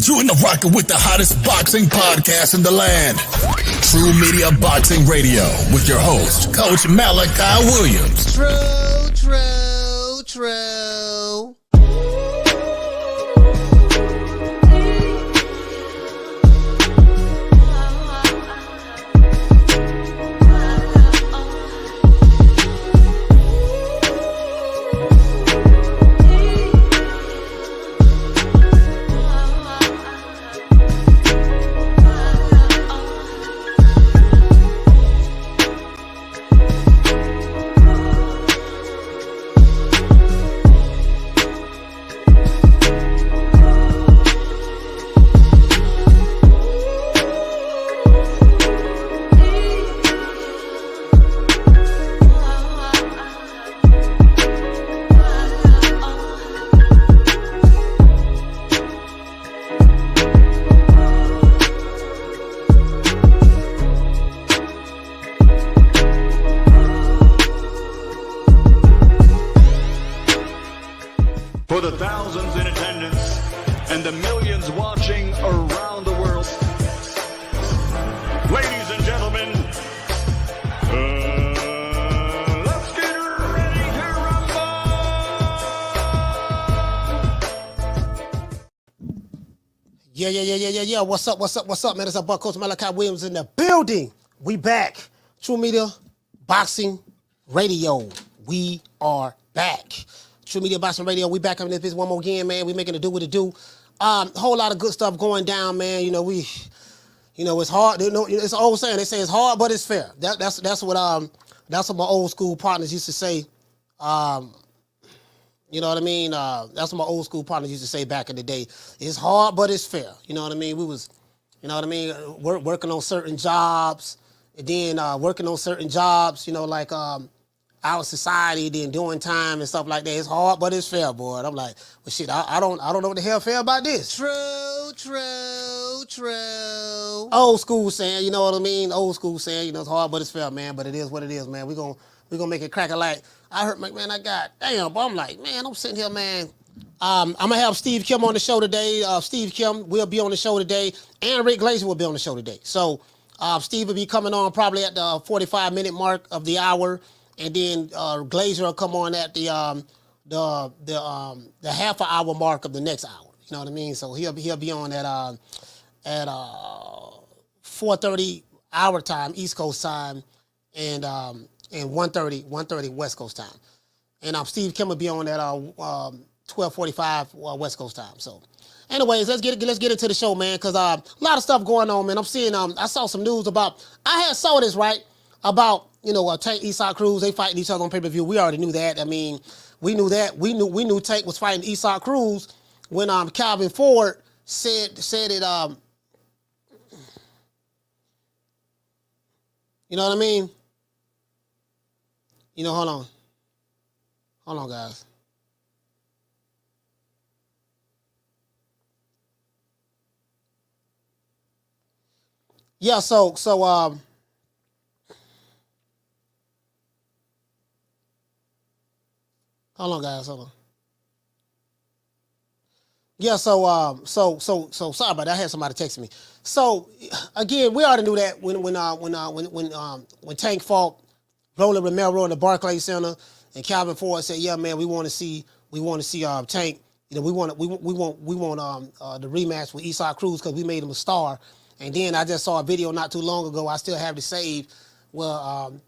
You in the rockin' with the hottest boxing podcast in the land. True Media Boxing Radio with your host, Coach Malachi Williams. True. For the thousands in attendance and the millions watching around the world, ladies and gentlemen, let's get ready to rumble! Yeah. What's up, man? It's our Coach Malachi Williams in the building. We back. True Media Boxing Radio. We are back. True Media Boxing Radio. We back on this bitch one more again, man. We making it do what it do. Whole lot of good stuff going down, man. It's hard. It's an old saying. They say it's hard, but it's fair. That's what my old school partners used to say. You know what I mean? That's what my old school partners used to say back in the day. It's hard, but it's fair. You know what I mean? We was, working on certain jobs, and then working on certain jobs, like our society, then doing time and stuff like that. It's hard, but it's fair, boy. And I'm like, well, shit, I don't know what the hell fair about this. True. Old school saying, you know what I mean? Old school saying, it's hard, but it's fair, man. But it is what it is, man. We gonna make it crack like. I heard, man, but I'm like, man, I'm sitting here, man. I'm gonna have Steve Kim on the show today. Steve Kim will be on the show today, and Rick Glazer will be on the show today. So Steve will be coming on probably at the 45-minute mark of the hour. And then Glazer will come on at the half an hour mark of the next hour. You know what I mean? So he'll be on at 4:30 our time, East Coast time, and 1:30 West Coast time. And Steve Kim will be on at 12:45 West Coast time. So, anyways, let's get into the show, man, because a lot of stuff going on, man. I'm seeing I saw some news about saw this right about. Tank, Isaac Cruz, they fighting each other on pay-per-view. We already knew that. I mean, we knew that. We knew Tank was fighting Isaac Cruz when Calvin Ford said it. You know what I mean? Hold on, guys. Yeah. So. Hold on, guys. Hold on. Yeah, so sorry about that. I had somebody texting me. So again, we already knew that when Tank fought Roland Romero in the Barclays Center, and Calvin Ford said, "Yeah, man, we want to see Tank. We want the rematch with Isaac Cruz because we made him a star." And then I just saw a video not too long ago. I still have it saved. Well.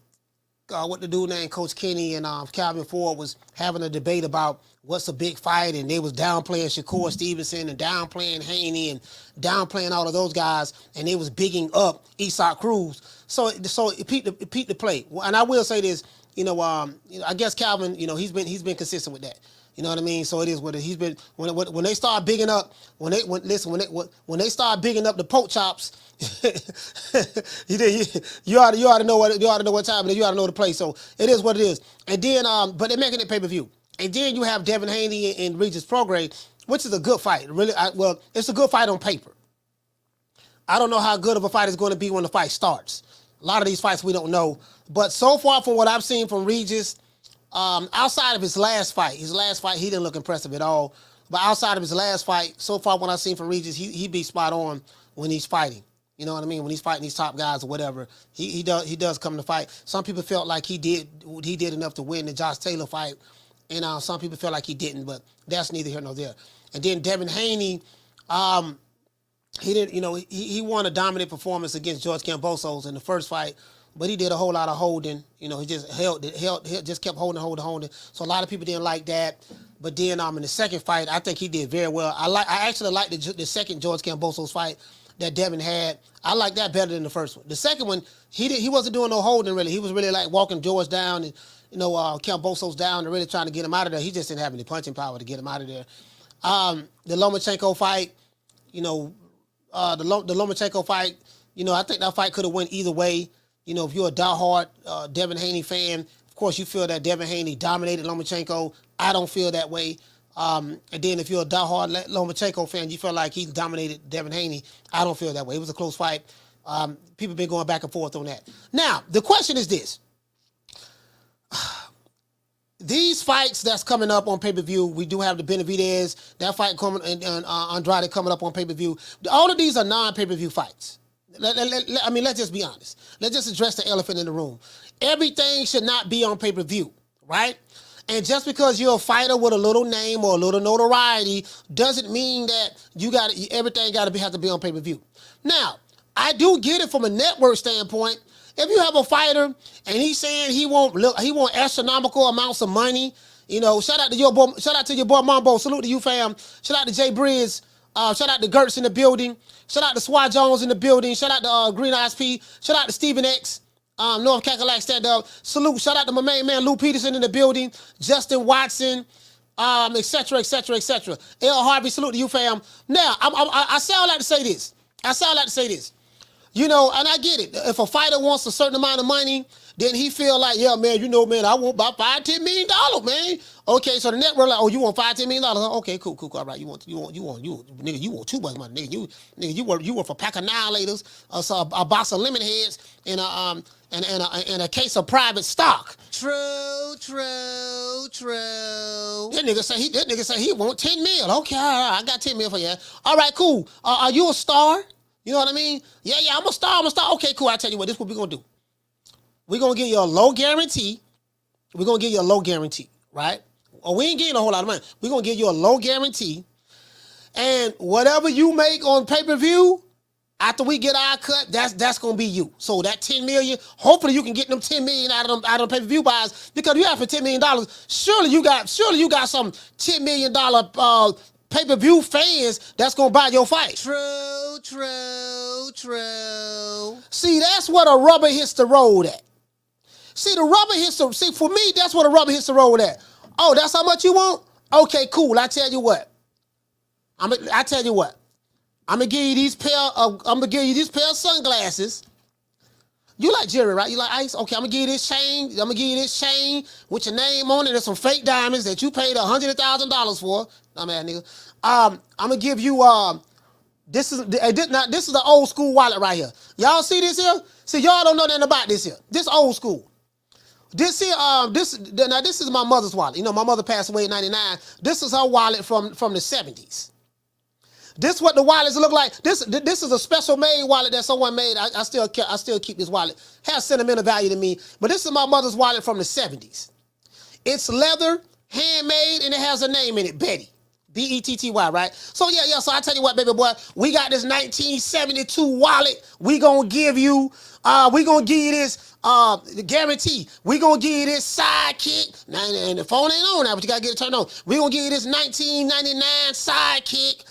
What the dude named Coach Kenny and Calvin Ford was having a debate about what's a big fight, and they was downplaying Shakur Stevenson and downplaying Haney and downplaying all of those guys, and they was bigging up Isaac Cruz. So it peeped the play. And I will say this, I guess Calvin, he's been consistent with that. You know what I mean? So it is what he's been. When they start bigging up, when they start bigging up the pork chops, you ought to know what time it is. You ought to know the play. So it is what it is. And then, but they're making it pay-per-view. And then you have Devin Haney and Regis Prograis, which is a good fight. Really, it's a good fight on paper. I don't know how good of a fight it's going to be when the fight starts. A lot of these fights we don't know. But so far from what I've seen from Regis, outside of his last fight, he didn't look impressive at all. But outside of his last fight, so far what I've seen from Regis, he be spot on when he's fighting. You know what I mean? When he's fighting these top guys or whatever, he does come to fight. Some people felt like he did enough to win the Josh Taylor fight, and some people felt like he didn't. But that's neither here nor there. And then Devin Haney, he didn't. You know, he won a dominant performance against George Kambosos in the first fight, but he did a whole lot of holding. You know, he just just kept holding. So a lot of people didn't like that. But then in the second fight, I think he did very well. I actually like the second George Kambosos fight that Devin had. I like that better than the first one. The second one, he wasn't doing no holding really. He was really like walking George down and Kambosos down and really trying to get him out of there. He just didn't have any punching power to get him out of there. The Lomachenko fight, the Lomachenko fight, I think that fight could have went either way. If you're a diehard Devin Haney fan, of course you feel that Devin Haney dominated Lomachenko. I don't feel that way. And then if you're a diehard Lomachenko fan, you feel like he dominated Devin Haney. I don't feel that way. It was a close fight. People been going back and forth on that. Now, the question is this. These fights that's coming up on pay-per-view, we do have the Benavidez, that fight coming, and Andrade coming up on pay-per-view. All of these are non-pay-per-view fights. Let's just be honest. Let's just address the elephant in the room. Everything should not be on pay-per-view, right? And just because you're a fighter with a little name or a little notoriety doesn't mean that everything have to be on pay-per-view. Now, I do get it from a network standpoint. If you have a fighter and he's saying he want astronomical amounts of money, shout out to your boy Mambo. Salute to you, fam. Shout out to Jay Briz. Shout out to Gertz in the building. Shout out to Swat Jones in the building. Shout out to Green Eyes P. Shout out to Stephen X. North Cackalack stand up. Salute. Shout out to my main man Lou Peterson in the building. Justin Watson, etc. L. Harvey. Salute to you, fam. Now, I say all that to say this. And I get it. If a fighter wants a certain amount of money, then he feel like, yeah, man, I want about $5-10 million, man. Okay, so the network like, oh, you want $5-10 million? Okay, cool. All right, you want too much money, nigga. You work for pack of annihilators, a box of lemon heads, and a case of private stock. True. That nigga say he want $10 million. Okay, all right, I got $10 million for you. All right, cool. Are you a star? You know what I mean? Yeah, I'm a star. Okay, cool. I tell you what, this is what we're going to do. We're going to give you a low guarantee. Right? Or we ain't getting a whole lot of money. We're going to give you a low guarantee. And whatever you make on pay-per-view, after we get our cut, that's going to be you. So that $10 million, hopefully you can get them $10 million out of them pay-per-view buys, because you have for $10 million, surely you got some $10 million pay-per-view fans that's going to buy your fight. True. See, that's what a rubber hits the road at. See, for me, that's what a rubber hits the road at. Oh, that's how much you want? Okay, cool. I tell you what. I'm gonna give you these pair of sunglasses. You like Jerry, right? You like Ice? Okay, I'm gonna give you this chain with your name on it. There's some fake diamonds that you paid $100,000 for. Dumbass nigga. I'm gonna give you this is the old school wallet right here. Y'all see this here? See, y'all don't know nothing about this here. This old school. This here, this is my mother's wallet. My mother passed away in '99. This is her wallet from the '70s. This is what the wallets look like. This is a special made wallet that someone made. I still keep this wallet. Has sentimental value to me. But this is my mother's wallet from the '70s. It's leather, handmade, and it has a name in it, Betty. Betty, right? So yeah. So I tell you what, baby boy, we got this 1972 wallet. We gonna give you this guarantee. We gonna give you this sidekick. Now, and the phone ain't on now, but you gotta get it turned on. We gonna give you this 1999 sidekick.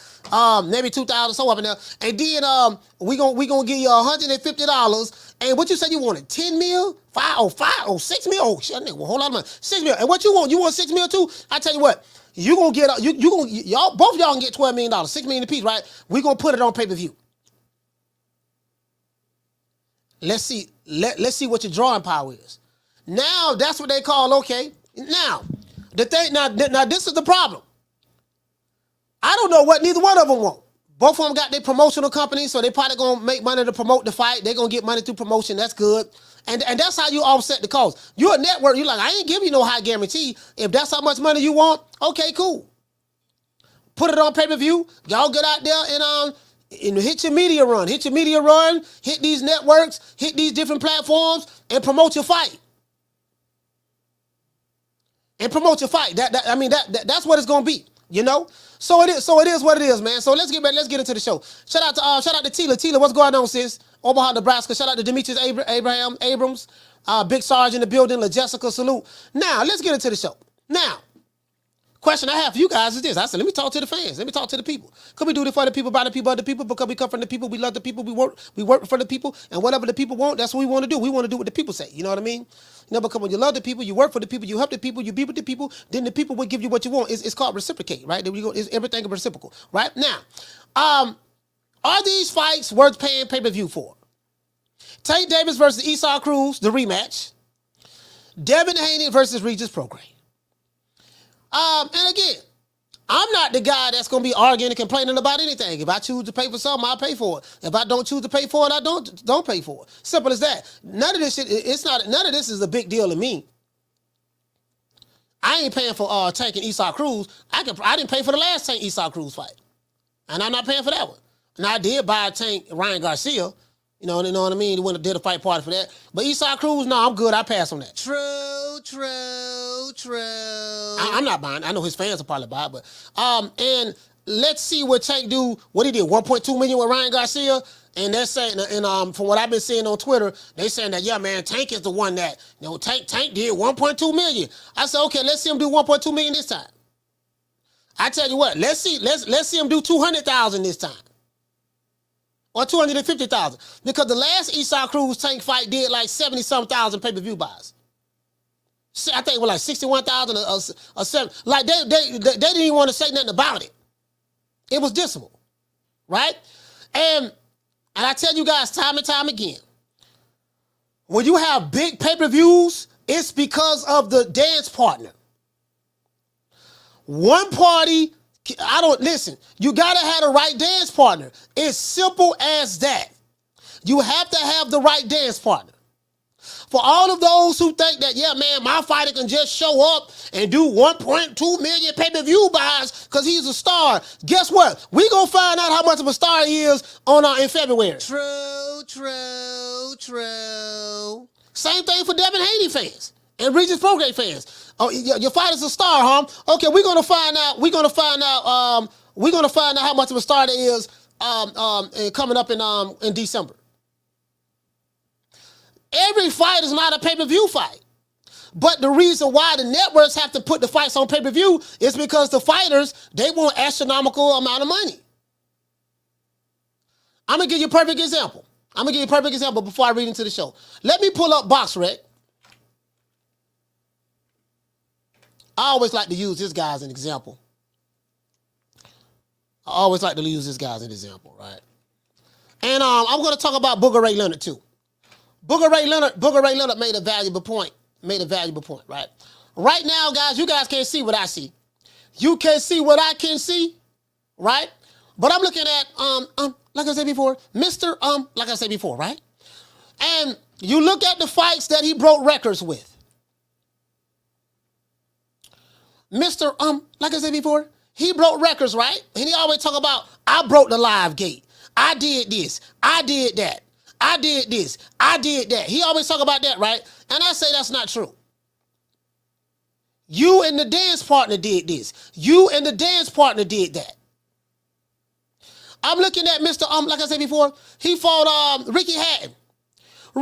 Maybe 2000, so up in there. And then we gonna give you $150. And what you said you wanted? 10 mil? 6 mil? Oh shit, nigga, well, hold on a minute. 6 mil. And what you want? You want 6 mil too? I tell you what. You gonna get y'all, both of y'all can get $12 million, $6 million a piece, right? We gonna put it on pay-per-view. Let's see what your drawing power is. Now that's what they call okay. Now this is the problem. I don't know what neither one of them want. Both of them got their promotional companies, so they probably gonna make money to promote the fight. They're gonna get money through promotion. That's good. And that's how you offset the cost. You're a network. You're like, I ain't giving you no high guarantee. If that's how much money you want, okay, cool. put it on pay-per-view. Y'all get out there and hit your media run. Hit these networks, hit these different platforms, and promote your fight. That's what it's gonna be, you know. So it is what it is, man. So let's get into the show. Shout out to Tila. Tila, what's going on, sis? Omaha, Nebraska. Shout out to Demetrius Abrams, Big Sarge in the building. La Jessica, salute. Now let's get into the show. Now, question I have for you guys is this. I said, let me talk to the fans. Let me talk to the people. Could we do this for the people, by the people, of the people? Because we come from the people, we love the people, we work for the people, and whatever the people want, that's what we want to do. We want to do what the people say. You know what I mean? You know, because when you love the people, you work for the people, you help the people, you be with the people, then the people will give you what you want. It's called reciprocate, right? It's everything is reciprocal, right? Now, are these fights worth paying pay-per-view for? Tank Davis versus Isaac Cruz, the rematch. Devin Haney versus Regis Prograis. And again, I'm not the guy that's going to be arguing and complaining about anything. If I choose to pay for something, I'll pay for it. If I don't choose to pay for it, I don't pay for it. Simple as that. None of this is a big deal to me. I ain't paying for Tank and Isaac Cruz. I didn't pay for the last Tank Isaac Cruz fight. And I'm not paying for that one. And I did buy Tank Ryan Garcia. You know what I mean? He went and did a fight party for that. But Isaac Cruz, no, I'm good. I pass on that. True. I'm not buying. I know his fans will probably buy it, but and let's see what Tank do. What he did, 1.2 million with Ryan Garcia, and they're saying, and from what I've been seeing on Twitter, they saying that yeah, man, Tank is the one that Tank did 1.2 million. I said, okay, let's see him do 1.2 million this time. I tell you what, let's see him do 200,000 this time. Or 250,000. Because the last Isaac Cruz Tank fight did like 70-some thousand pay-per-view buys. I think it was like 61,000 or 7. Like they didn't even want to say nothing about it. It was dissable. Right? And I tell you guys time and time again, when you have big pay-per-views, it's because of the dance partner. One party, listen, you gotta have the right dance partner. It's simple as that. You have to have the right dance partner. For all of those who think that, yeah, man, my fighter can just show up and do 1.2 million pay-per-view buys because he's a star. Guess what? We gonna find out how much of a star he is in February. True. Same thing for Devin Haney fans and Regis Prograis fans. Oh, your fighter's a star, huh? Okay, we're gonna find out how much of a star there is coming up in December. Every fight is not a pay-per-view fight. But the reason why the networks have to put the fights on pay-per-view is because the fighters, they want astronomical amount of money. I'm going to give you a perfect example. Before I read into the show. Let me pull up BoxRec. I always like to use this guy as an example. Right? And I'm going to talk about Booger Ray Leonard too. Booger Ray Leonard made a valuable point, right? Right now, guys, you guys can't see what I see. You can't see what I can see, right? But I'm looking at, like I said before, right? And you look at the fights that he broke records with. Like I said before, he broke records, right? And he always talk about, I broke the live gate. I did this. I did that. I did this. I did that. He always talk about that, right? And I say that's not true. You and the dance partner did this. You and the dance partner did that. I'm looking at Mr. Like I said before, he fought Ricky Hatton.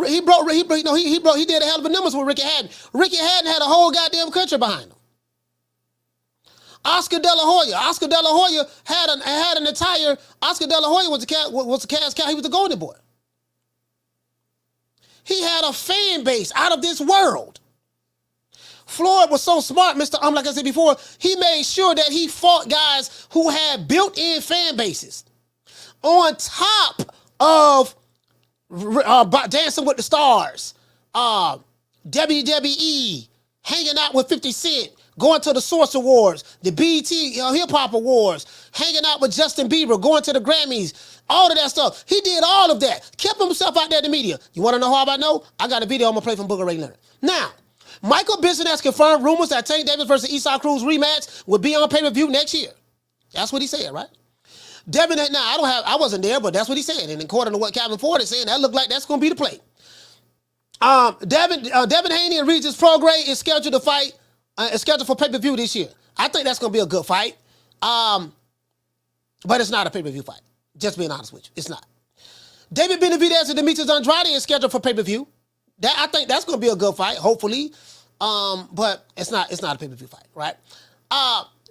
He did a hell of a numbers with Ricky Hatton. Ricky Hatton had a whole goddamn country behind him. Oscar De La Hoya had an entire. Oscar De La Hoya was the cash cow. He was the golden boy. He had a fan base out of this world. Floyd was so smart, Mr. Like I said before, he made sure that he fought guys who had built-in fan bases. On top of Dancing with the Stars, WWE, hanging out with 50 Cent, going to the Source Awards, the BET Hip Hop Awards, hanging out with Justin Bieber, going to the Grammys, all of that stuff. He did all of that. Kept himself out there in the media. You want to know how I know? I got a video I'm going to play from Booger Ray Leonard. Now, Michael Benson has confirmed rumors that Tank Davis versus Isaac Cruz rematch will be on pay-per-view next year. That's what he said, right? Devin, now I wasn't there, but that's what he said. And according to what Calvin Ford is saying, that looked like that's going to be the play. Devin Haney and Regis Prograis is scheduled to fight. Is scheduled for pay-per-view this year. I think that's going to be a good fight. But it's not a pay-per-view fight. Just being honest with you, it's not. David Benavidez and Demetrius Andrade is scheduled for pay-per-view. I think that's going to be a good fight, hopefully. But it's not a pay-per-view fight, right?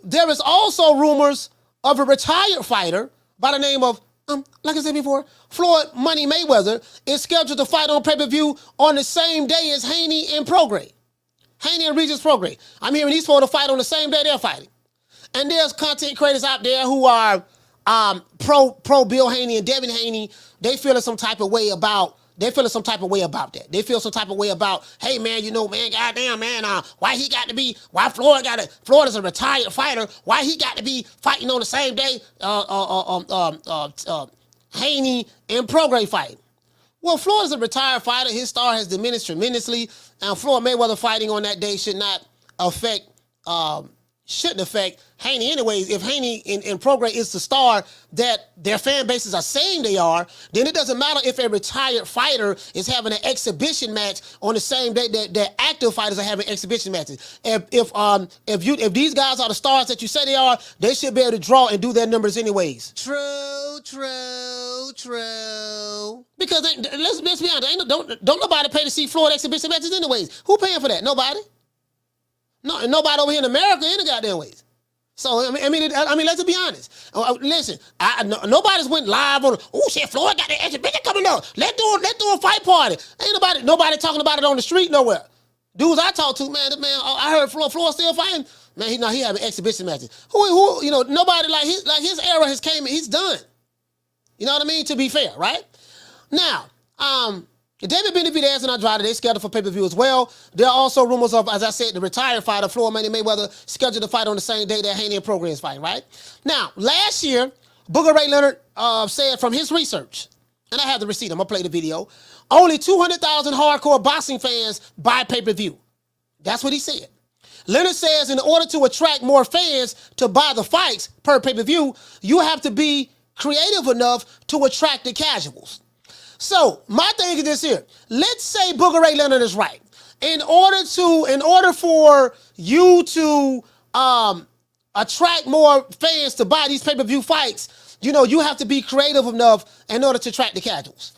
There is also rumors of a retired fighter by the name of, like I said before, Floyd Money Mayweather is scheduled to fight on pay-per-view on the same day as Haney and Prograis. Haney and Regis Prograis. I'm hearing these four to fight on the same day they're fighting. And there's content creators out there who are pro Bill Haney and Devin Haney. They feel some type of way about that. They feel some type of way about, hey man, goddamn man, why Floyd is a retired fighter, why he got to be fighting on the same day Haney and Prograis fighting. Well, Floyd is a retired fighter. His star has diminished tremendously, and Floyd Mayweather fighting on that day shouldn't affect Haney anyways. If Haney and Prograis is the star that their fan bases are saying they are, then it doesn't matter if a retired fighter is having an exhibition match on the same day that active fighters are having exhibition matches. If these guys are the stars that you say they are, they should be able to draw and do their numbers anyways. True. Because let's be honest, don't nobody pay to see Floyd exhibition matches anyways. Who paying for that? Nobody. No, nobody over here in America any goddamn ways. So I mean, let's be honest. Listen, nobody's went live on. Oh shit, Floyd got the exhibition coming up. Let's do a fight party. Ain't nobody talking about it on the street nowhere. Dudes I talk to, man, I heard Floyd still fighting. Man, he having exhibition matches. Who nobody like his era has came. He's done. You know what I mean? To be fair, right? Now, David Benavidez and Andrade, they scheduled for pay-per-view as well. There are also rumors of, as I said, the retired fighter, Floyd Money Mayweather, scheduled to fight on the same day that Haney and Prograis is fighting, right? Now, last year, Booger Ray Leonard said from his research, and I have the receipt, I'm going to play the video, only 200,000 hardcore boxing fans buy pay-per-view. That's what he said. Leonard says in order to attract more fans to buy the fights per pay-per-view, you have to be creative enough to attract the casuals. So my thing is this here. Let's say Booger Ray Leonard is right. In order for you to attract more fans to buy these pay-per-view fights, you have to be creative enough in order to attract the casuals.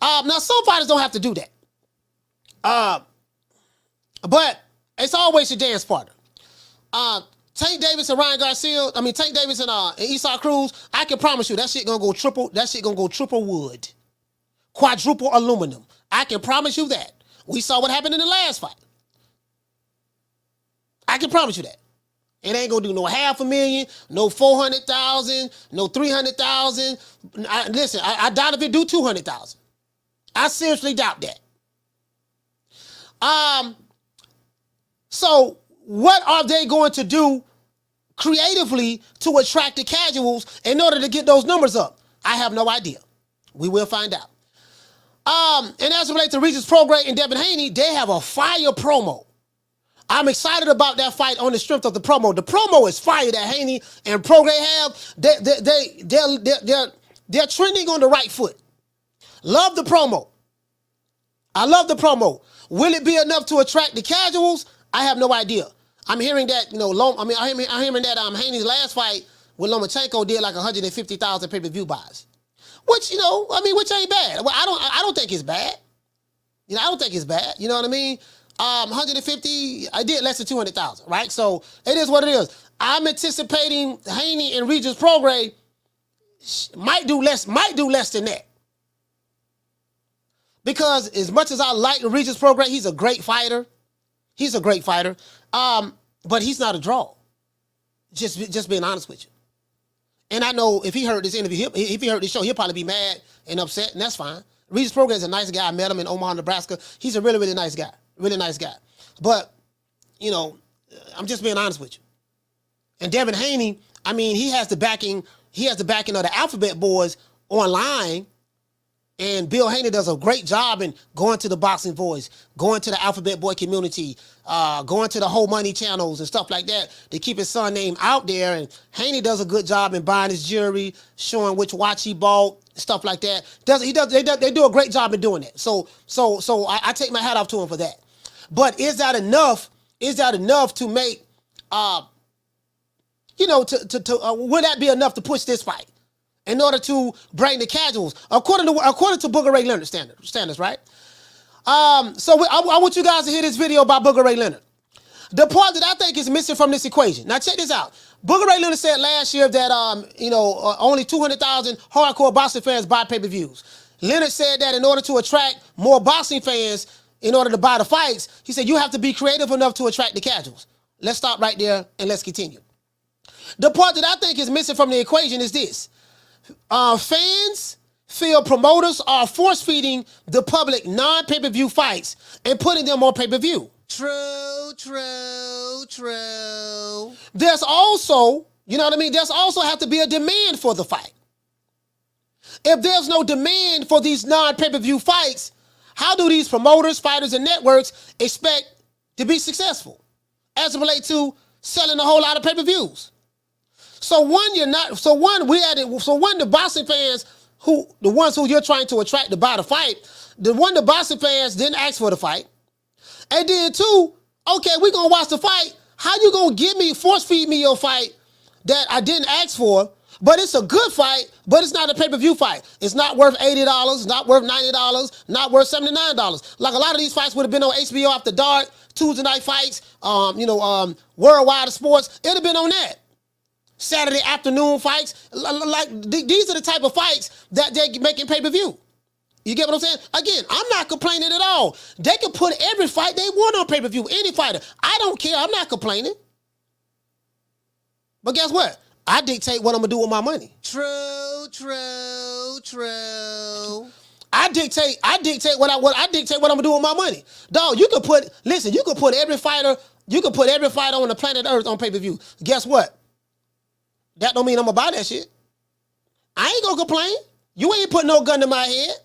Now some fighters don't have to do that. But it's always your dance partner. Tank Davis and Tank Davis and Isaac Cruz, I can promise you that shit gonna go triple wood. Quadruple aluminum. I can promise you that. We saw what happened in the last fight. I can promise you that. It ain't gonna do no 500,000, no 400,000, no 300,000. Listen, I doubt if it do 200,000. I seriously doubt that. So what are they going to do creatively to attract the casuals in order to get those numbers up? I have no idea. We will find out. And as it relates to Regis Prograis and Devin Haney, they have a fire promo. I'm excited about that fight on the strength of the promo. The promo is fire that Haney and Prograis have. They're trending on the right foot. Love the promo. I love the promo. Will it be enough to attract the casuals? I have no idea. I'm hearing that, I'm hearing that Haney's last fight with Lomachenko did like 150,000 pay-per-view buys. Which, which ain't bad. Well, I don't think it's bad. I don't think it's bad. You know what I mean? 150, I did less than 200,000, right? So it is what it is. I'm anticipating Haney and Regis Prograis might do less than that. Because as much as I like Regis Prograis, he's a great fighter. But he's not a draw. Just being honest with you. And I know if he heard this interview, if he heard this show, he'll probably be mad and upset, and that's fine. Regis Prograis is a nice guy. I met him in Omaha, Nebraska. He's a really, really nice guy. Really nice guy. But, I'm just being honest with you. And Devin Haney, he has the backing of the Alphabet Boys online. And Bill Haney does a great job in going to the Boxing Voice, going to the Alphabet Boy community, going to the Whole Money channels and stuff like that to keep his son name out there. And Haney does a good job in buying his jewelry, showing which watch he bought, stuff like that. They do a great job in doing that. So I take my hat off to him for that. But is that enough? Is that enough to make, would that be enough to push this fight? In order to bring the casuals, according to Booger Ray Leonard standards, right? So I want you guys to hear this video about Booger Ray Leonard. The part that I think is missing from this equation. Now check this out. Booger Ray Leonard said last year that only 200,000 hardcore boxing fans buy pay-per-views. Leonard said that in order to attract more boxing fans, in order to buy the fights, he said you have to be creative enough to attract the casuals. Let's stop right there and let's continue. The part that I think is missing from the equation is this. Fans feel promoters are force-feeding the public non-pay-per-view fights and putting them on pay-per-view. True. There's also, there's also have to be a demand for the fight. If there's no demand for these non-pay-per-view fights, how do these promoters, fighters, and networks expect to be successful as it relates to selling a whole lot of pay-per-views? The boxing fans the ones who you're trying to attract to buy the fight, the boxing fans didn't ask for the fight. And then two, okay, we're gonna watch the fight. How you gonna force feed me your fight that I didn't ask for, but it's a good fight, but it's not a pay-per-view fight. It's not worth $80, not worth $90, not worth $79. Like a lot of these fights would have been on HBO After Dark, Tuesday Night Fights, Worldwide Sports. It'd have been on that. Saturday afternoon fights, these are the type of fights that they're making pay-per-view. You get what I'm saying? Again, I'm not complaining at all. They can put every fight they want on pay-per-view, any fighter. I don't care. I'm not complaining. But guess what? I dictate what I'm gonna do with my money. True. I dictate what I'm gonna do with my money. Dog, you could put every fighter on the planet Earth on pay-per-view. Guess what? That don't mean I'm gonna buy that shit. I ain't gonna complain. You ain't putting no gun to my head.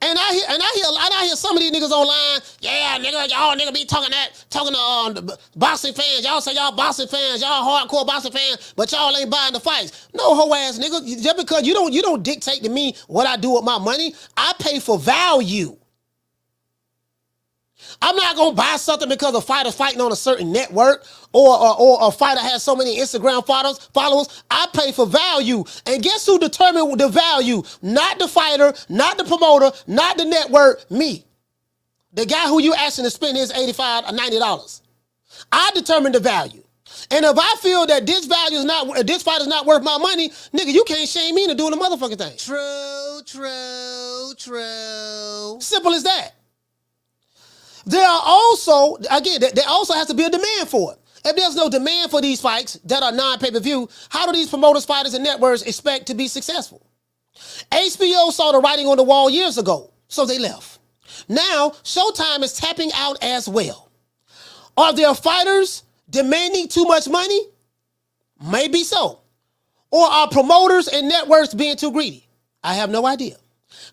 And I hear some of these niggas online. Yeah, y'all be talking to boxing fans. Y'all say y'all boxing fans, y'all hardcore boxing fans, but y'all ain't buying the fights. No hoe ass nigga. Just because you don't dictate to me what I do with my money. I pay for value. I'm not gonna buy something because a fighter's fighting on a certain network or a fighter has so many Instagram followers. I pay for value. And guess who determined the value? Not the fighter, not the promoter, not the network, me. The guy who you asking to spend his $85 or $90. I determine the value. And if I feel that this fight is not worth my money, nigga, you can't shame me into doing the motherfucking thing. True. Simple as that. There also has to be a demand for it. If there's no demand for these fights that are non-pay-per-view, how do these promoters, fighters, and networks expect to be successful? HBO saw the writing on the wall years ago, so they left. Now, Showtime is tapping out as well. Are there fighters demanding too much money? Maybe so. Or are promoters and networks being too greedy? I have no idea.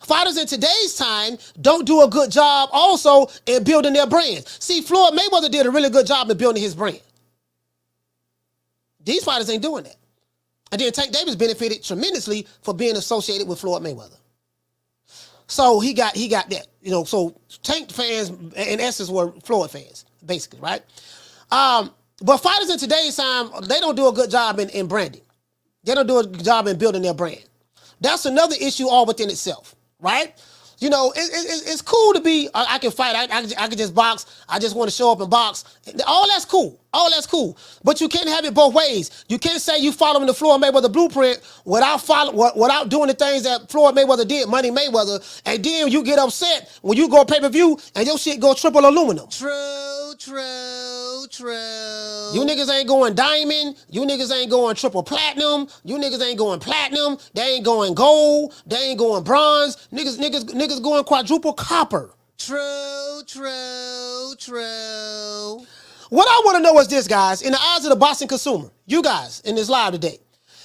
Fighters in today's time don't do a good job also in building their brands. See, Floyd Mayweather did a really good job in building his brand. These fighters ain't doing that. And then Tank Davis benefited tremendously for being associated with Floyd Mayweather. So he got that. So Tank fans, in essence, were Floyd fans, basically, right? But fighters in today's time, they don't do a good job in branding. They don't do a good job in building their brand. That's another issue all within itself, right? It's cool to be, I can fight, I can just box, I just want to show up and box. All that's cool. But you can't have it both ways. You can't say you following the Floyd Mayweather blueprint without doing the things that Floyd Mayweather did, Money Mayweather, and then you get upset when you go pay-per-view and your shit go triple aluminum. True. You niggas ain't going diamond. You niggas ain't going triple platinum. You niggas ain't going platinum. They ain't going gold. They ain't going bronze. Niggas going quadruple copper. True. What I want to know is this, guys, in the eyes of the boxing consumer, you guys in this live today,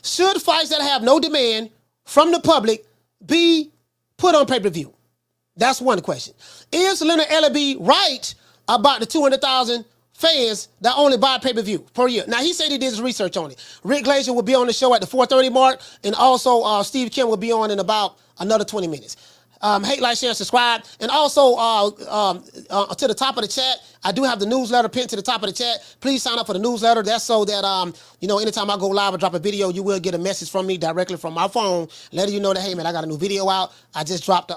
should fights that have no demand from the public be put on pay-per-view? That's one question. Is Leonard Ellerbe right about the 200,000 fans that only buy pay-per-view per year? Now, he said he did his research on it. Rick Glazer will be on the show at the 4:30 mark, and also Steve Kim will be on in about another 20 minutes. Hate, like, share, subscribe. And also, to the top of the chat, I do have the newsletter pinned to the top of the chat. Please sign up for the newsletter. That's so that, anytime I go live or drop a video, you will get a message from me directly from my phone, letting you know that, hey, man, I got a new video out. I just dropped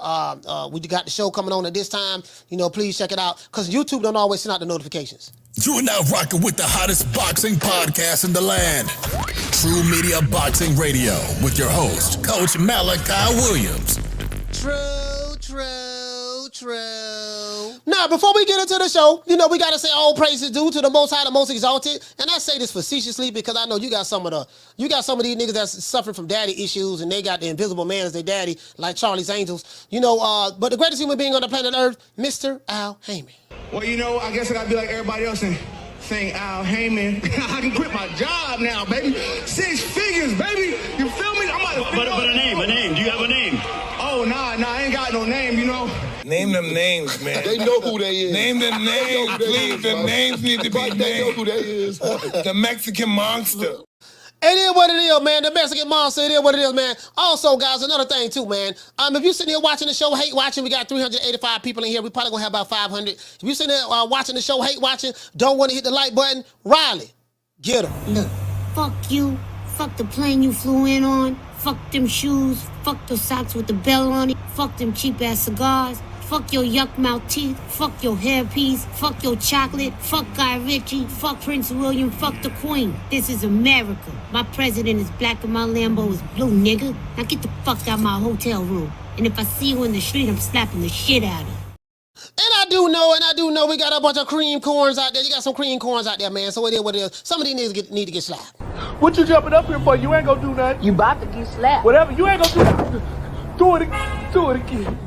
we got the show coming on at this time. Please check it out, because YouTube don't always send out the notifications. You are now rocking with the hottest boxing podcast in the land. True Media Boxing Radio with your host, Coach Malachi Williams. True. Now, before we get into the show, we got to say all praises due to the Most High, the Most Exalted. And I say this facetiously because I know you got some of these niggas that's suffering from daddy issues, and they got the invisible man as their daddy, like Charlie's Angels. But the greatest human being on the planet Earth, Mr. Al Heyman. Well, I guess I gotta be like everybody else and sing Al Heyman. I can quit my job now, baby. 6 figures, baby. You feel me? I'm about to But a name. Do you have a name? Oh, nah, I ain't got no name, Name them names, man. They know who they is. Name them names, please. The names need to be named. They know who they is. The Mexican Monster. It is what it is, man. The Mexican Monster, it is what it is, man. Also, guys, another thing, too, man. If you're sitting here watching the show, hate watching, we got 385 people in here. We probably going to have about 500. If you're sitting there watching the show, hate watching, don't want to hit the like button, Riley, get him. Look, fuck you. Fuck the plane you flew in on. Fuck them shoes. Fuck the socks with the bell on it. Fuck them cheap-ass cigars. Fuck your yuck mouth teeth. Fuck your hairpiece. Fuck your chocolate. Fuck Guy Ritchie. Fuck Prince William. Fuck the Queen. This is America. My president is black and my Lambo is blue, nigga. Now get the fuck out of my hotel room. And if I see you in the street, I'm slapping the shit out of you. And I do know we got a bunch of cream corns out there. You got some cream corns out there, man. So it is what it is. Some of these niggas need to get slapped. What you jumping up here for? You ain't gonna do nothing. You about to get slapped. Whatever, you ain't gonna do nothing. Do it again.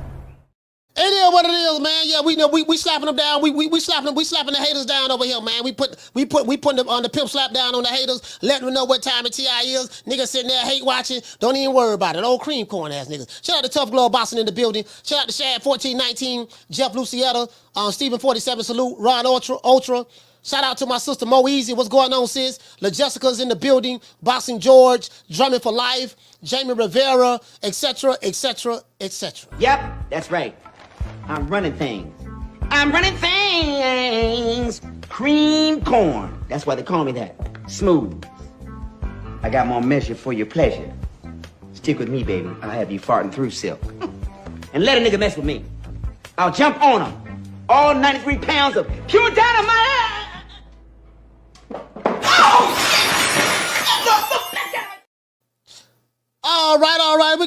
It is what it is, man. Yeah, we slapping them down. We slapping the haters down over here, man. We putting them on the pimp slap down on the haters, letting them know what time the TI is. Niggas sitting there hate watching. Don't even worry about it. Old cream corn ass niggas. Shout out to Tough Glove Boxing in the building. Shout out to Shad 1419, Jeff Lucietta, Stephen 47 Salute, Ron Ultra. Shout out to my sister Mo Easy. What's going on, sis? La Jessica's in the building. Boxing George, Drumming for Life, Jamie Rivera, etc., etc., etc. Yep, that's right. I'm running things. Cream corn. That's why they call me that. Smooth. I got more measure for your pleasure. Stick with me, baby. I'll have you farting through silk. And let a nigga mess with me. I'll jump on him. All 93 pounds of pure dynamite. All right. We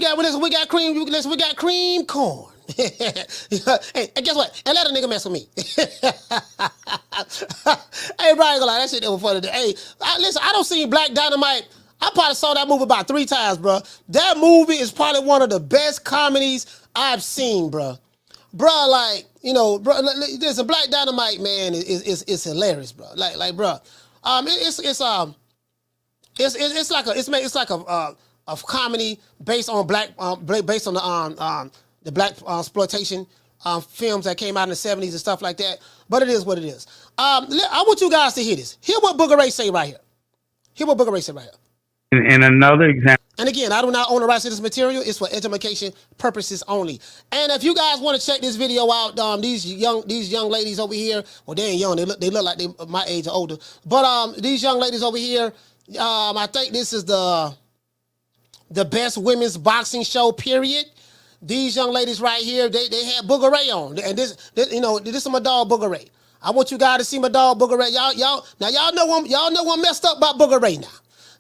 got cream corn. Hey, and guess what? And let a nigga mess with me. Hey, Brian, gonna lie, that shit that was funny. Hey, listen, I don't see Black Dynamite. I probably saw that movie about 3 times, bro. That movie is probably one of the best comedies I've seen, bro. Bro, like, bro, listen, Black Dynamite, man, is hilarious, bro. Like, bro, it's like a comedy based on the black exploitation films that came out in the 70s and stuff like that. But it is what it is. I want you guys to hear this. Hear what Booger Ray say right here. And another example. And again, I do not own the rights to this material. It's for education purposes only. And if you guys want to check this video out, these young ladies over here, well, they ain't young. They look like they my age or older. But these young ladies over here, I think this is the best women's boxing show, period. These young ladies right here, they had Booger Ray on. And this is my dog Booger Ray. I want you guys to see my dog Booger Ray. Y'all know I'm messed up about Booger Ray now.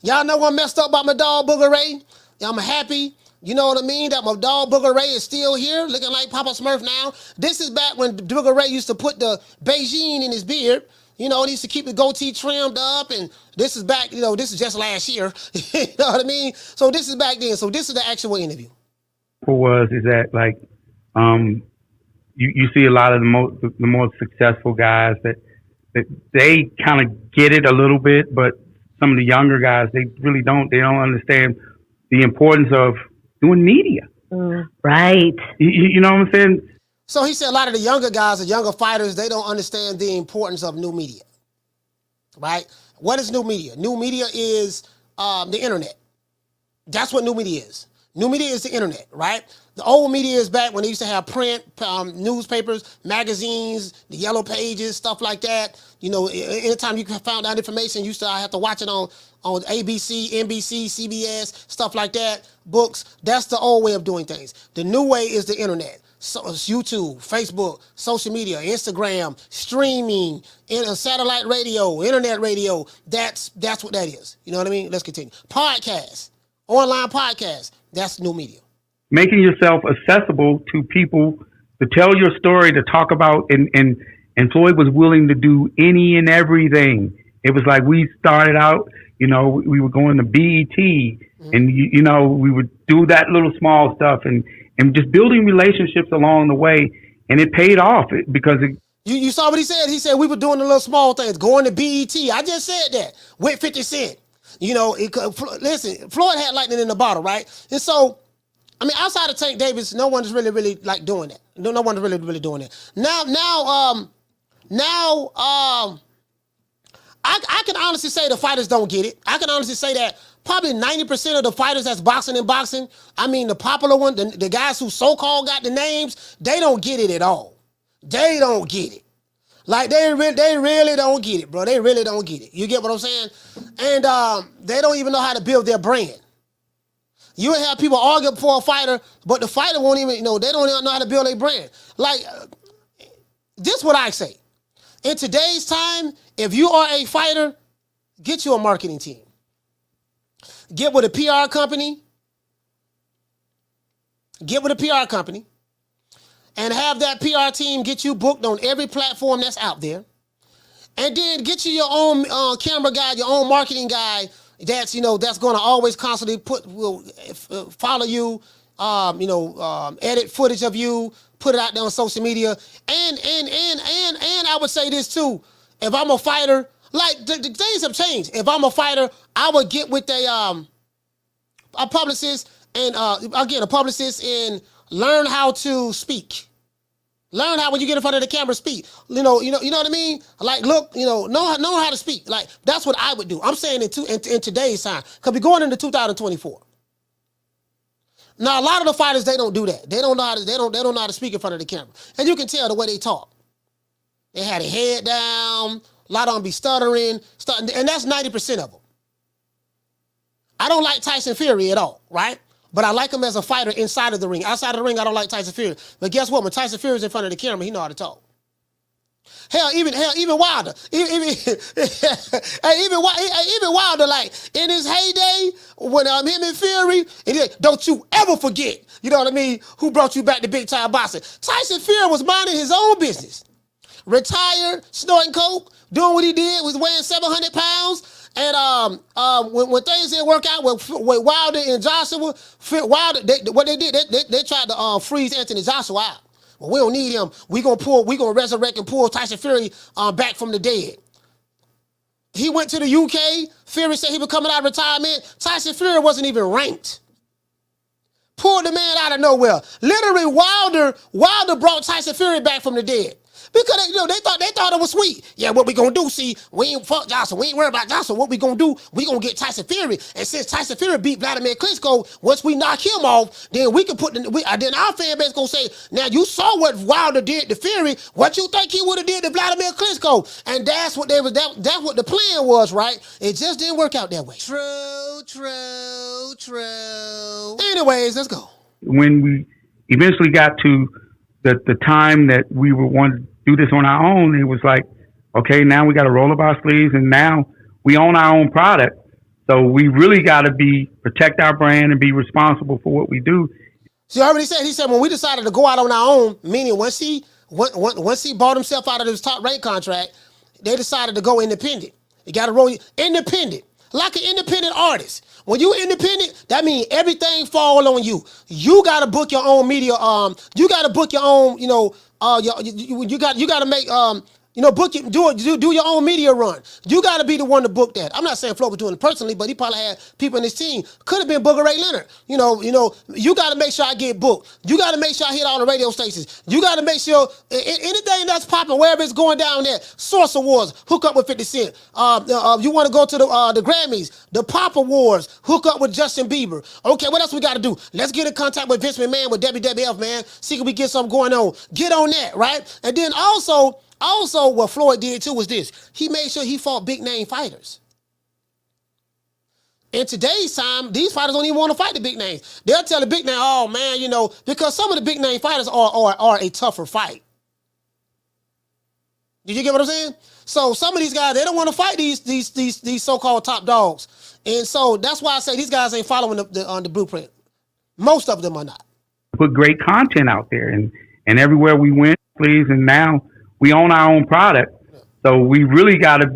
Y'all know I'm messed up about my dog Booger Ray. I'm happy, you know what I mean, that my dog Booger Ray is still here, looking like Papa Smurf now. This is back when Booger Ray used to put the Beijing in his beard. He used to keep the goatee trimmed up, and this is back, this is just last year. You know what I mean? So this is back then. So this is the actual interview. Is that like, you see a lot of the more successful guys that they kind of get it a little bit, but some of the younger guys, they really don't. They don't understand the importance of doing media. Right. You know what I'm saying? So he said a lot of the younger guys, the younger fighters, they don't understand the importance of new media. Right? What is new media? New media is the internet. That's what new media is. New media is the internet, right? The old media is back when they used to have print, newspapers, magazines, the yellow pages, stuff like that. You know, anytime you found out information, you used to have to watch it on ABC, NBC, CBS, stuff like that, books. That's the old way of doing things. The new way is the internet. So it's YouTube, Facebook, social media, Instagram, streaming, satellite radio, internet radio. That's what that is. You know what I mean? Let's continue. Podcasts, online podcasts. That's new media. Making yourself accessible to people to tell your story, to talk about, and Floyd was willing to do any and everything. It was like we started out, you know, we were going to BET, and you know, we would do that little small stuff and just building relationships along the way, and it paid off because it. You saw what he said? He said we were doing the little small things, going to BET. I just said that with 50 Cent. You know, listen, Floyd had lightning in the bottle, right? And so, I mean, outside of Tank Davis, no one's really like doing that. No one's really doing that. Now, I can honestly say the fighters don't get it. I can honestly say that probably 90% of the fighters that's boxing, I mean, the popular one, the guys who so-called got the names, they don't get it at all. They don't get it. Like, they really don't get it, bro. They really don't get it. You get what I'm saying? And they don't even know how to build their brand. You would have people argue for a fighter, but the fighter won't even, you know, they don't even know how to build a brand. Like, this is what I say. In today's time, if you are a fighter, get you a marketing team. Get with a PR company. And have that PR team get you booked on every platform that's out there. And then get you your own camera guy, your own marketing guy that's, you know, that's going to always constantly follow you, edit footage of you, put it out there on social media. And I would say this too. If I'm a fighter, like the things have changed. If I'm a fighter, I would get with a publicist and a publicist and learn how to speak. Learn how, when you get in front of the camera, speak. You know what I mean? Like, look, know how to speak. Like, that's what I would do. I'm saying in today's time, because we're going into 2024. Now, a lot of the fighters, they don't do that. They don't know how to speak in front of the camera, and you can tell the way they talk. They had their head down. A lot of them be stuttering, and that's 90% of them. I don't like Tyson Fury at all, right? But I like him as a fighter inside of the ring. Outside of the ring, I don't like Tyson Fury. But guess what? When Tyson Fury's in front of the camera, he know how to talk. Even Wilder. Even Wilder, like, in his heyday, when him and Fury, don't you ever forget, you know what I mean, who brought you back to big time boxing. Tyson Fury was minding his own business. Retired, snorting coke, doing what he did, was weighing 700 pounds. And when things didn't work out with Wilder and Joshua, Wilder, what they did, they tried to freeze Anthony Joshua out. Well, we don't need him. We gonna resurrect and pull Tyson Fury back from the dead. He went to the UK. Fury said he was coming out of retirement. Tyson Fury wasn't even ranked. Pulled the man out of nowhere. Literally, Wilder brought Tyson Fury back from the dead. Because they thought it was sweet. Yeah, what we gonna do? See, we ain't fuck Johnson. We ain't worried about Johnson. What we gonna do? We gonna get Tyson Fury. And since Tyson Fury beat Vladimir Klitschko, once we knock him off, then we can then our fan base gonna say, now you saw what Wilder did to Fury. What you think he would have did to Vladimir Klitschko? And that's what that's what the plan was, right? It just didn't work out that way. True. Anyways, let's go. When we eventually got to the time that we were wanting to do this on our own, it was like, okay, now we got to roll up our sleeves, and now we own our own product. So we really got to protect our brand and be responsible for what we do. So he already said, when we decided to go out on our own, meaning once he bought himself out of his top rank contract, they decided to go independent. You got to roll independent, like an independent artist. When you independent, that means everything fall on you. You got to book your own media. You got to book your own, you got to make Book it, do your own media run. You got to be the one to book that. I'm not saying Floyd was doing it personally, but he probably had people in his team. Could have been Booker Ray Leonard. You got to make sure I get booked. You got to make sure I hit all the radio stations. You got to make sure anything that's popping, wherever it's going down there. Source Awards, hook up with 50 Cent. You want to go to the Grammys, the Pop Awards, hook up with Justin Bieber. Okay, what else we got to do? Let's get in contact with Vince McMahon, with WWF, man. See if we get something going on. Get on that, right? And then also, what Floyd did too was this. He made sure he fought big name fighters. In today's time, these fighters don't even want to fight the big names. They'll tell the big name, oh man, because some of the big name fighters are a tougher fight. Did you get what I'm saying? So some of these guys, they don't want to fight these so-called top dogs. And so that's why I say these guys ain't following the blueprint. Most of them are not. Put great content out there and everywhere we went, please, and now we own our own product, so we really got to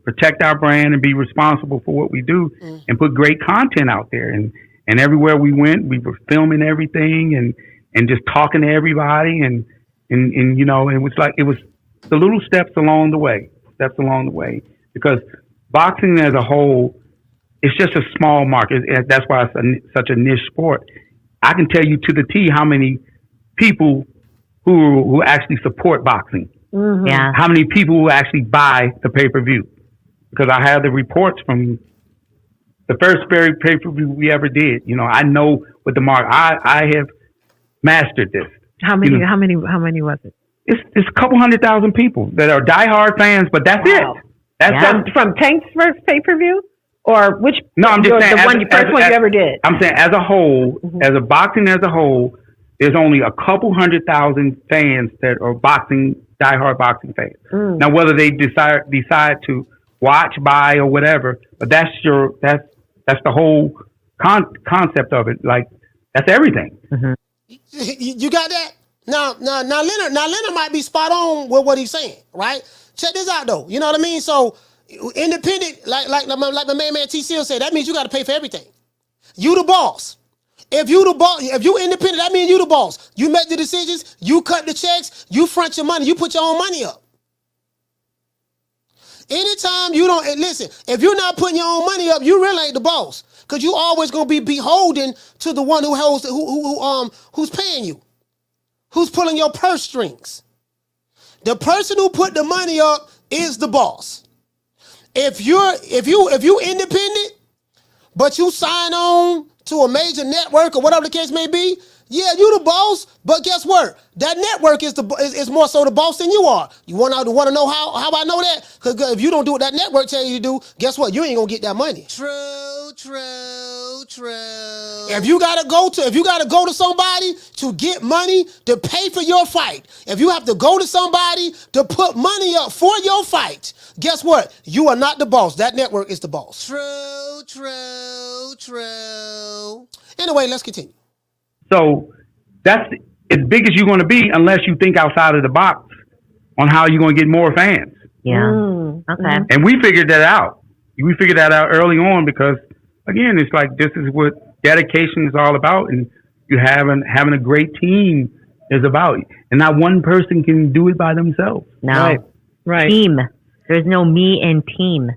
protect our brand and be responsible for what we do, and put great content out there. And everywhere we went, we were filming everything and just talking to everybody, and it was the little steps along the way, because boxing as a whole, it's just a small market. That's why it's such a niche sport. I can tell you to the T how many people who actually support boxing. Mm-hmm. Yeah. How many people will actually buy the pay-per-view? Because I have the reports from the first very pay-per-view we ever did. I know what the market. I have mastered this. How many was it? It's a couple 100,000 people that are diehard fans, but that's it. That's from Tank's first pay-per-view, or which? No, I'm just saying the first one you ever did. I'm saying as a whole, as a boxing as a whole, there's only a couple 100,000 fans that are diehard boxing fans. Now, whether they decide to watch, buy, or whatever, but that's the whole concept of it. Like, that's everything. Mm-hmm. You got that? Now Leonard might be spot on with what he's saying, right? Check this out though. You know what I mean? So independent, like my man T. Seal said, that means you got to pay for everything. You the boss. If you independent, that means you the boss. You make the decisions, you cut the checks, you front your money, you put your own money up. Anytime you don't, and listen, if you're not putting your own money up, you really ain't the boss. Because you always gonna be beholden to the one who's paying you, who's pulling your purse strings. The person who put the money up is the boss. If you independent, but you sign on to a major network or whatever the case may be, yeah, you the boss, but guess what? That network is more so the boss than you are. You want to know how I know that? Because if you don't do what that network tells you to do, guess what? You ain't gonna get that money. True. If you gotta go to somebody to get money to pay for your fight, if you have to go to somebody to put money up for your fight, guess what? You are not the boss. That network is the boss. True. Anyway, let's continue. So that's as big as you're going to be unless you think outside of the box on how you're going to get more fans. Yeah. Okay. And we figured that out. We figured that out early on because, again, it's like this is what dedication is all about, and you having a great team is about. And not one person can do it by themselves. No. Right. Team. There's no me and team.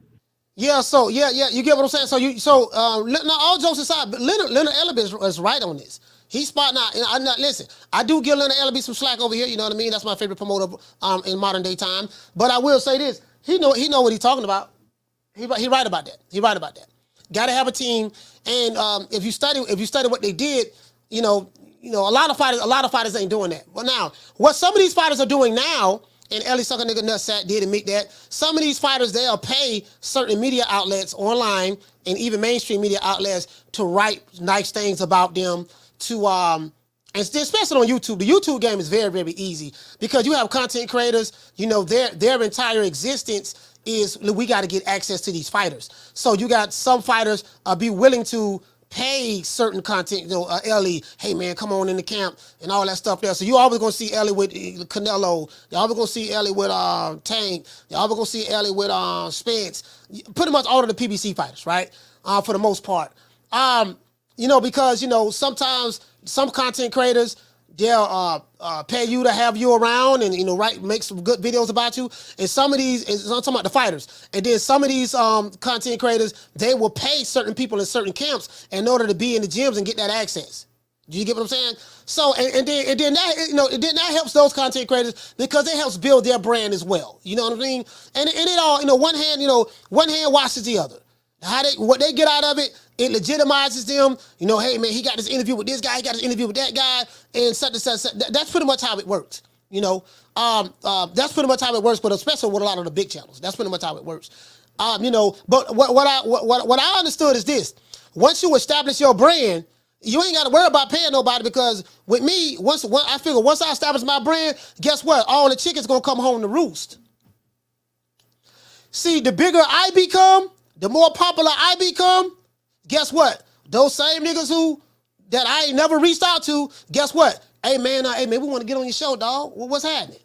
Yeah, so you get what I'm saying. So now all jokes aside, but Leonard Ellerbe is right on this. He's spotting out. Listen, I do give Leonard Ellerbe some slack over here. You know what I mean? That's my favorite promoter in modern day time. But I will say this: he know what he's talking about. He right about that. Got to have a team. And if you study what they did, a lot of fighters ain't doing that. But now, what some of these fighters are doing now, and Ellie Sucker Nigga Nutsack did admit that, some of these fighters, they'll pay certain media outlets online and even mainstream media outlets to write nice things about them, and especially on YouTube. The YouTube game is very, very easy because you have content creators, their entire existence is we got to get access to these fighters. So you got some fighters be willing to pay certain content, Ellie, hey man, come on in the camp and all that stuff there. So you always gonna see Ellie with Canelo. You always gonna see Ellie with Tank. You always gonna see Ellie with Spence. Pretty much all of the PBC fighters, right? For the most part, because sometimes some content creators they'll pay you to have you around and make some good videos about you. And some of these, I'm talking about the fighters, and then some of these content creators, they will pay certain people in certain camps in order to be in the gyms and get that access. Do you get what I'm saying? So and then that helps those content creators because it helps build their brand as well. You know what I mean? And it all, one hand washes the other. What they get out of it, it legitimizes them. Hey man, he got this interview with this guy, he got this interview with that guy, and such and such. That's pretty much how it works. That's pretty much how it works, but especially with a lot of the big channels. That's pretty much how it works. But what I understood is this: once you establish your brand, you ain't got to worry about paying nobody, because with me, once I establish my brand, guess what? All the chickens gonna come home to roost. See, the bigger I become, the more popular I become, guess what? Those same niggas that I ain't never reached out to, guess what? Hey man, we want to get on your show, dog. What's happening?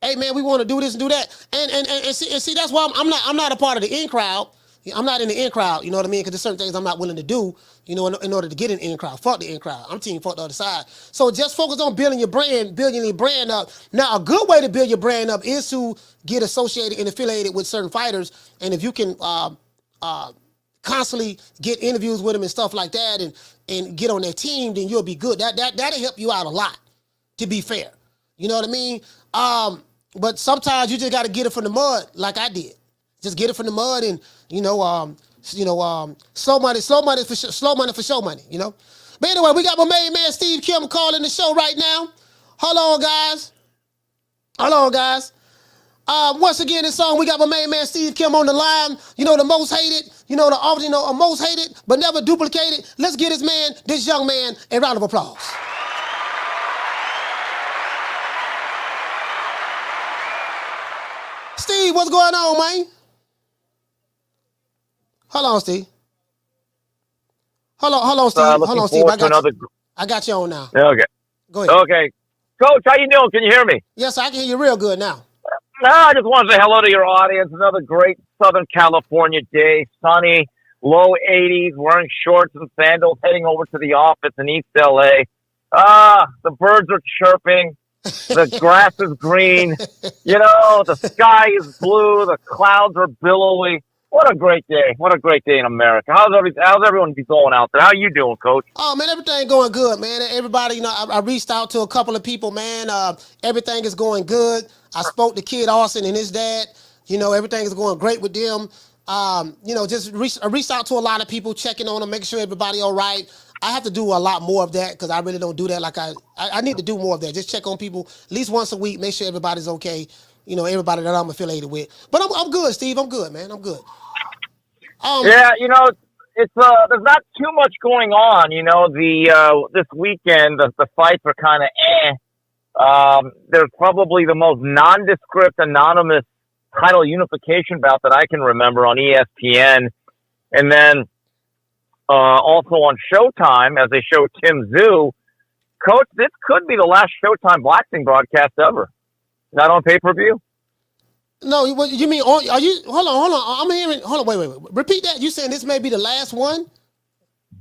Hey man, we want to do this and do that. And see, that's why I'm not a part of the in crowd. I'm not in the in crowd, you know what I mean? Because there's certain things I'm not willing to do, in order to get in the in crowd. Fuck the in crowd. I'm team fuck the other side. So just focus on building your brand up. Now, a good way to build your brand up is to get associated and affiliated with certain fighters. And if you can constantly get interviews with them and stuff like that, and get on their team, then you'll be good. That'll help you out a lot, to be fair. You know what I mean? But sometimes you just got to get it from the mud, like I did. Just get it from the mud, and slow money for show money. But anyway, we got my main man Steve Kim calling the show right now. Hold on, guys. Once again, this song, we got my main man Steve Kim on the line. The most hated, most hated but never duplicated. Let's get this young man, a round of applause. Steve, what's going on, man? Hold on, Steve. Hold on, Steve. I got you on now. Okay. Go ahead. Okay. Coach, how you doing? Can you hear me? Yes, I can hear you real good now. I just want to say hello to your audience. Another great Southern California day. Sunny, low 80s, wearing shorts and sandals, heading over to the office in East LA. The birds are chirping. The grass is green. The sky is blue. The clouds are billowy. What a great day. What a great day in America. How's everyone going out there? How you doing, Coach? Oh, man, everything going good, man. Everybody, I reached out to a couple of people, man. Everything is going good. I spoke to Kid Austin and his dad. Everything is going great with them. Just reached out to a lot of people, checking on them, making sure everybody all right. I have to do a lot more of that because I really don't do that. Like I need to do more of that. Just check on people at least once a week, make sure everybody's okay. Everybody that I'm affiliated with. But I'm good, Steve. I'm good, man. I'm good. It's there's not too much going on. This weekend the fights are kind of There's probably the most nondescript, anonymous title unification bout that I can remember on ESPN, and then also on Showtime as they show Tim Tszyu. Coach, this could be the last Showtime boxing broadcast ever. Not on pay-per-view. No, you mean? Are you? Hold on. I'm hearing. Hold on. Wait. Repeat that. You saying this may be the last one?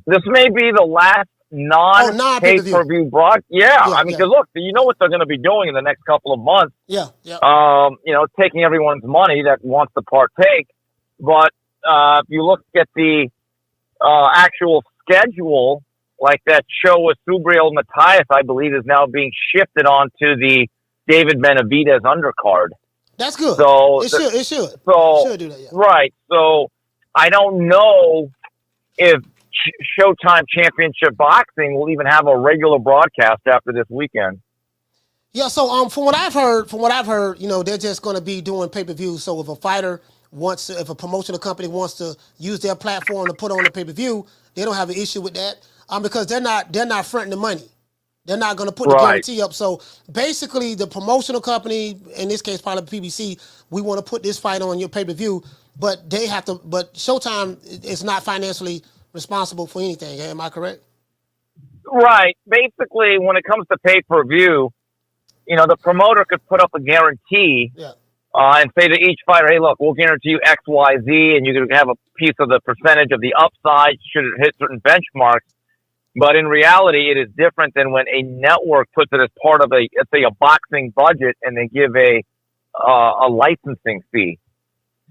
This may be the last non-pay-per-view broadcast. Yeah. Because look, you know what they're going to be doing in the next couple of months. Yeah. Taking everyone's money that wants to partake. But if you look at the actual schedule, like that show with Subriel Matias, I believe, is now being shifted onto the David Benavidez undercard. That's good. So it should. It should do that. Yeah. Right. So I don't know if Showtime Championship Boxing will even have a regular broadcast after this weekend. Yeah. So from what I've heard, they're just going to be doing pay-per-views. So if a promotional company wants to use their platform to put on a pay-per-view, they don't have an issue with that. Because they're not fronting the money. They're not going to put the guarantee up. So basically, the promotional company, in this case, probably PBC, we want to put this fight on your pay-per-view, but they have to. But Showtime is not financially responsible for anything. Am I correct? Right. Basically, when it comes to pay-per-view, the promoter could put up a guarantee and say to each fighter, "Hey, look, we'll guarantee you X, Y, Z, and you can have a piece of the percentage of the upside should it hit certain benchmarks." But in reality, it is different than when a network puts it as part of let's say, a boxing budget, and they give a licensing fee.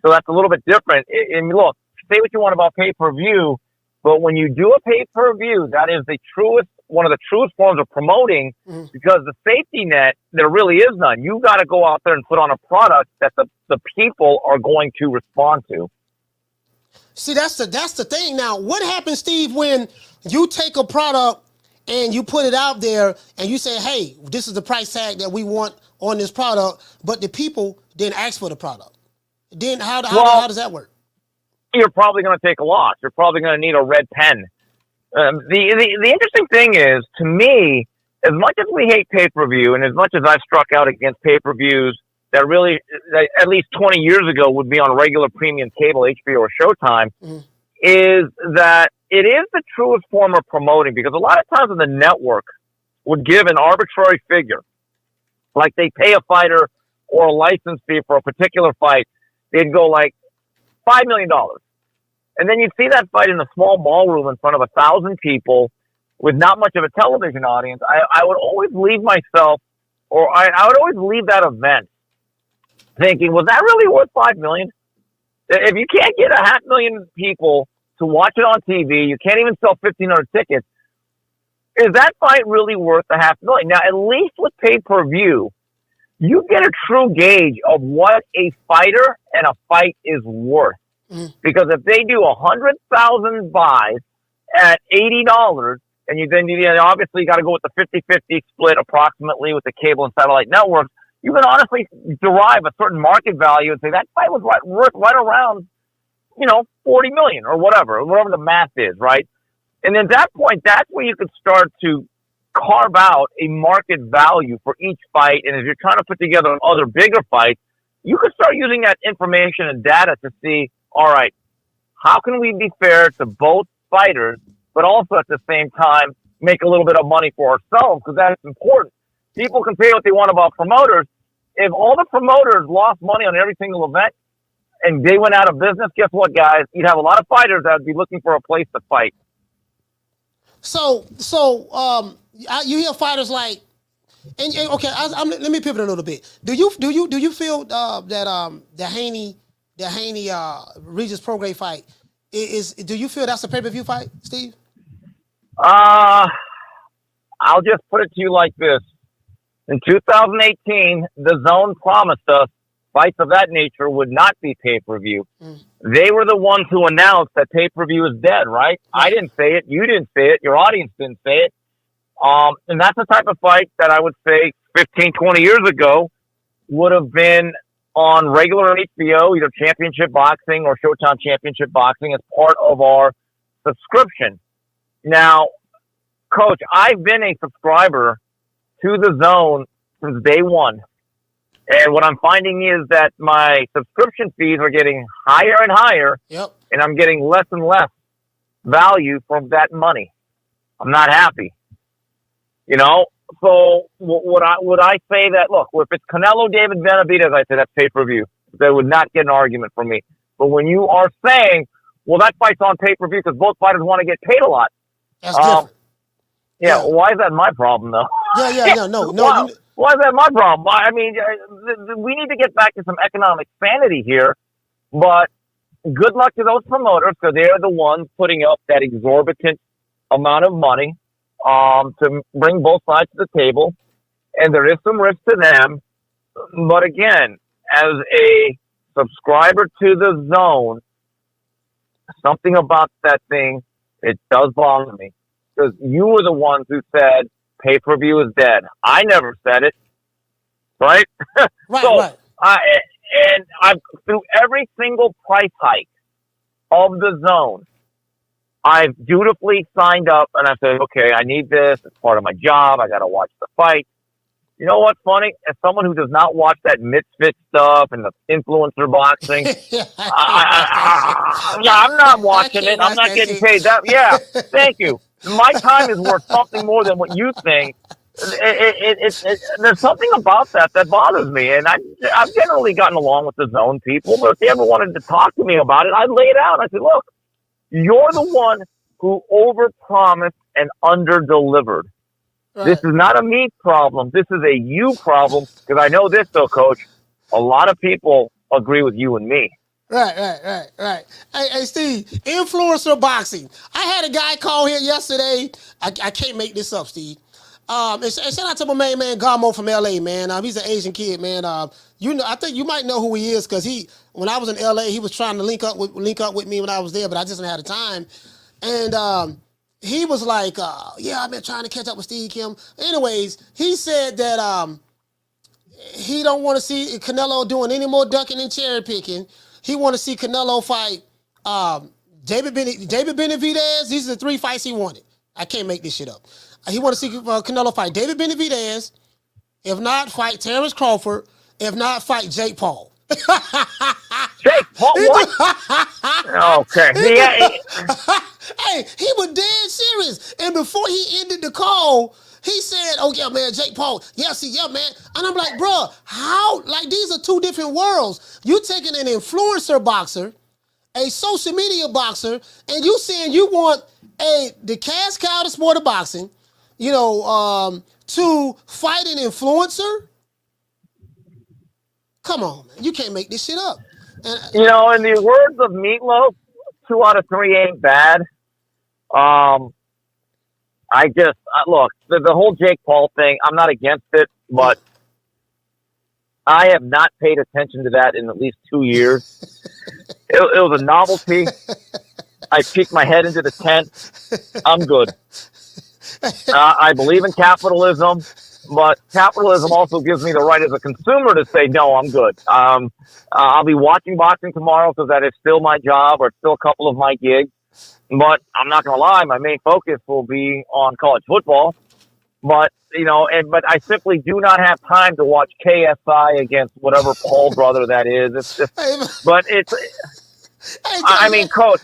So that's a little bit different. And look, say what you want about pay-per-view, but when you do a pay-per-view, that is one of the truest forms of promoting, because the safety net, there really is none. You got to go out there and put on a product that the people are going to respond to. See, that's the thing. Now, what happens, Steve, when you take a product and you put it out there and you say, hey, this is the price tag that we want on this product, but the people didn't ask for the product? Then how does that work? You're probably going to take a loss. You're probably going to need a red pen. The interesting thing is, to me, as much as we hate pay-per-view, and as much as I've struck out against pay-per-views that really, at least 20 years ago, would be on regular premium cable, HBO or Showtime, is that it is the truest form of promoting, because a lot of times when the network would give an arbitrary figure, like they pay a fighter or a license fee for a particular fight, they'd go like $5 million. And then you'd see that fight in a small ballroom in front of 1,000 people with not much of a television audience. I would always leave myself, or I would always leave that event thinking, was that really worth $5 million? If you can't get 500,000 people to watch it on TV, you can't even sell 1,500 tickets, is that fight really worth $500,000? Now, at least with pay-per-view, you get a true gauge of what a fighter and a fight is worth. Because if they do 100,000 buys at $80, and you obviously got to go with the 50-50 split approximately with the cable and satellite networks, you can honestly derive a certain market value and say that fight was worth right around, $40 million or whatever the math is, right? And at that point, that's where you could start to carve out a market value for each fight. And if you're trying to put together other bigger fights, you could start using that information and data to see, all right, how can we be fair to both fighters, but also at the same time make a little bit of money for ourselves, because that's important. People can say what they want about promoters. If all the promoters lost money on every single event and they went out of business, guess what, guys? You'd have a lot of fighters that would be looking for a place to fight. So you hear fighters like, and okay, let me pivot a little bit. Do you feel that the Haney Regis Prograis fight is? Do you feel that's a pay-per-view fight, Steve? I'll just put it to you like this: in 2018, the Zone promised us fights of that nature would not be pay-per-view. They were the ones who announced that pay-per-view is dead, right? I didn't say it. You didn't say it. Your audience didn't say it. And that's the type of fight that I would say 15, 20 years ago would have been on regular HBO, either Championship Boxing or Showtime Championship Boxing, as part of our subscription. Now, Coach, I've been a subscriber to the Zone since day one. And what I'm finding is that my subscription fees are getting higher and higher, and I'm getting less and less value from that money. I'm not happy. So would I say that, look, if it's Canelo, David Benavidez, I say that's pay-per-view. They would not get an argument from me. But when you are saying, well, that fight's on pay-per-view because both fighters want to get paid a lot. That's different. Yeah, why is that my problem, though? No. Why is that my problem? I mean, we need to get back to some economic sanity here, but good luck to those promoters, because they're the ones putting up that exorbitant amount of money to bring both sides to the table, and there is some risk to them. But again, as a subscriber to the Zone, something about that thing, it does bother me, because you were the ones who said pay-per-view is dead. I never said it, right? Right. I've through every single price hike of the Zone, I've dutifully signed up, and I said, okay, I need this. It's part of my job. I got to watch the fight. You know what's funny? As someone who does not watch that misfit stuff and the influencer boxing, I'm not watching it. I'm not getting paid. Yeah, thank you. My time is worth something more than what you think. There's something about that bothers me, and I've generally gotten along with the Zone people, but if they ever wanted to talk to me about it, I'd lay it out. I said, look, you're the one who overpromised and under-delivered. Right. This is not a me problem. This is a you problem, because I know this, though, Coach. A lot of people agree with you and me. Right. Hey, Steve, influencer boxing. I had a guy call here yesterday. I can't make this up, Steve. And shout out to my main man, Garmo from LA, man. He's an Asian kid, man. I think you might know who he is, because when I was in LA, he was trying to link up with me when I was there, but I just didn't have the time. And he was like, yeah, I've been trying to catch up with Steve Kim. Anyways, he said that he don't want to see Canelo doing any more ducking and cherry picking. He want to see Canelo fight David Benavidez. These are the 3 fights he wanted. I can't make this shit up. He want to see Canelo fight David Benavidez. If not, fight Terrence Crawford. If not, fight Jake Paul. Jake Paul? What? Okay. Hey, he was dead serious. And before he ended the call, he said, oh, yeah, man, Jake Paul. Yeah, man. And I'm like, bro, how? Like, these are two different worlds. You taking an influencer boxer, a social media boxer, and you saying you want the cash cow, the sport of boxing, to fight an influencer? Come on, man. You can't make this shit up. And, in the words of Meatloaf, 2 out of 3 ain't bad. Look, the whole Jake Paul thing, I'm not against it, but I have not paid attention to that in at least 2 years. It was a novelty. I peeked my head into the tent. I'm good. I believe in capitalism, but capitalism also gives me the right as a consumer to say, no, I'm good. I'll be watching boxing tomorrow because that is still my job, or it's still a couple of my gigs. But I'm not going to lie, my main focus will be on college football. But, but I simply do not have time to watch KSI against whatever Paul brother that is. It's just, but it's, Coach.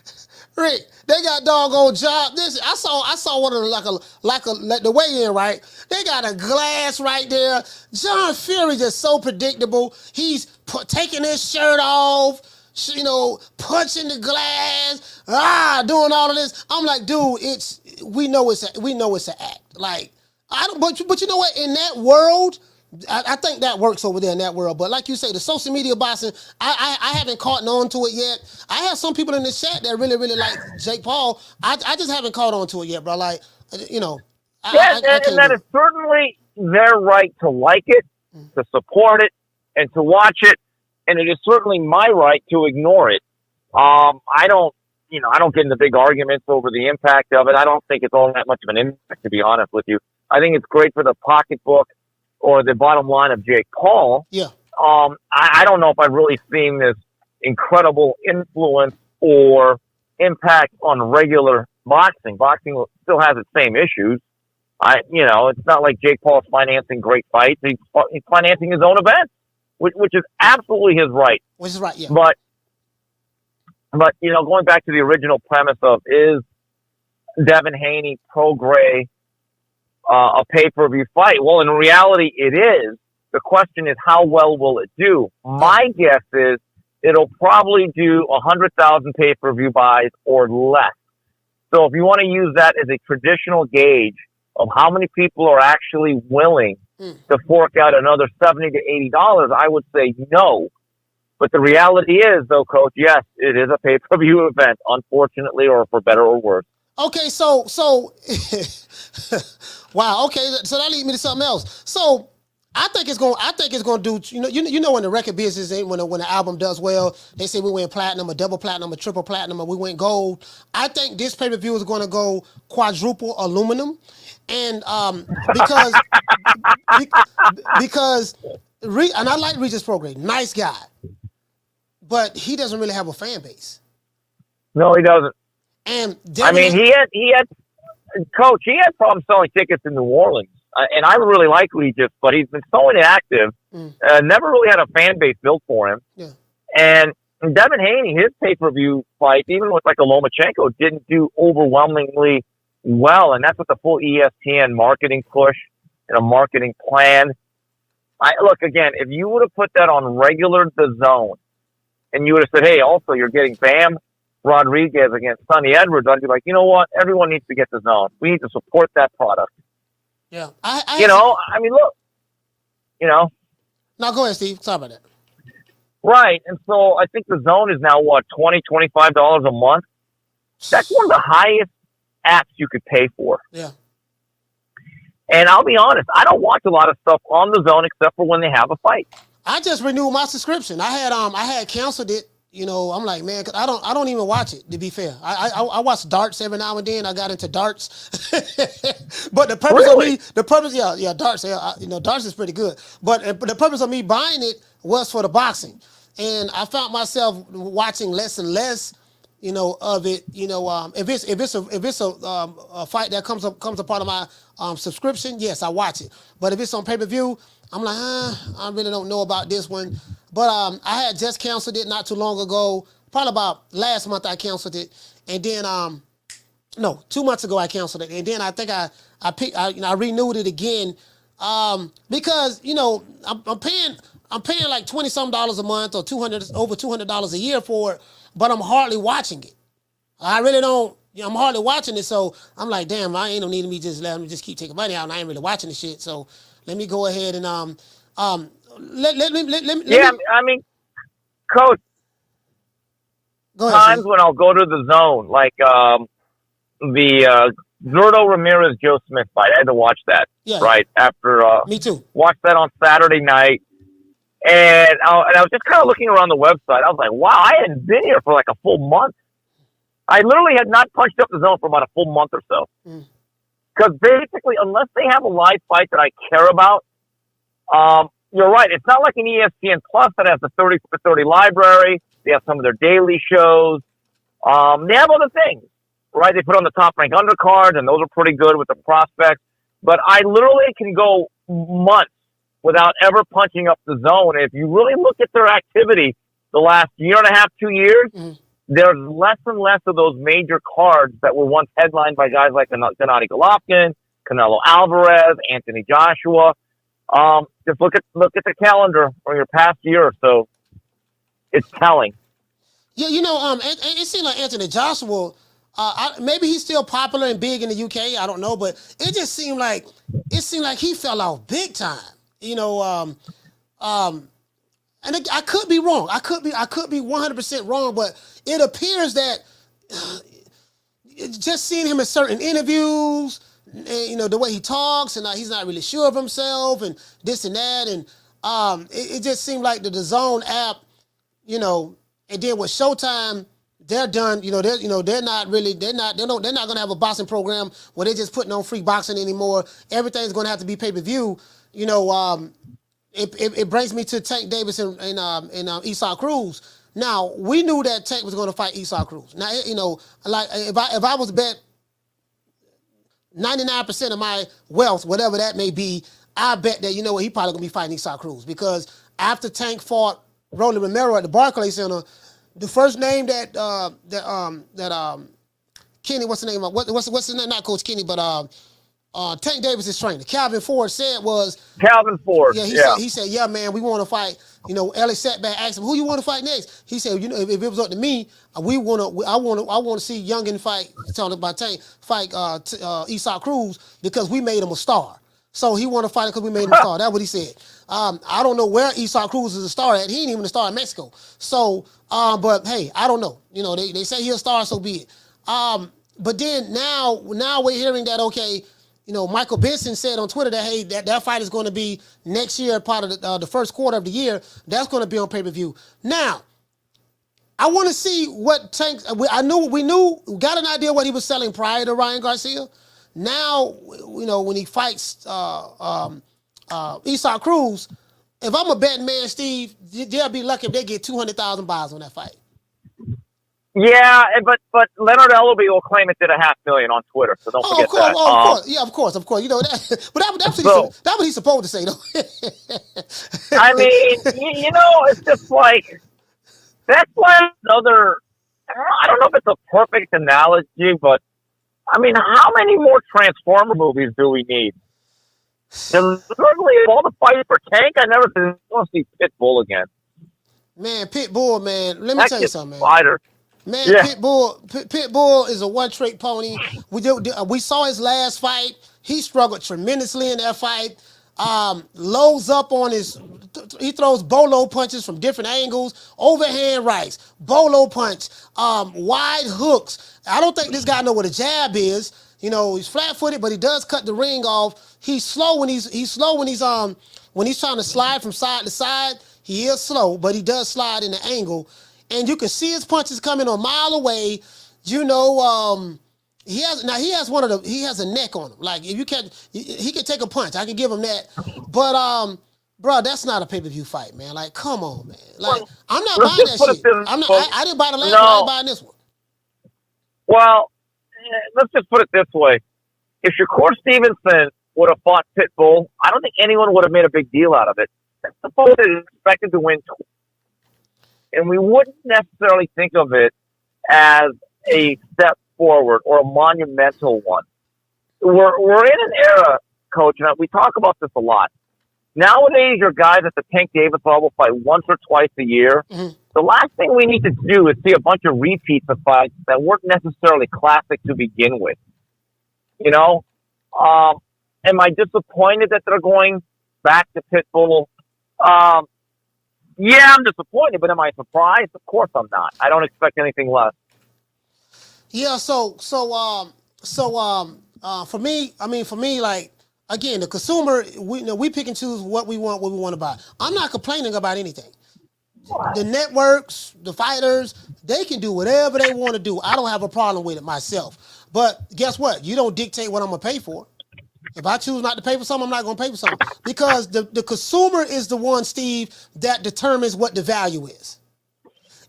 Rick, they got doggone job. I saw one of the like the weigh-in, right? They got a glass right there. John Fury just so predictable. He's taking his shirt off, punching the glass, doing all of this. I'm like, dude, we know it's an act. Like, but you know what? In that world, I think that works over there in that world. But like you say, the social media boxing, I haven't caught on to it yet. I have some people in the chat that really, really like Jake Paul. I just haven't caught on to it yet, bro. Like, and that is certainly their right to like it, to support it, and to watch it. And it is certainly my right to ignore it. I don't get into big arguments over the impact of it. I don't think it's all that much of an impact, to be honest with you. I think it's great for the pocketbook or the bottom line of Jake Paul. Yeah. I don't know if I've really seen this incredible influence or impact on regular boxing. Boxing still has its same issues. It's not like Jake Paul's financing great fights. He's financing his own events, which is absolutely his right. Which is right, yeah. But going back to the original premise of, is Devin Haney, Prograis, a pay-per-view fight? Well, in reality, it is. The question is, how well will it do? My guess is it'll probably do 100,000 pay-per-view buys or less. So if you want to use that as a traditional gauge of how many people are actually willing to fork out another $70 to $80, I would say no. But the reality is, though, Coach, yes, it is a pay-per-view event, unfortunately, or for better or worse. Okay, so wow. Okay, so that leads me to something else. So I think it's going to do. You know when the record business ain't when the album does well, they say we went platinum, or double platinum, or triple platinum, or we went gold. I think this pay-per-view is going to go quadruple aluminum, and because and I like Regis Prograis, nice guy, but he doesn't really have a fan base. No, he doesn't. And he had Coach, he had problems selling tickets in New Orleans. And I really like Regis, but he's been so inactive, never really had a fan base built for him. Yeah. And Devin Haney, his pay-per-view fight, even with like a Lomachenko, didn't do overwhelmingly well. And that's with the full ESPN marketing push and a marketing plan. Look, again, if you would have put that on regular DAZN, and you would have said, hey, also, you're getting BAM Rodriguez against Sonny Edwards, I'd be like, you know what? Everyone needs to get the zone. We need to support that product. Yeah. I mean, look, Now go ahead, Steve. Sorry about that. Right. And so I think the zone is now, what, $20, $25 a month? That's one of the highest apps you could pay for. Yeah. And I'll be honest, I don't watch a lot of stuff on the zone except for when they have a fight. I just renewed my subscription. I had canceled it. I'm like, man, 'cause I don't even watch it, to be fair. I watch darts every now and then. I got into darts. But the purpose darts, darts is pretty good. But the purpose of me buying it was for the boxing. And I found myself watching less and less, of it. If it's a fight that comes a part of my subscription, yes, I watch it. But if it's on pay-per-view, I'm like, I really don't know about this one. But I had just canceled it not too long ago. Probably about last month I canceled it. And then, 2 months ago I canceled it. And then I think I renewed it again because, I'm paying like $20-some a month or over $200 a year for it, but I'm hardly watching it. I really don't. I'm hardly watching it, so I'm like, damn, I ain't no need of me let me just keep taking money out, and I ain't really watching the shit. So let me go ahead and let me. I mean, Coach. Go ahead, times when I'll go to the zone, like the Zurdo Ramirez Joe Smith fight, I had to watch that. Yeah. Right after. Me too. Watched that on Saturday night. And I was just kind of looking around the website. I was like, wow, I hadn't been here for like a full month. I literally had not punched up the zone for about a full month or so. Because basically, unless they have a live fight that I care about, you're right. It's not like an ESPN Plus that has the 30 for 30 library. They have some of their daily shows. They have other things, right? They put on the top-ranked undercards, and those are pretty good with the prospects. But I literally can go months without ever punching up the zone. If you really look at their activity the last year and a half, 2 years, there's less and less of those major cards that were once headlined by guys like Gennady Golovkin, Canelo Alvarez, Anthony Joshua. Just look at the calendar for your past year or so. It's telling. Yeah, it seemed like Anthony Joshua, maybe he's still popular and big in the UK. I don't know, but it just seemed like he fell off big time. And I could be wrong. I could be 100% wrong, but it appears that just seeing him in certain interviews, and, the way he talks, and he's not really sure of himself, and this and that, and it just seemed like the DAZN app, and then with Showtime, they're done. They're not going to have a boxing program where they're just putting on free boxing anymore. Everything's going to have to be pay-per-view. It brings me to Tank Davis and Isaac Cruz. Now, we knew that Tank was going to fight Isaac Cruz. Now, like if I was to bet 99% of my wealth, whatever that may be, I bet that, he probably going to be fighting Isaac Cruz, because after Tank fought Rolly Romero at the Barclays Center, the first name that Kenny, what's the name? What's his name? Not Coach Kenny, but Tank Davis' trainer, Calvin Ford, said was Calvin Ford. Yeah, he said, yeah, man, we want to fight. Ellie Setback asked him, who you want to fight next? He said, if it was up to me, I want to see Youngin fight. Talking about Tank fight Isaac Cruz, because we made him a star. So he want to fight because we made him a star. That's what he said. I don't know where Isaac Cruz is a star at. He ain't even a star in Mexico. So, but hey, I don't know. They say he's a star, so be it. But then now we're hearing that, okay, Michael Benson said on Twitter that, hey, that fight is going to be next year, part of the first quarter of the year. That's going to be on pay-per-view. Now, I want to see what Tank. We got an idea what he was selling prior to Ryan Garcia. Now, when he fights Isaac Cruz, if I'm a betting man, Steve, they'll be lucky if they get 200,000 buys on that fight. Yeah, but Leonard Ellerbe will claim it did $500,000 on Twitter, so don't forget that. Of course. That. But that's what he's supposed to say, though. I mean, it's just like, that's why another, I don't know if it's a perfect analogy, but I mean, how many more Transformer movies do we need? Certainly, of all the fights for Tank, I never want to see Pitbull again. Man, Pitbull, man. Let me tell you something, man. Fighter. Man, Pitbull is a one-trick pony. We saw his last fight. He struggled tremendously in that fight. Loads up on he throws bolo punches from different angles, overhand rights, bolo punch, wide hooks. I don't think this guy know what a jab is. You know, he's flat-footed, but he does cut the ring off. He's slow when he's trying to slide from side to side. He is slow, but he does slide in the angle. And you can see his punches coming a mile away. You know, he has a neck on him. Like if you catch, he can take a punch. I can give him that. But bro, that's not a pay-per-view fight, man. Like, come on, man. Like, I'm not buying that shit. I didn't buy the last one. I ain't buying this one. Well, let's just put it this way: if Shakur Stevenson would have fought Pitbull, I don't think anyone would have made a big deal out of it. Suppose is expected to win, and we wouldn't necessarily think of it as a step forward or a monumental one. We're in an era, Coach, and we talk about this a lot. Nowadays, your guys at the Tank Davis level fight once or twice a year. Mm-hmm. The last thing we need to do is see a bunch of repeats of fights that weren't necessarily classic to begin with. You know? Am I disappointed that they're going back to Pitbull? Yeah, I'm disappointed, but am I surprised? Of course I'm not. I don't expect anything less. Yeah, for me, like, again, the consumer, we pick and choose what we want to buy. I'm not complaining about anything. The networks, the fighters, they can do whatever they want to do. I don't have a problem with it myself. But guess what? You don't dictate what I'm going to pay for. If I choose not to pay for something, I'm not going to pay for something. Because the consumer is the one, Steve, that determines what the value is.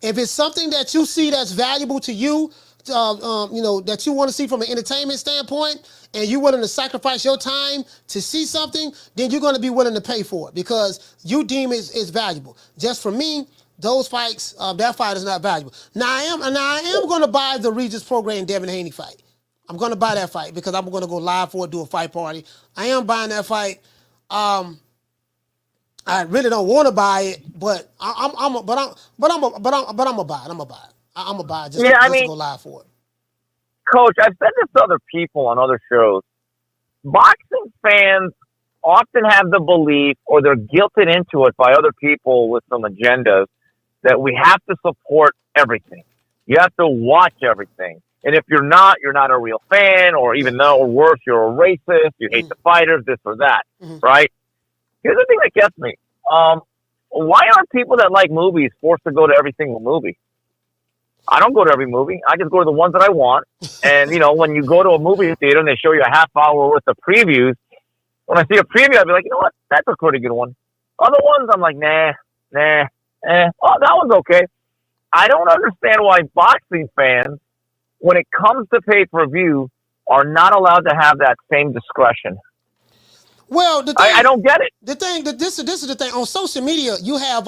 If it's something that you see that's valuable to you, that you want to see from an entertainment standpoint, and you're willing to sacrifice your time to see something, then you're going to be willing to pay for it because you deem it's valuable. Just for me, those fights, that fight is not valuable. Now I am going to buy the Regis Prograis and Devin Haney fight. I'm going to buy that fight because I'm going to go live for it, do a fight party. I am buying that fight. I really don't want to buy it, but I'm gonna buy it. I'm gonna buy it just to go live for it. Coach, I've said this to other people on other shows. Boxing fans often have the belief, or they're guilted into it by other people with some agendas, that we have to support everything. You have to watch everything. And if you're not a real fan, or even though, or worse, you're a racist, you hate the fighters, this or that, right? Here's the thing that gets me. Why aren't people that like movies forced to go to every single movie? I don't go to every movie. I just go to the ones that I want. And, when you go to a movie theater and they show you a half hour worth of previews, when I see a preview, I'll be like, you know what? That's a pretty good one. Other ones, I'm like, nah. Oh, that one's okay. I don't understand why boxing fans, when it comes to pay-per-view, are not allowed to have that same discretion. Well, I don't get it. This is the thing. On social media, you have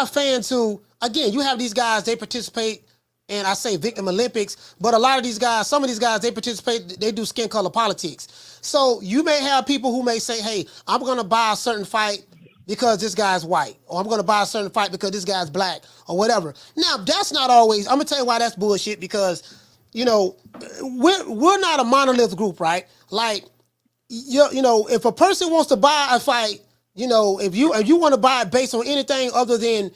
fans who, again, you have these guys, they participate in, I say, Victim Olympics, but a lot of these guys, some of these guys, they participate, they do skin color politics. So you may have people who may say, hey, I'm going to buy a certain fight because this guy's white, or I'm going to buy a certain fight because this guy's black, or whatever. Now, that's not always, I'm going to tell you why that's bullshit, because, we're not a monolith group, right? Like, if a person wants to buy a fight, if you want to buy it based on anything other than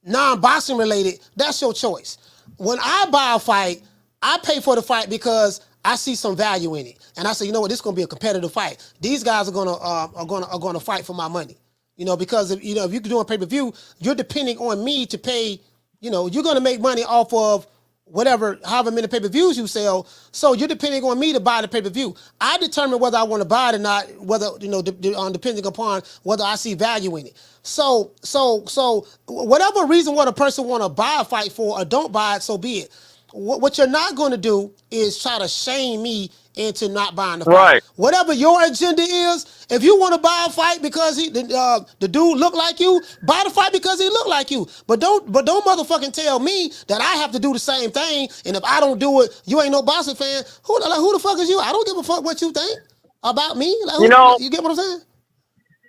non-boxing related, that's your choice. When I buy a fight, I pay for the fight because I see some value in it, and I say, you know what, this is going to be a competitive fight. These guys are going to fight for my money, because if you're doing pay-per-view, you're depending on me to pay. You're going to make money off of however many pay-per-views you sell. So you're depending on me to buy the pay-per-view. I determine whether I want to buy it or not, depending upon whether I see value in it. So whatever reason what a person want to buy a fight for or don't buy it, so be it. What you're not going to do is try to shame me into not buying the fight. Right. Whatever your agenda is, if you want to buy a fight because the dude look like you, buy the fight because he look like you. But don't motherfucking tell me that I have to do the same thing. And if I don't do it, you ain't no boxing fan. Who the fuck is you? I don't give a fuck what you think about me. Like, you get what I'm saying?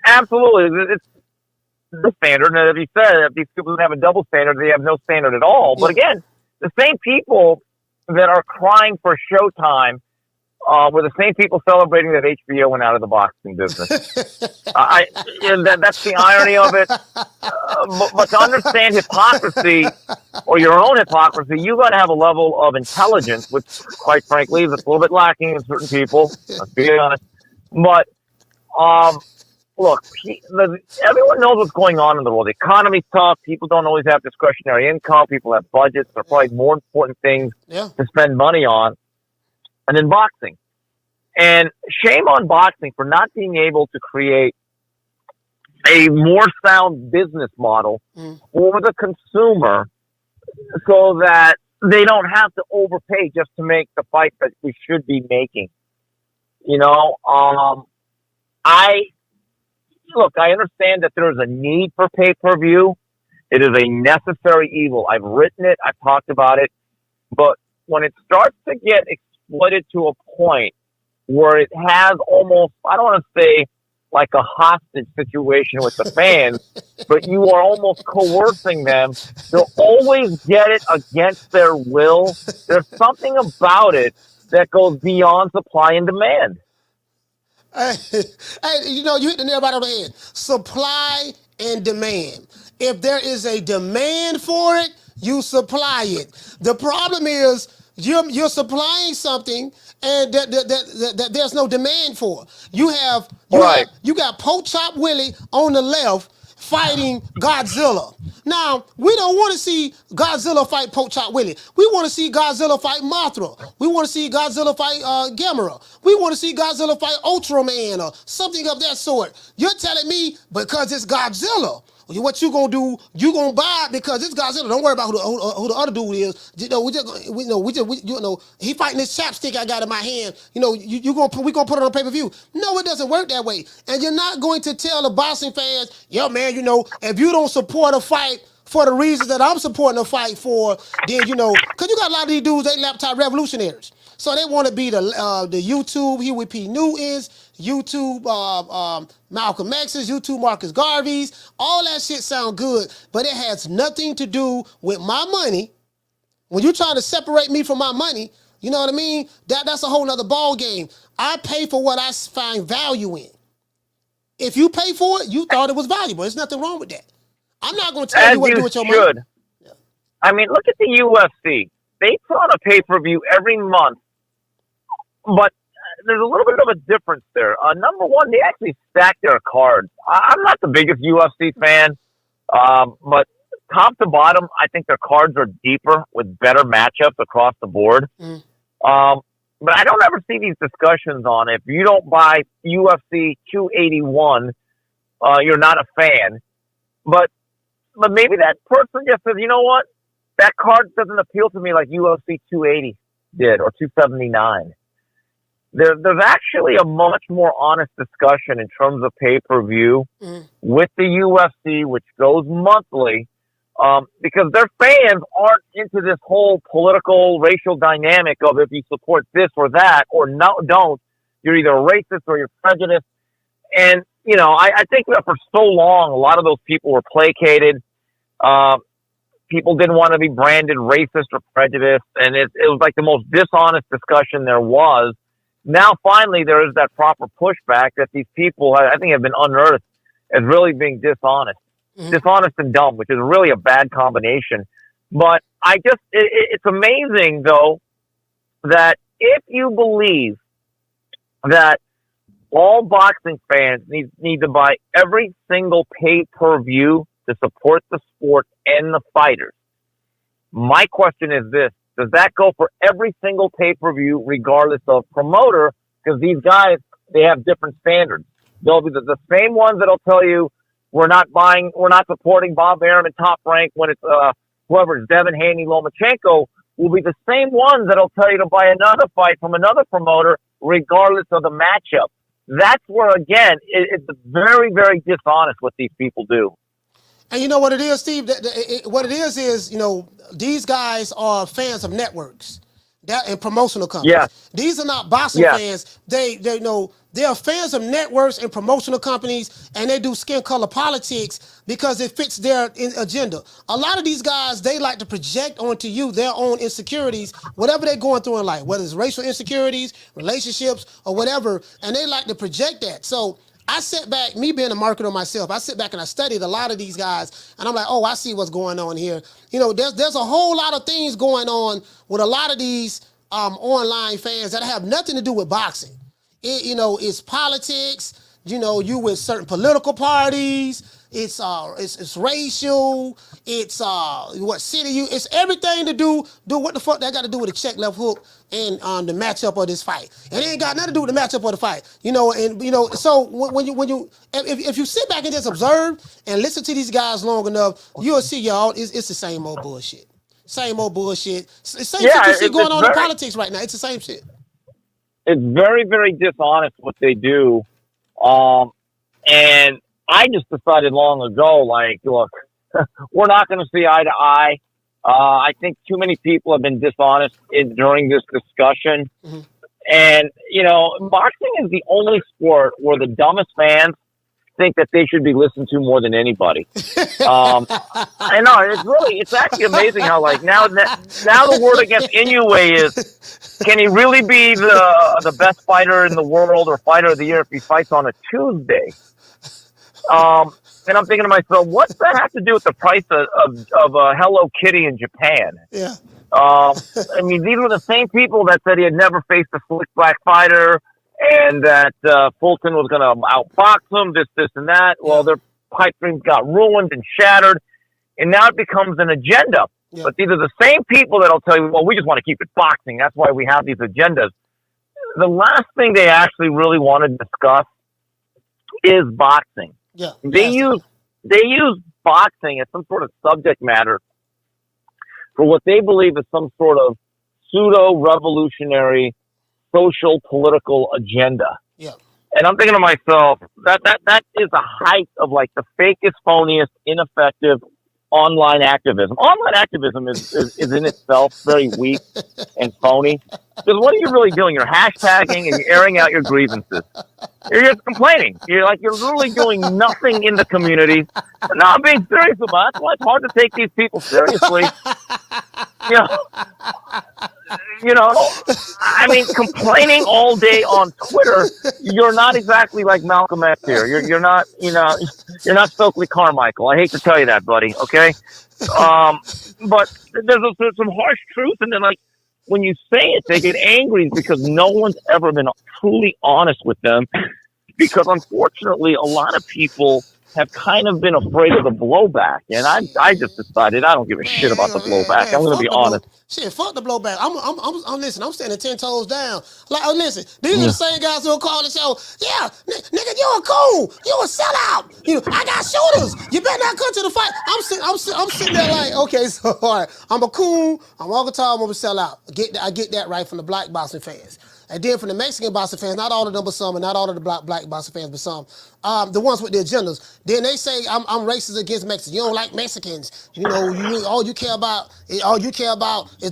Absolutely. the standard. And as you said, if these people don't have a double standard, they have no standard at all. But again, the same people that are crying for Showtime were the same people celebrating that HBO went out of the boxing business. That's the irony of it. But to understand hypocrisy or your own hypocrisy, you got to have a level of intelligence, which, quite frankly, is a little bit lacking in certain people. Let's be honest. But look, everyone knows what's going on in the world. The economy's tough. People don't always have discretionary income. People have budgets. There are probably more important things to spend money on. And then boxing. And shame on boxing for not being able to create a more sound business model for the consumer so that they don't have to overpay just to make the fight that we should be making. You know, I understand that there is a need for pay-per-view. It is a necessary evil. I've written it. I've talked about it. But when it starts to get exploited to a point where it has almost, I don't want to say like a hostage situation with the fans, but you are almost coercing them to always get it against their will. There's something about it that goes beyond supply and demand. Hey, you know, you hit the nail right on the head. Supply and demand. If there is a demand for it, you supply it. The problem is you're supplying something and that there's no demand for. You got Poke Chop Willie on the left fighting Godzilla. Now, we don't want to see Godzilla fight Poke Chop Willie. We want to see Godzilla fight Mothra. We want to see Godzilla fight Gamera. We want to see Godzilla fight Ultraman or something of that sort. You're telling me because it's Godzilla, what you gonna do? You gonna buy it because it's Godzilla. Don't worry about who the other dude is. You know, he fighting this chapstick I got in my hand. You know, we gonna put it on pay-per-view. No, it doesn't work that way. And you're not going to tell the boxing fans, yo, man, you know, if you don't support a fight for the reasons that I'm supporting a fight for, then, you know, because you got a lot of these dudes, they laptop revolutionaries. So they want to be the YouTube Huey P. Newtons, YouTube Malcolm X's, YouTube Marcus Garvey's. All that shit sound good, but it has nothing to do with my money. When you're trying to separate me from my money, you know what I mean? That's a whole nother ball game. I pay for what I find value in. If you pay for it, you thought it was valuable. There's nothing wrong with that. I'm not going to tell you what to do with your money. Yeah. I mean, look at the UFC. They put on a pay-per-view every month. But there's a little bit of a difference there. Number one, they actually stack their cards. I'm not the biggest UFC fan, but top to bottom, I think their cards are deeper with better matchups across the board. But I don't ever see these discussions on if you don't buy UFC 281, you're not a fan. But maybe that person just says, you know what? That card doesn't appeal to me like UFC 280 did or 279. There's actually a much more honest discussion in terms of pay-per-view with the UFC, which goes monthly, because their fans aren't into this whole political, racial dynamic of if you support this or that or don't, you're either racist or you're prejudiced. And, you know, I think that for so long, a lot of those people were placated. People didn't want to be branded racist or prejudiced, and it was like the most dishonest discussion there was. Now, finally, there is that proper pushback that these people, I think, have been unearthed as really being dishonest. Dishonest and dumb, which is really a bad combination. But it's amazing, though, that if you believe that all boxing fans need to buy every single pay-per-view to support the sport and the fighters, my question is this. Does that go for every single pay-per-view, regardless of promoter? Because these guys, they have different standards. They'll be the same ones that'll tell you we're not supporting Bob Arum in Top Rank when it's whoever it's Devin Haney, Lomachenko, will be the same ones that'll tell you to buy another fight from another promoter, regardless of the matchup. That's where, again, it's very, very dishonest what these people do. And you know what it is, Steve? What it is, you know, these guys are fans of networks and promotional companies. Yeah. These are not boxing fans. They They are fans of networks and promotional companies, and they do skin color politics because it fits their agenda. A lot of these guys, they like to project onto you their own insecurities, whatever they're going through in life, whether it's racial insecurities, relationships, or whatever, and they like to project that. So I sit back, me being a marketer myself, I sit back and I studied a lot of these guys, and I'm like, oh, I see what's going on here. You know, there's a whole lot of things going on with a lot of these online fans that have nothing to do with boxing. It's politics. You with certain political parties. It's racial. It's what city you. It's everything to do what the fuck that got to do with a check left hook and the matchup of this fight. And it ain't got nothing to do with the matchup of the fight. So when you if you sit back and just observe and listen to these guys long enough, you'll see y'all. It's the same old bullshit. Same old bullshit. Same shit you see going on in politics right now. It's the same shit. It's very, very dishonest what they do. And I just decided long ago, like, look, we're not going to see eye to eye. I think too many people have been dishonest during this discussion. Mm-hmm. And, boxing is the only sport where the dumbest fans think that they should be listened to more than anybody. I know, it's actually amazing how, like, now the word against Inoue is, can he really be the best fighter in the world or fighter of the year if he fights on a Tuesday? And I'm thinking to myself, what's that have to do with the price of Hello Kitty in Japan? Yeah. I mean, these were the same people that said he had never faced a slick black fighter and that Fulton was going to outbox him, this, and that. Well, their pipe dreams got ruined and shattered, and now it becomes an agenda. Yeah. But these are the same people that'll tell you, well, we just want to keep it boxing. That's why we have these agendas. The last thing they actually really want to discuss is boxing. Yeah. They use boxing as some sort of subject matter for what they believe is some sort of pseudo-revolutionary social political agenda. Yeah. And I'm thinking to myself, that is a height of like the fakest, phoniest, ineffective online activism. Online activism is in itself very weak and phony. Because what are you really doing? You're hashtagging and you're airing out your grievances. You're just complaining. You're literally doing nothing in the community. No, I'm being serious about it. That's why it's hard to take these people seriously. I mean, complaining all day on Twitter, you're not exactly like Malcolm X here. You're not, you're not Stokely Carmichael. I hate to tell you that, buddy. Okay. But there's some harsh truth. And then like, when you say it, they get angry because no one's ever been truly honest with them. Because unfortunately, a lot of people have kind of been afraid of the blowback. And I just decided I don't give a shit about the blowback. I'm going to be honest. Shit, fuck the blowback. I'm standing 10 toes down. Like, listen, these are the same guys who will call the show. Yeah, nigga, you a cool. You a sellout. I got shooters. You better not come to the fight. I'm sitting there like, okay, so all right, I'm a cool. I'm Uncle Tom. I'm a sellout. I get that right from the black boxing fans. And then from the Mexican boxing fans, not all of them, but some, and not all of the black boxing fans, but some, the ones with the agendas. Then they say I'm racist against Mexicans. You don't like Mexicans. All you care about is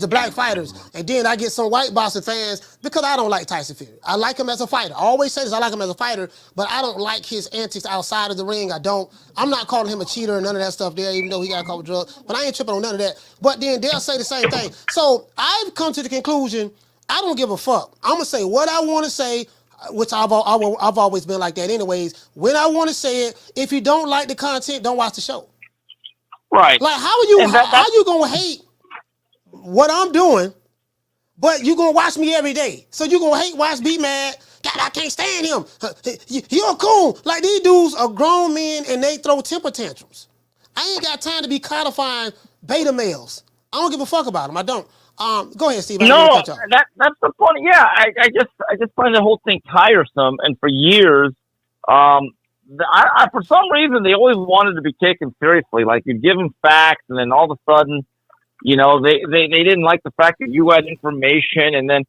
the black fighters. And then I get some white boxing fans because I don't like Tyson Fury. I like him as a fighter. I always say this, I like him as a fighter, but I don't like his antics outside of the ring. I'm not calling him a cheater and none of that stuff there, even though he got a couple drugs. But I ain't tripping on none of that. But then they'll say the same thing. So I've come to the conclusion, I don't give a fuck. I'm gonna say what I want to say, which I've always been like that anyways. When I want to say it, if you don't like the content, don't watch the show. Right. Like how you gonna hate what I'm doing, but you gonna watch me every day? So you gonna be mad. God, I can't stand him. You're cool. Like these dudes are grown men and they throw temper tantrums. I ain't got time to be codifying beta males. I don't give a fuck about them. I don't. Go ahead, Steve. No, that's the point. Yeah, I just find the whole thing tiresome. And for years, I for some reason they always wanted to be taken seriously. Like you'd give them facts, and then all of a sudden, they didn't like the fact that you had information. And then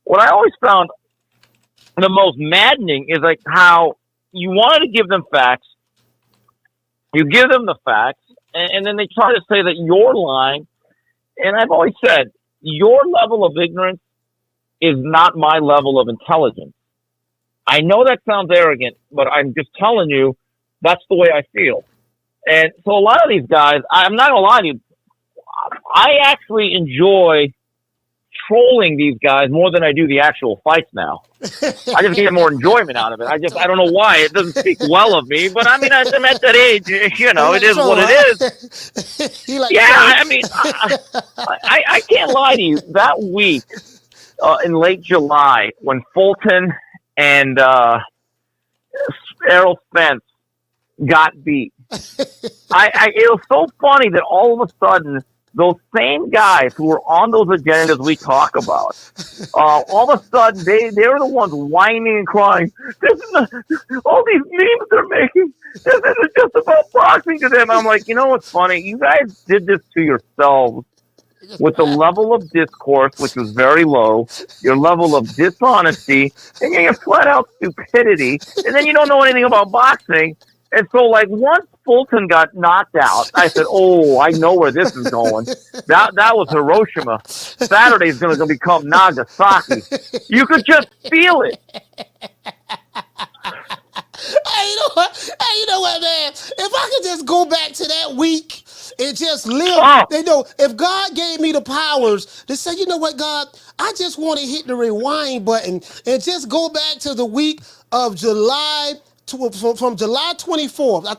what I always found the most maddening is like how you wanted to give them facts, you give them the facts, and then they try to say that you're lying. And I've always said, your level of ignorance is not my level of intelligence. I know that sounds arrogant, but I'm just telling you, that's the way I feel. And so a lot of these guys, I'm not going to lie to you, I actually enjoy trolling these guys more than I do the actual fights now. I just get more enjoyment out of it. I don't know why. It doesn't speak well of me, but I mean, I'm at that age, you know, it is what it is. I mean, I can't lie to you. That week in late July when Fulton and Errol Spence got beat, it was so funny that all of a sudden those same guys who were on those agendas we talk about, all of a sudden they were the ones whining and crying. All these memes they're making, this isn't just about boxing to them. I'm like, you know what's funny? You guys did this to yourselves with the level of discourse, which was very low, your level of dishonesty, and your flat out stupidity, and then you don't know anything about boxing. And so, like, once Fulton got knocked out, I said, oh, I know where this is going. That was Hiroshima. Saturday's going to become Nagasaki. You could just feel it. Hey, you know what, man? If I could just go back to that week and just live, if God gave me the powers to say, you know what, God, I just want to hit the rewind button and just go back to the week of July from July 24th. I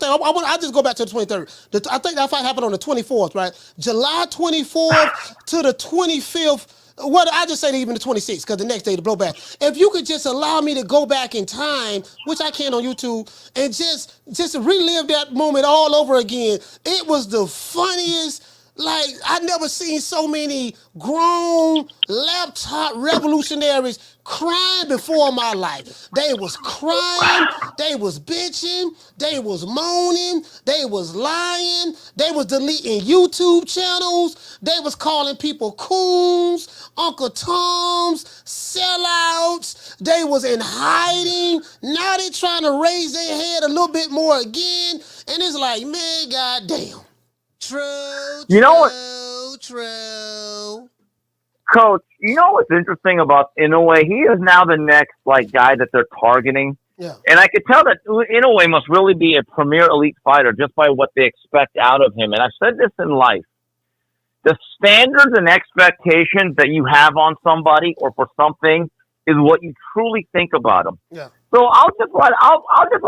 just go back to the 23rd. I think that fight happened on the 24th, right? July 24th to the 25th. What I just say even the 26th, because the next day the blowback. If you could just allow me to go back in time, which I can on YouTube, and just relive that moment all over again, it was the funniest. Like, I never seen so many grown laptop revolutionaries crying before in my life. They was crying, they was bitching, they was moaning, they was lying, they was deleting YouTube channels, they was calling people coons, Uncle Toms, sellouts, they was in hiding. Now they trying to raise their head a little bit more again, and it's like, man, goddamn. True. Coach, you know what's interesting about Inoue? He is now the next guy that they're targeting. Yeah. And I could tell that Inoue must really be a premier elite fighter just by what they expect out of him. And I've said this in life. The standards and expectations that you have on somebody or for something is what you truly think about them. Yeah. So I'll just write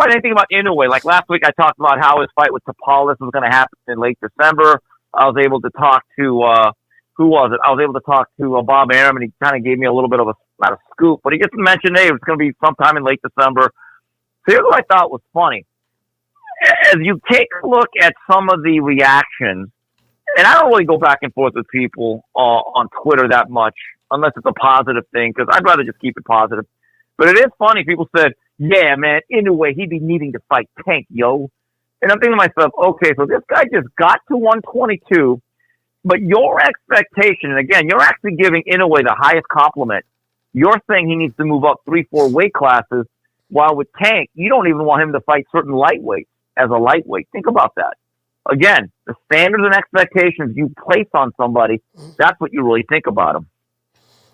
anything about Inoue. Like last week, I talked about how his fight with Tapales was going to happen in late December. I was able to talk to who was it? I was able to talk to Bob Arum, and he kind of gave me a little bit of not a scoop, but he just mentioned, hey, it was going to be sometime in late December. So here's what I thought was funny. As you take a look at some of the reactions, and I don't really go back and forth with people on Twitter that much, unless it's a positive thing, because I'd rather just keep it positive. But it is funny. People said, yeah, man, Inoue, he'd be needing to fight Tank, yo. And I'm thinking to myself, okay, so this guy just got to 122, but your expectation, and again, you're actually giving Inoue the highest compliment. You're saying he needs to move up 3-4 weight classes, while with Tank, you don't even want him to fight certain lightweights as a lightweight. Think about that. Again, the standards and expectations you place on somebody, that's what you really think about him.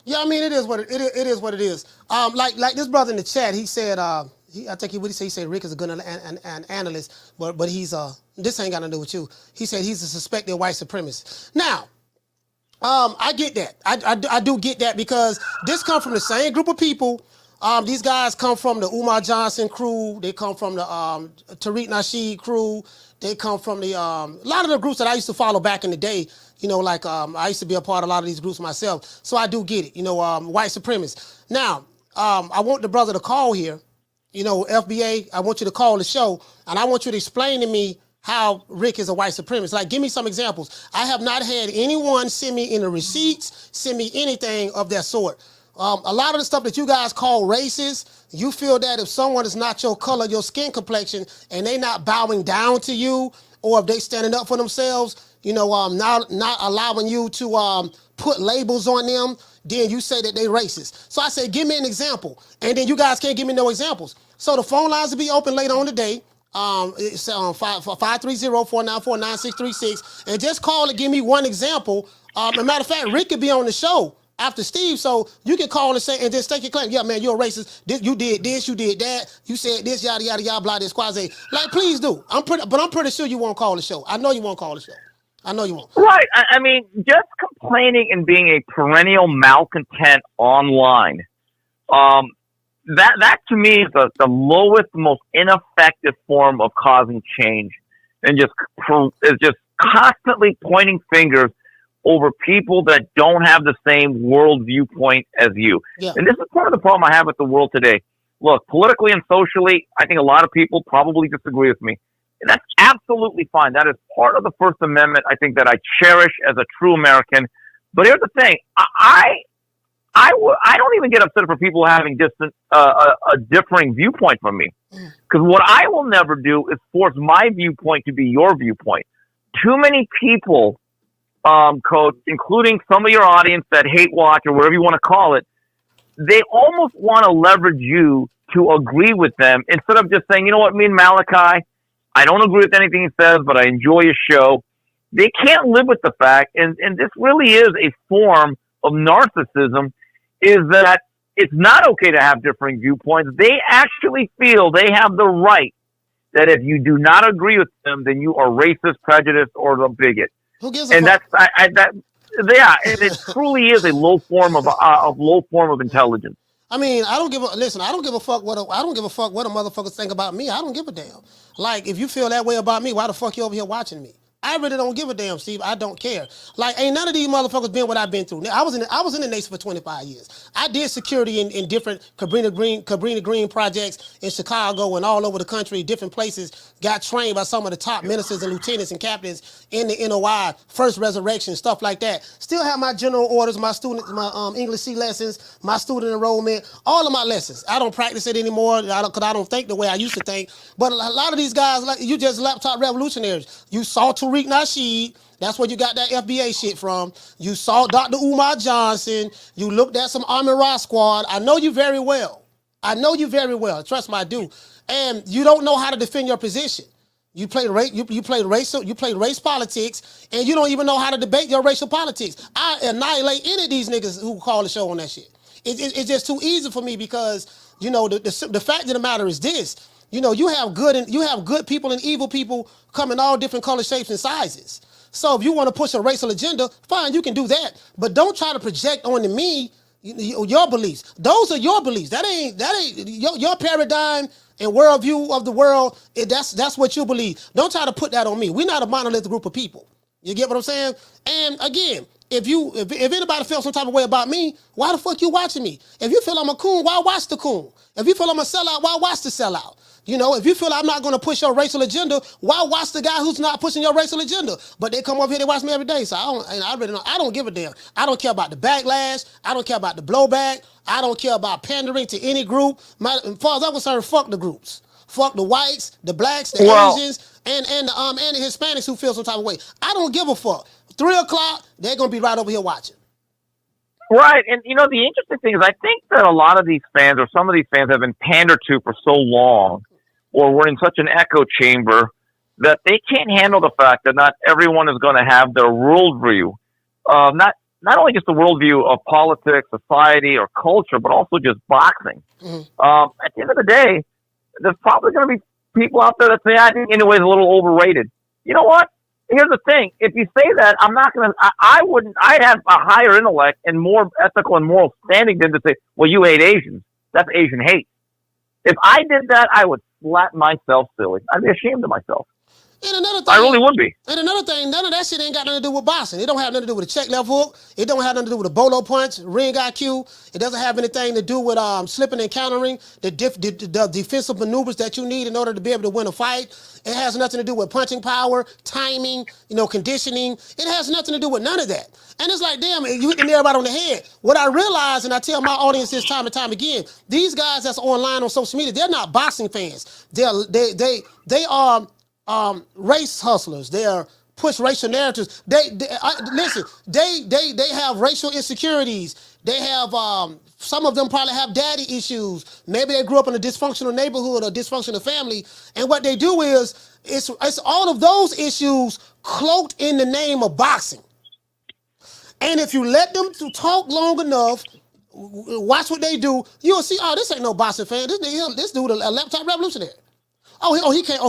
Yeah, I mean, it is what it is. Like this brother in the chat, he said, I think he said Rick is a good an analyst, but he's this ain't got nothing to do with you. He said he's a suspected white supremacist. Now, I get that. I do get that because this comes from the same group of people. These guys come from the Umar Johnson crew. They come from the Tariq Nasheed crew. They come from the a lot of the groups that I used to follow back in the day. You know, like I used to be a part of a lot of these groups myself. So I do get it. You know, white supremacists. Now, I want the brother to call here. You know, FBA, I want you to call the show, and I want you to explain to me how Rick is a white supremacist. Like, give me some examples. I have not had anyone send me any receipts, send me anything of that sort. A lot of the stuff that you guys call racist, you feel that if someone is not your color, your skin complexion, and they not bowing down to you, or if they standing up for themselves, you know, not allowing you to put labels on them, then you say that they racist. So I say, give me an example. And then you guys can't give me no examples. So the phone lines will be open later on today. It's 530-494-9636. And just call and give me one example. As a matter of fact, Rick could be on the show after Steve. So you can call and say and just take your claim. Yeah, man, you're a racist. You did this, you did that. You said this, yada yada yada, blah, this quasi. Like, please do. I'm pretty sure you won't call the show. I know you won't call the show. I know you won't. Right. I mean, just complaining and being a perennial malcontent online. That to me is the lowest, most ineffective form of causing change, and is just constantly pointing fingers over people that don't have the same world viewpoint as you. Yeah. And this is part of the problem I have with the world today. Look, politically and socially, I think a lot of people probably disagree with me. And that's absolutely fine. That is part of the First Amendment, I think, that I cherish as a true American. But here's the thing. I don't even get upset for people having a differing viewpoint from me. Because what I will never do is force my viewpoint to be your viewpoint. Too many people, Coach, including some of your audience that hate watch or whatever you want to call it, they almost want to leverage you to agree with them instead of just saying, you know what, me and Malachi, I don't agree with anything he says, but I enjoy his show. They can't live with the fact, and this really is a form of narcissism, is that it's not okay to have differing viewpoints. They actually feel they have the right that if you do not agree with them, then you are racist, prejudiced, or a bigot. Who gives a and fuck? It truly is a low form of intelligence. I mean, I don't give a fuck what a motherfuckers think about me. I don't give a damn. Like, if you feel that way about me, why the fuck you over here watching me? I really don't give a damn, Steve. I don't care. Like, ain't none of these motherfuckers been what I've been through. I was in the Nation for 25 years. I did security in different Cabrini Green projects in Chicago and all over the country, different places. Got trained by some of the top ministers and lieutenants and captains in the NOI, First Resurrection, stuff like that. Still have my general orders, my English C lessons, my student enrollment, all of my lessons. I don't practice it anymore because I don't think the way I used to think. But a lot of these guys, like, you just laptop revolutionaries. You saw Tariq Nasheed. That's where you got that FBA shit from. You saw Dr. Umar Johnson. You looked at some Army Raw Squad. I know you very well. Trust me, I do. And you don't know how to defend your position. You played race politics, and you don't even know how to debate your racial politics. I annihilate any of these niggas who call the show on that shit. It's just too easy for me because, you know, the fact of the matter is this. You know, you have good people and evil people come in all different color shapes and sizes. So if you want to push a racial agenda, fine, you can do that. But don't try to project onto me your beliefs. Those are your beliefs. That ain't your paradigm and worldview of the world. That's what you believe. Don't try to put that on me. We're not a monolithic group of people. You get what I'm saying? And again, if anybody feels some type of way about me, why the fuck you watching me? If you feel I'm a coon, why watch the coon? If you feel I'm a sellout, why watch the sellout? You know, if you feel I'm not going to push your racial agenda, why watch the guy who's not pushing your racial agenda? But they come over here, they watch me every day. So I don't give a damn. I don't care about the backlash. I don't care about the blowback. I don't care about pandering to any group. As far as I'm concerned, fuck the groups. Fuck the whites, the blacks, the Asians, and the Hispanics who feel some type of way. I don't give a fuck. 3 o'clock, they're going to be right over here watching. Right, and you know, the interesting thing is I think that a lot of these fans, or some of these fans, have been pandered to for so long, or we're in such an echo chamber, that they can't handle the fact that not everyone is going to have their worldview. Not only just the worldview of politics, society, or culture, but also just boxing. Mm-hmm. At the end of the day, there's probably going to be people out there that say, I think anyway, it's a little overrated. You know what? Here's the thing. If you say that, I'm not going to, I'd have a higher intellect and more ethical and moral standing than to say, well, you hate Asians. That's Asian hate. If I did that, I would slap myself silly. I'd be ashamed of myself. And another thing, I really would be. And another thing, none of that shit ain't got nothing to do with boxing. It don't have nothing to do with a check left hook. It don't have nothing to do with a bolo punch, ring IQ. It doesn't have anything to do with slipping and countering, the defensive maneuvers that you need in order to be able to win a fight. It has nothing to do with punching power, timing, conditioning. It has nothing to do with none of that. And it's like, damn, you hit the nail right on the head. What I realize, and I tell my audience this time and time again, these guys that's online on social media, they're not boxing fans. They are race hustlers. They are push racial narratives. Listen. They have racial insecurities. They have some of them probably have daddy issues. Maybe they grew up in a dysfunctional neighborhood or dysfunctional family. And what they do is it's all of those issues cloaked in the name of boxing. And if you let them to talk long enough, watch what they do, you'll see, oh, this ain't no boxing fan. This dude a laptop revolutionary. He can't.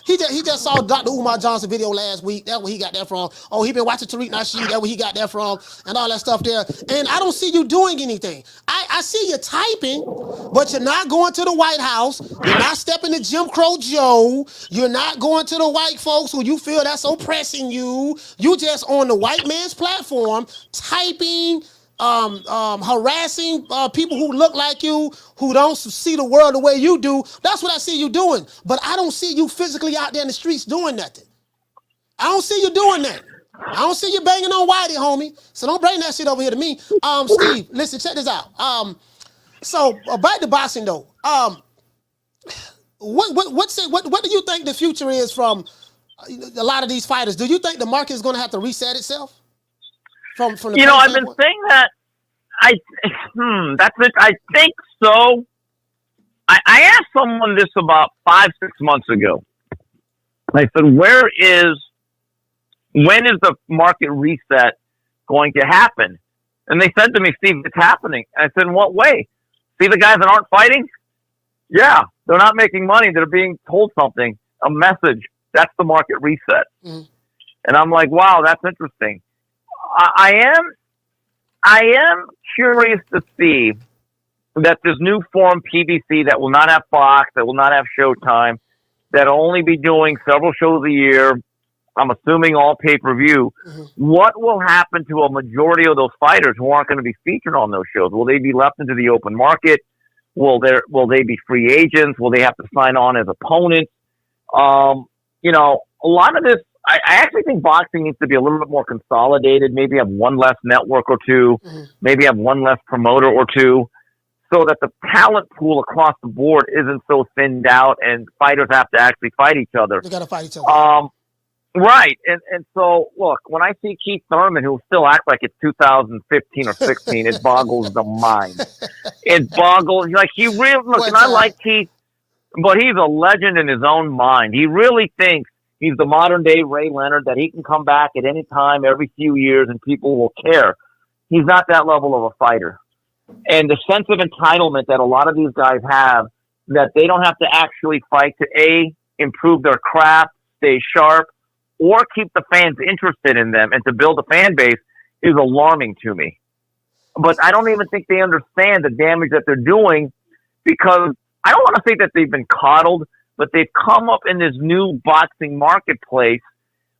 He just saw Dr. Umar Johnson video last week. That's where he got that from. Oh, he been watching Tariq Nasheed. That's where he got that from, and all that stuff there. And I don't see you doing anything. I see you typing, but you're not going to the White House. You're not stepping to Jim Crow Joe. You're not going to the white folks who you feel that's oppressing you. You just on the white man's platform typing. Harassing people who look like you, who don't see the world the way you do. That's what I see you doing. But I don't see you physically out there in the streets doing nothing. I don't see you doing that. I don't see you banging on Whitey, homie. So don't bring that shit over here to me. Steve, listen, check this out. So about the boxing though, what do you think the future is from a lot of these fighters? Do you think the market is going to have to reset itself? From the I've been saying that. That's it. I think so. I asked someone this about 5-6 months ago. I said, when is the market reset going to happen? And they said to me, Steve, it's happening. I said, in what way? See the guys that aren't fighting? Yeah, they're not making money. They're being told something, a message. That's the market reset. Mm-hmm. And I'm like, wow, that's interesting. I am curious to see that this new form PBC that will not have Fox, that will not have Showtime, that will only be doing several shows a year, I'm assuming all pay-per-view, what will happen to a majority of those fighters who aren't going to be featured on those shows? Will they be left into the open market? Will they be free agents? Will they have to sign on as opponents? A lot of this, I actually think boxing needs to be a little bit more consolidated, maybe have one less network or two, maybe have one less promoter or two, so that the talent pool across the board isn't so thinned out and fighters have to actually fight each other. They got to fight each other. Right. And so, look, when I see Keith Thurman, who still acts like it's 2015 or 16, it boggles the mind. It boggles, like, he really, look, and I like Keith, but he's a legend in his own mind. He really thinks he's the modern day Ray Leonard, that he can come back at any time, every few years, and people will care. He's not that level of a fighter. And the sense of entitlement that a lot of these guys have, that they don't have to actually fight to A, improve their craft, stay sharp, or keep the fans interested in them and to build a fan base, is alarming to me. But I don't even think they understand the damage that they're doing, because I don't want to say that they've been coddled, but they've come up in this new boxing marketplace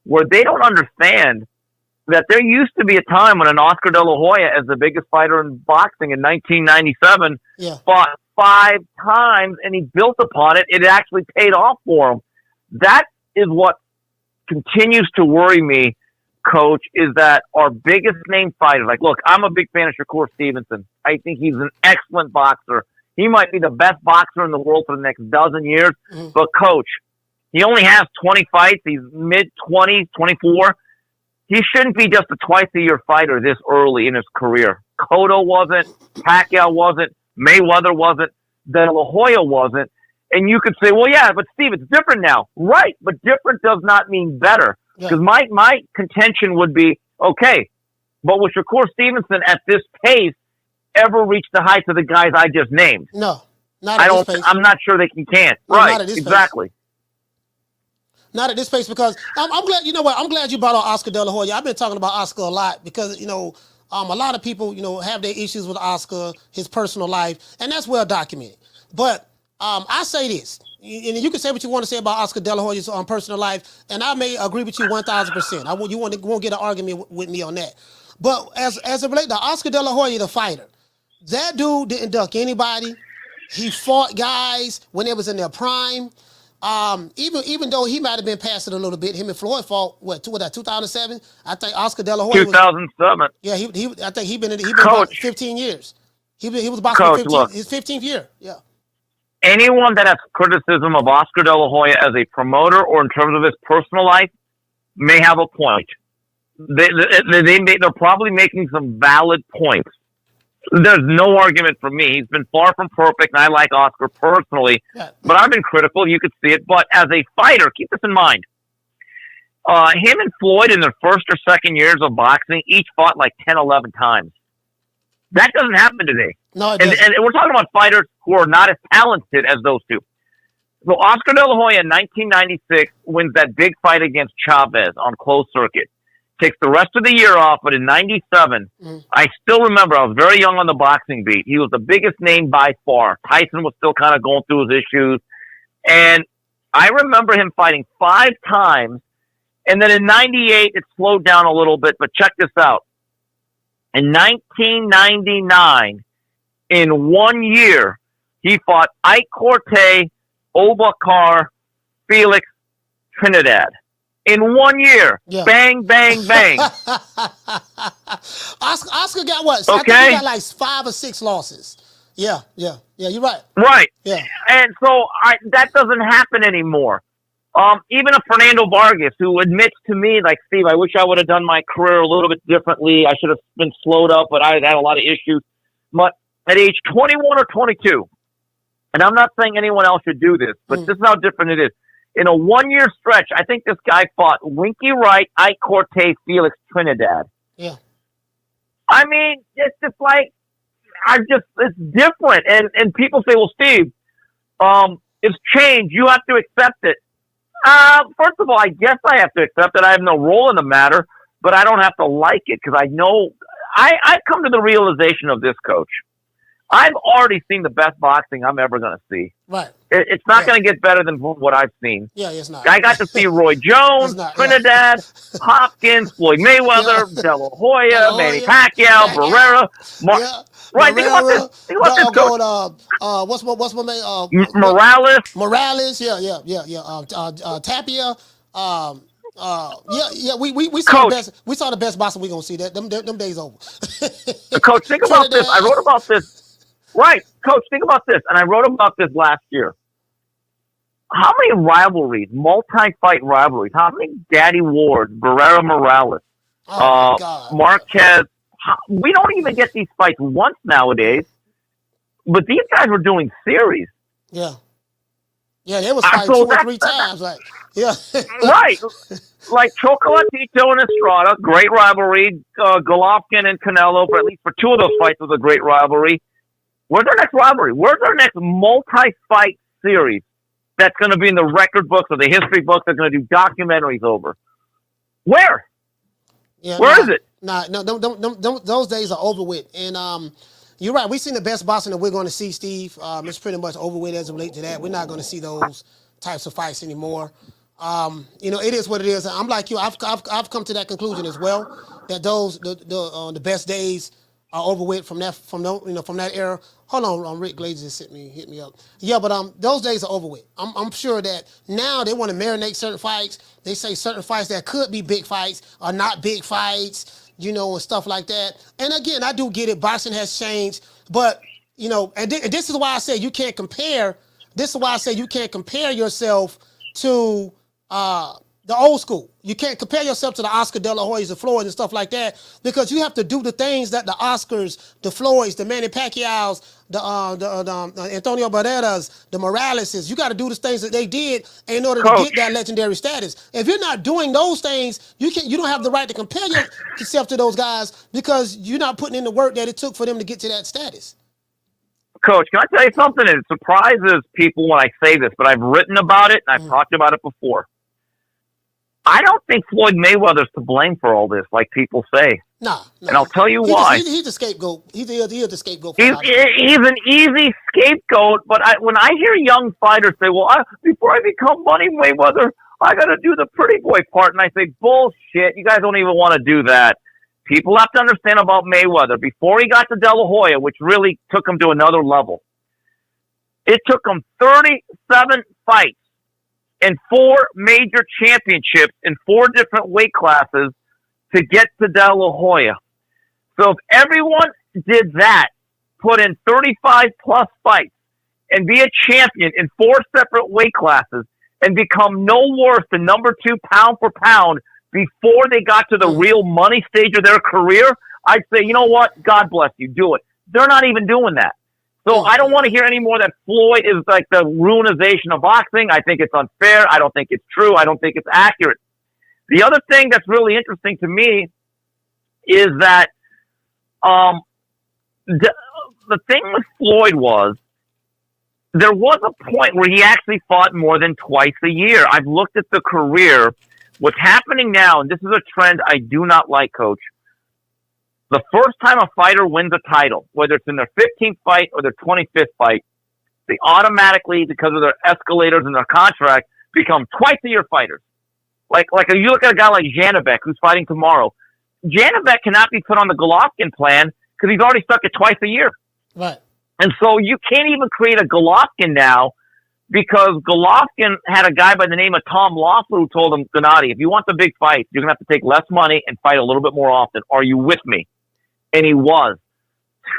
where they don't understand that there used to be a time when an Oscar De La Hoya, as the biggest fighter in boxing in 1997, fought 5 times, and he built upon it. It actually paid off for him. That is what continues to worry me, Coach, is that our biggest name fighters, like, look, I'm a big fan of Shakur Stevenson. I think he's an excellent boxer. He might be the best boxer in the world for the next dozen years. But, Coach, he only has 20 fights. He's mid-20s, 24. He shouldn't be just a twice-a-year fighter this early in his career. Cotto wasn't. Pacquiao wasn't. Mayweather wasn't. De La Hoya wasn't. And you could say, well, yeah, but Steve, it's different now. Right, but different does not mean better. Because my contention would be, okay, but will Shakur Stevenson at this pace ever reach the heights of the guys I just named? No, not at this pace. I'm not sure they can't. No, right, not at this exactly. Pace. Not at this pace, because I'm glad. You know what? I'm glad you brought up Oscar De La Hoya. I've been talking about Oscar a lot because a lot of people have their issues with Oscar, his personal life, and that's well documented. But I say this, and you can say what you want to say about Oscar De La Hoya's personal life, and I may agree with you 1,000%. You won't get an argument with me on that. But as it relates to Oscar De La Hoya, the fighter, that dude didn't duck anybody. He fought guys when they was in their prime. Even though he might have been past it a little bit, him and Floyd fought 2007. I think Oscar De La Hoya 2007. Yeah, I think he been about 15 years. He was boxing his 15th year. Yeah. Anyone that has criticism of Oscar De La Hoya as a promoter or in terms of his personal life may have a point. They're probably making some valid points. There's no argument for me. He's been far from perfect, and I like Oscar personally. But I've been critical. You could see it. But as a fighter, keep this in mind. Him and Floyd in their first or second years of boxing each fought like 10, 11 times. That doesn't happen today. No, it doesn't. And we're talking about fighters who are not as talented as those two. So Oscar De La Hoya in 1996 wins that big fight against Chavez on closed circuit. Takes the rest of the year off, but in 97, I still remember, I was very young on the boxing beat. He was the biggest name by far. Tyson was still kind of going through his issues. And I remember him fighting 5 times. And then in 98, it slowed down a little bit, but check this out. In 1999, in 1 year, he fought Ike Corte, Obakar, Felix, Trinidad. In 1 year. Yeah. Bang, bang, bang. Oscar got what? Okay. I think he got like 5 or 6 losses. Yeah, you're right. Right. Yeah. And so that doesn't happen anymore. Even a Fernando Vargas, who admits to me, like, Steve, I wish I would have done my career a little bit differently. I should have been slowed up, but I had a lot of issues. But at age 21 or 22, and I'm not saying anyone else should do this, but this is how different it is. In a 1 year stretch, I think this guy fought Winky Wright, Ike Corte, Felix Trinidad. Yeah. I mean, it's just like, it's different. And people say, well, Steve, it's changed. You have to accept it. First of all, I guess I have to accept it. I have no role in the matter, but I don't have to like it because I know I've come to the realization of this, Coach. I've already seen the best boxing I'm ever going to see. Right. It's not going to get better than what I've seen. Yeah, it's not. I got to see Roy Jones, Trinidad, Hopkins, Floyd Mayweather, De La Hoya, Manny Pacquiao, Barrera. Right, think about this. Think about this, Coach. What's my name? Morales. Morales, Tapia. We saw Coach, the best. We saw the best boxing we're gonna see. That them days over. Coach, think about this. I wrote about this. Right, Coach, think about this, and I wrote about this last year. How many rivalries, multi-fight rivalries? How many Daddy Wards, Barrera Morales, Marquez? We don't even get these fights once nowadays. But these guys were doing series. Yeah, they was fighting 2 or 3 times. Like, yeah, right. Like Chocolatito and Estrada, great rivalry. Golovkin and Canelo, at least for 2 of those fights, was a great rivalry. Where's our next rivalry? Where's our next multi-fight series that's going to be in the record books or the history books that's going to do documentaries over? Where? Yeah, Where is it? Those days are over with. And you're right. We've seen the best boxing that we're going to see, Steve. It's pretty much over with as it relates to that. We're not going to see those types of fights anymore. It is what it is. I'm like you. I've come to that conclusion as well. That the best days are over with from that era. Hold on, Rick Glazer just hit me up. Yeah, but those days are over with. I'm sure that now they want to marinate certain fights. They say certain fights that could be big fights are not big fights, and stuff like that. And again, I do get it. Boxing has changed, but and this is why I say you can't compare. This is why I say you can't compare yourself to the old school. You can't compare yourself to the Oscar De La Hoyas, the Floyds, and stuff like that, because you have to do the things that the Oscars, the Floyds, the Manny Pacquiaos, the Antonio Barreras, the Moraleses. You got to do the things that they did in order to get that legendary status. If you're not doing those things, you don't have the right to compare yourself to those guys because you're not putting in the work that it took for them to get to that status. Coach, can I tell you something? It surprises people when I say this, but I've written about it and I've talked about it before. I don't think Floyd Mayweather's to blame for all this, like people say. No. And I'll tell you why. He's the scapegoat. He's the scapegoat. He's an easy scapegoat, but when I hear young fighters say, well, before I become Money Mayweather, I got to do the pretty boy part, and I say, bullshit, you guys don't even want to do that. People have to understand about Mayweather. Before he got to De La Hoya, which really took him to another level, it took him 37 fights and 4 major championships in 4 different weight classes to get to De La Hoya. So if everyone did that, put in 35 plus fights and be a champion in 4 separate weight classes and become no worse than number 2 pound for pound before they got to the real money stage of their career, I'd say, you know what? God bless you. Do it. They're not even doing that. So I don't want to hear any more that Floyd is like the ruinization of boxing. I think it's unfair. I don't think it's true. I don't think it's accurate. The other thing that's really interesting to me is that the thing with Floyd was there was a point where he actually fought more than twice a year. I've looked at the career. What's happening now, and this is a trend I do not like, Coach, the first time a fighter wins a title, whether it's in their 15th fight or their 25th fight, they automatically, because of their escalators and their contract, become twice-a-year fighters. Like you look at a guy like Janibek, who's fighting tomorrow. Janibek cannot be put on the Golovkin plan because he's already stuck at twice a year. Right. And so you can't even create a Golovkin now because Golovkin had a guy by the name of Tom Loeffler who told him, Gennady, if you want the big fight, you're going to have to take less money and fight a little bit more often. Are you with me? And he was.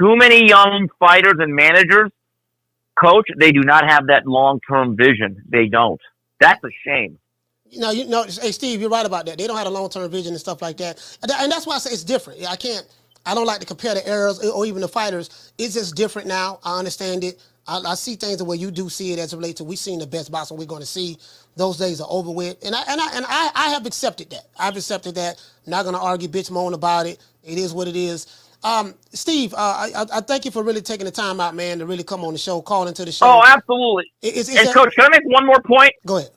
Too many young fighters and managers, Coach, they do not have that long-term vision. They don't. That's a shame. Hey, Steve, you're right about that. They don't have a long-term vision and stuff like that. And that's why I say it's different. I don't like to compare the eras or even the fighters. It's just different now. I understand it. I see things the way you do see it as it relates to we've seen the best boxing we're going to see. Those days are over with. And I have accepted that. I've accepted that. I'm not going to argue, bitch, moan about it. It is what it is. Steve, I thank you for really taking the time out, man, to really come on the show, call into the show. Oh, absolutely. And Coach, can I make one more point? Go ahead.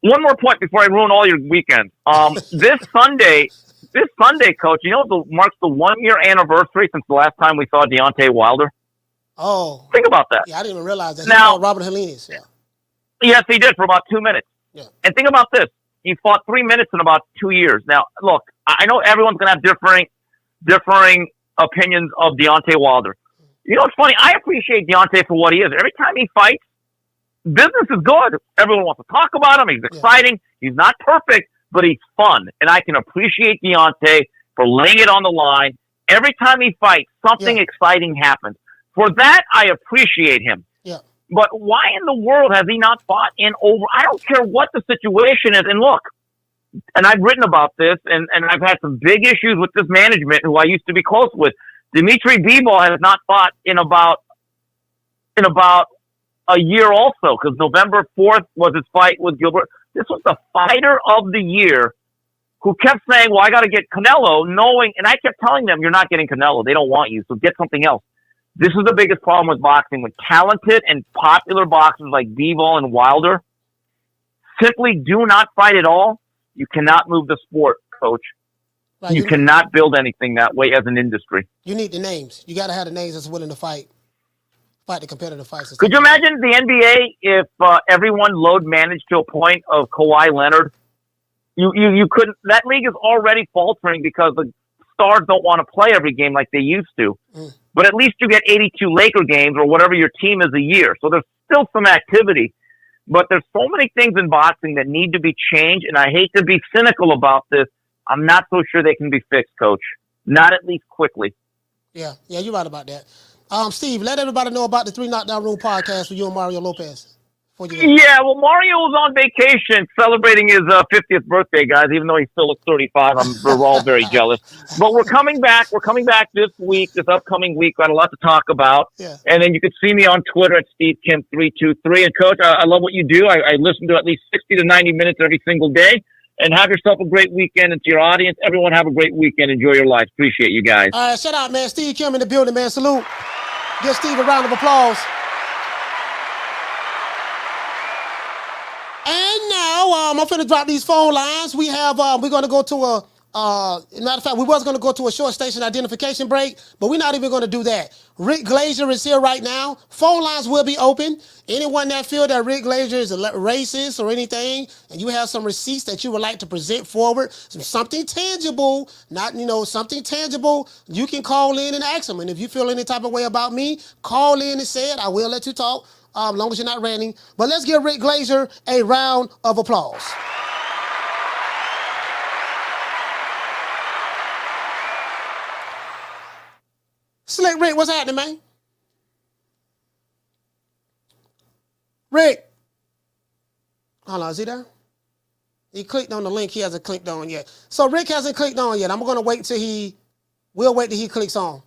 One more point before I ruin all your weekends. This Sunday, Coach, marks the 1 year anniversary since the last time we saw Deontay Wilder. Oh. Think about that. Yeah, I didn't even realize that. Now, Robert Helenius, yeah. Yes, he did for about 2 minutes. Yeah. And think about this. He fought 3 minutes in about 2 years. Now, look, I know everyone's going to have differing opinions of Deontay Wilder. You know what's funny? I appreciate Deontay for what he is. Every time he fights, business is good. Everyone wants to talk about him. He's exciting. Yeah. He's not perfect, but he's fun. And I can appreciate Deontay for laying it on the line. Every time he fights, something exciting happens. For that, I appreciate him. Yeah. But why in the world has he not fought in over? I don't care what the situation is. And look, and I've written about this, and I've had some big issues with this management who I used to be close with. Dimitri Bivol has not fought in about a year also, because November 4th was his fight with Gilbert. This was the fighter of the year who kept saying, well, I got to get Canelo, knowing, and I kept telling them, you're not getting Canelo. They don't want you, so get something else. This is the biggest problem with boxing. When talented and popular boxers like Bivol and Wilder simply do not fight at all, you cannot move the sport, Coach. Right, you cannot build anything that way as an industry. You need the names. You got to have the names that's willing to fight the competitive fights. Could you imagine the NBA if everyone load managed to a point of Kawhi Leonard? You couldn't. That league is already faltering because the stars don't want to play every game like they used to. But at least you get 82 Laker games or whatever your team is a year. So there's still some activity. But there's so many things in boxing that need to be changed, and I hate to be cynical about this. I'm not so sure they can be fixed, Coach. Not at least quickly. Yeah, you're right about that. Steve, let everybody know about the 3 Knockdown Room podcast with you and Mario Lopez. Yeah, well, Mario was on vacation celebrating his 50th birthday, guys, even though he still looks 35. We're all very jealous. But we're coming back. We're coming back this upcoming week. Got a lot to talk about. Yeah. And then you can see me on Twitter at SteveKim323. And, Coach, I love what you do. I listen to at least 60 to 90 minutes every single day. And have yourself a great weekend. And to your audience, everyone have a great weekend. Enjoy your life. Appreciate you guys. All right, shout out, man. Steve Kim in the building, man. Salute. Give Steve a round of applause. And now, I'm finna drop these phone lines. We're gonna go to matter of fact, we was gonna go to a short station identification break, but we're not even gonna do that. Rick Glazer is here right now. Phone lines will be open. Anyone that feel that Rick Glazer is a racist or anything, and you have some receipts that you would like to present forward, something tangible, something tangible, you can call in and ask them. And if you feel any type of way about me, call in and say it. I will let you talk. As long as you're not ranting. But let's give Rick Glazer a round of applause. Slick Rick, what's happening, man? Rick. Hold on, is he there? He clicked on the link. He hasn't clicked on yet. So Rick hasn't clicked on yet. I'm going to wait till we'll wait till he clicks on.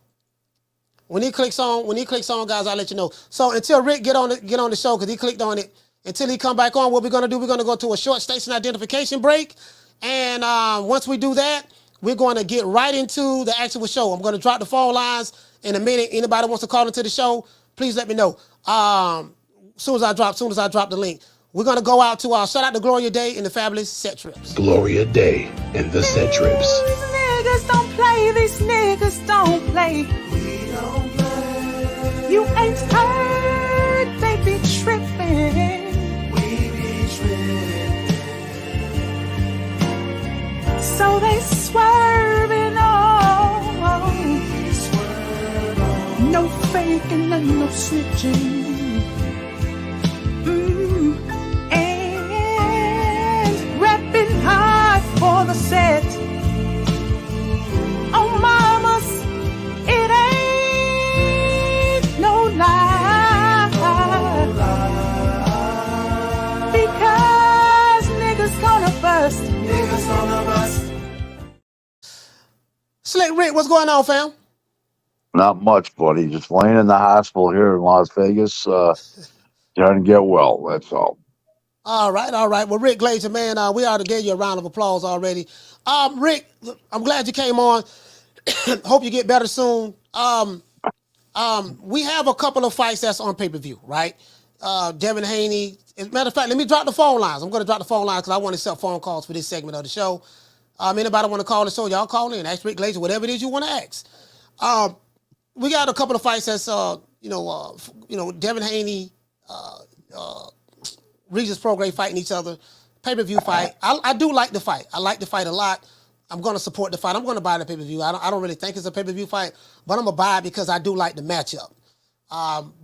When he clicks on, guys, I'll let you know. So until Rick get on the show, because he clicked on it, until he come back on, what we're going to do, we're going to go to a short station identification break. And once we do that, we're going to get right into the actual show. I'm going to drop the phone lines in a minute. Anybody wants to call into the show, please let me know. Soon as I drop the link. We're going to go out to shout out to Gloria Day and the Fabulous Set Trips. Gloria Day and the Set Trips. These niggas don't play. These niggas don't play. We don't play. You ain't heard. They be tripping. We be tripping. So they swerving on. We swerve on. No faking and no snitching. Repping hard for the set. Oh, mamas, it ain't no lie. Because niggas gonna bust. Niggas gonna bust. Slick Rick, what's going on, fam? Not much, buddy. Just laying in the hospital here in Las Vegas, trying to get well. That's all. All right. Well, Rick Glazer, man, we ought to give you a round of applause already. Rick, I'm glad you came on. Hope you get better soon. We have a couple of fights that's on pay-per-view, right? Devin Haney. As a matter of fact, let me drop the phone lines. I'm going to drop the phone lines because I want to set phone calls for this segment of the show. Anybody want to call the show, y'all call in. Ask Rick Glazer, whatever it is you want to ask. We got a couple of fights that's, Devin Haney, Regis Prograis fighting each other, pay-per-view fight. I do like the fight. I like the fight a lot. I'm going to support the fight. I'm going to buy the pay-per-view. I don't really think it's a pay-per-view fight, but I'm going to buy it because I do like the matchup.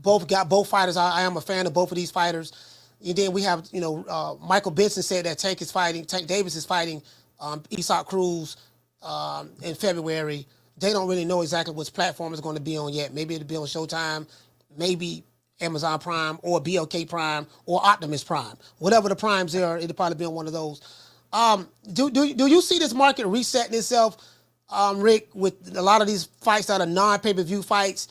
Both fighters. I am a fan of both of these fighters. And then we have, Michael Benson said that Tank Davis is fighting Isaac Cruz in February. They don't really know exactly which platform it's going to be on yet. Maybe it'll be on Showtime, maybe Amazon Prime or BLK Prime or Optimus Prime. Whatever the primes are, it'll probably be on one of those. Do you see this market resetting itself, Rick, with a lot of these fights that are non-pay-per-view fights,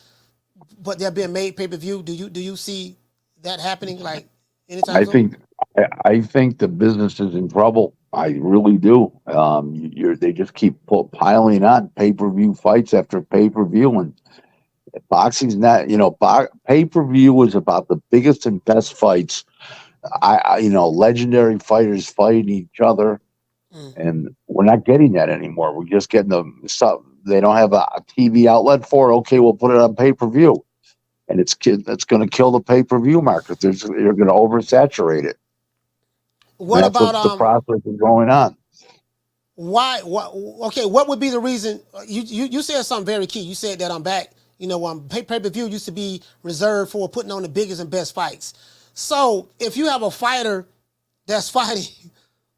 but they're being made pay-per-view? Do you see that happening like anytime soon? I think the business is in trouble. I really do. They just keep piling on pay-per-view fights after pay-per-view, and boxing's not. Pay-per-view is about the biggest and best fights. Legendary fighters fighting each other, and we're not getting that anymore. We're just getting the stuff. They don't have a TV outlet for it. Okay, we'll put it on pay-per-view, and it's going to kill the pay-per-view market. They're going to oversaturate it. What about the process is going on? Why? Okay, what would be the reason? You said something very key. You said that I'm back. Pay-per-view used to be reserved for putting on the biggest and best fights. So if you have a fighter that's fighting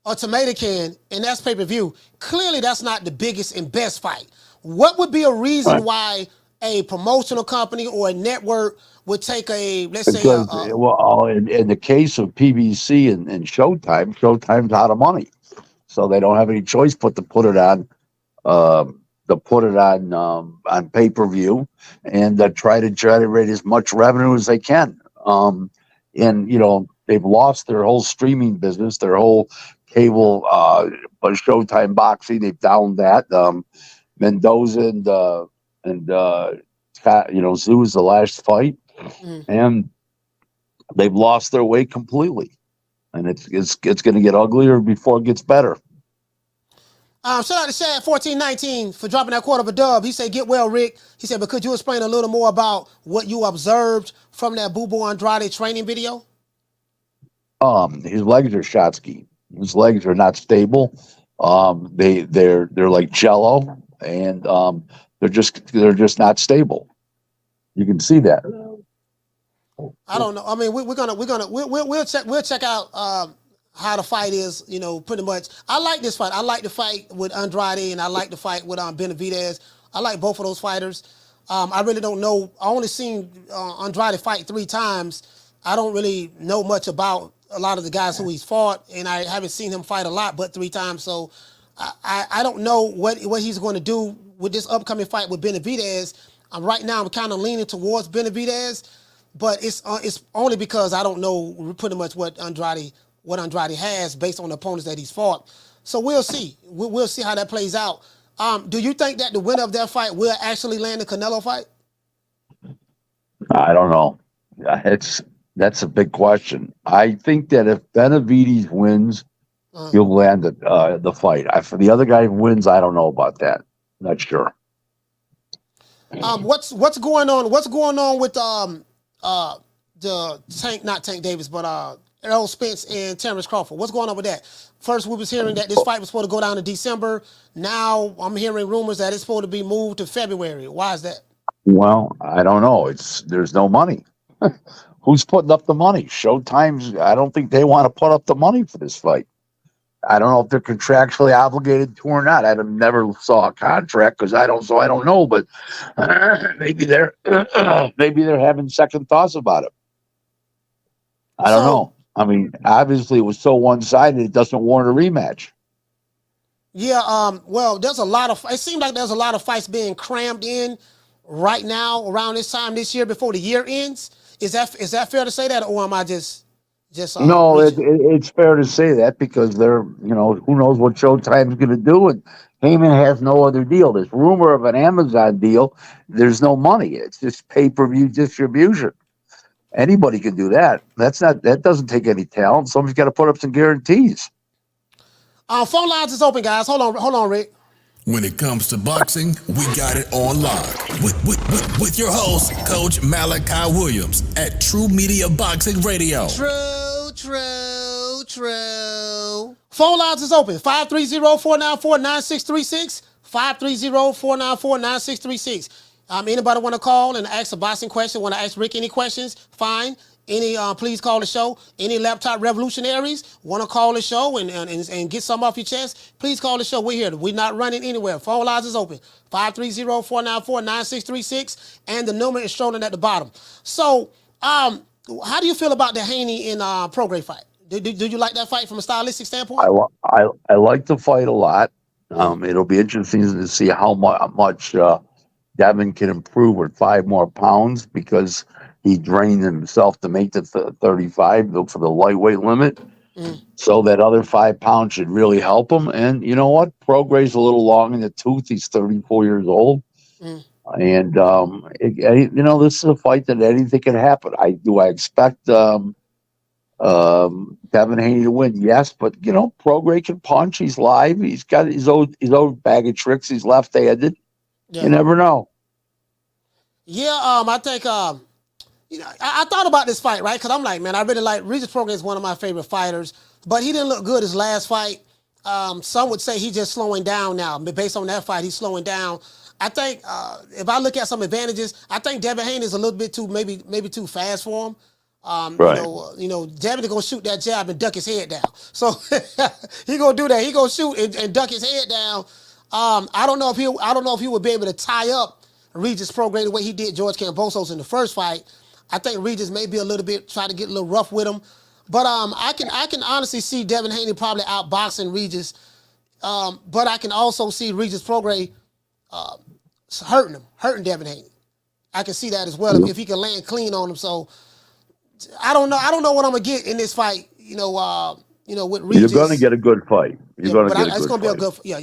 a tomato can and that's pay-per-view, clearly that's not the biggest and best fight. What would be a reason why a promotional company or a network would take in the case of PBC and Showtime's out of money, so they don't have any choice but to put it on pay-per-view and try to generate as much revenue as they can. They've lost their whole streaming business, their whole cable, Showtime boxing. They've downed that. Mendoza and Zoo's the last fight, and they've lost their way completely, and it's going to get uglier before it gets better. Shout out to Shad 1419 for dropping that quarter of a dub. He said, "Get well, Rick." He said, "But could you explain a little more about what you observed from that Bubo Andrade training video?" His legs are shot ski. His legs are not stable. They're like jello, and they're just not stable. You can see that. I don't know. I mean, we'll check out how the fight is. Pretty much. I like this fight. I like the fight with Andrade, and I like the fight with Benavidez. I like both of those fighters. I really don't know. I only seen Andrade fight 3 times. I don't really know much about a lot of the guys who he's fought, and I haven't seen him fight a lot but 3 times. So I don't know what he's going to do with this upcoming fight with Benavidez. Right now, I'm kind of leaning towards Benavidez, but it's only because I don't know pretty much what Andrade has based on the opponents that he's fought. So we'll see. We'll see how that plays out. Do you think that the winner of that fight will actually land the Canelo fight? I don't know. That's a big question. I think that if Benavidez wins, he'll land the fight. If the other guy wins, I don't know about that. Not sure. What's going on? What's going on with the not Tank Davis, but Errol Spence and Terrence Crawford? What's going on with that? First, we was hearing that this fight was supposed to go down to December. Now I'm hearing rumors that it's supposed to be moved to February. Why is that? Well, I don't know. There's no money. Who's putting up the money? Showtime's. I don't think they want to put up the money for this fight. I don't know if they're contractually obligated to or not. I never saw a contract because I don't know. But maybe they're having second thoughts about it. I don't know. I mean, obviously it was so one-sided. It doesn't warrant a rematch. Yeah. Well, there's a lot of. It seems like there's a lot of fights being crammed in right now around this time this year before the year ends. Is that fair to say that, or am I just? No, it's fair to say that because they're, who knows what Showtime's going to do, and Heyman has no other deal. This rumor of an Amazon deal, there's no money. It's just pay-per-view distribution. Anybody can do that. That doesn't take any talent. Somebody's got to put up some guarantees. Phone lines is open, guys. Hold on, Rick. When it comes to boxing, we got it on lock. With your host, Coach Malachi Williams at True Media Boxing Radio. True. Phone lines is open. 530-494-9636. 530-494-9636. Anybody want to call and ask a boxing question? Want to ask Rick any questions? Fine. Please call the show. Any laptop revolutionaries want to call the show and get some off your chest? Please call the show. We're here. We're not running anywhere. Phone lines is open. 530-494-9636. And the number is shown at the bottom. So, how do you feel about the Haney and Prograis fight? Do you like that fight from a stylistic standpoint? I like the fight a lot. It'll be interesting to see how much Devin can improve with 5 more pounds because he drained himself to make the 35 for the lightweight limit. So that other 5 pounds should really help him. And you know what? Prograis a little long in the tooth. He's 34 years old. And, this is a fight that anything can happen. I expect Devin Haney to win? Yes, but, Prograis can punch. He's live. He's got his own bag of tricks. He's left-handed. Yeah. You never know. Yeah, I think... I thought about this fight, right? Because I'm like, man, I really like Regis Prograis is one of my favorite fighters, but he didn't look good his last fight. Some would say he's just slowing down now. Based on that fight, he's slowing down. I think if I look at some advantages, I think Devin Haney is a little bit too maybe too fast for him. Right. Devin is gonna shoot that jab and duck his head down. So he gonna do that. He gonna shoot and duck his head down. I don't know if he would be able to tie up Regis Prograis the way he did George Kambosos in the first fight. I think Regis may be a little bit try to get a little rough with him, but I can honestly see Devin Haney probably outboxing Regis, but I can also see Regis Prograis hurting Devin Haney. I can see that as well if he can land clean on him. So I don't know what I'm gonna get in this fight. With Regis. You're gonna get a good fight. It's gonna be a good. Yeah.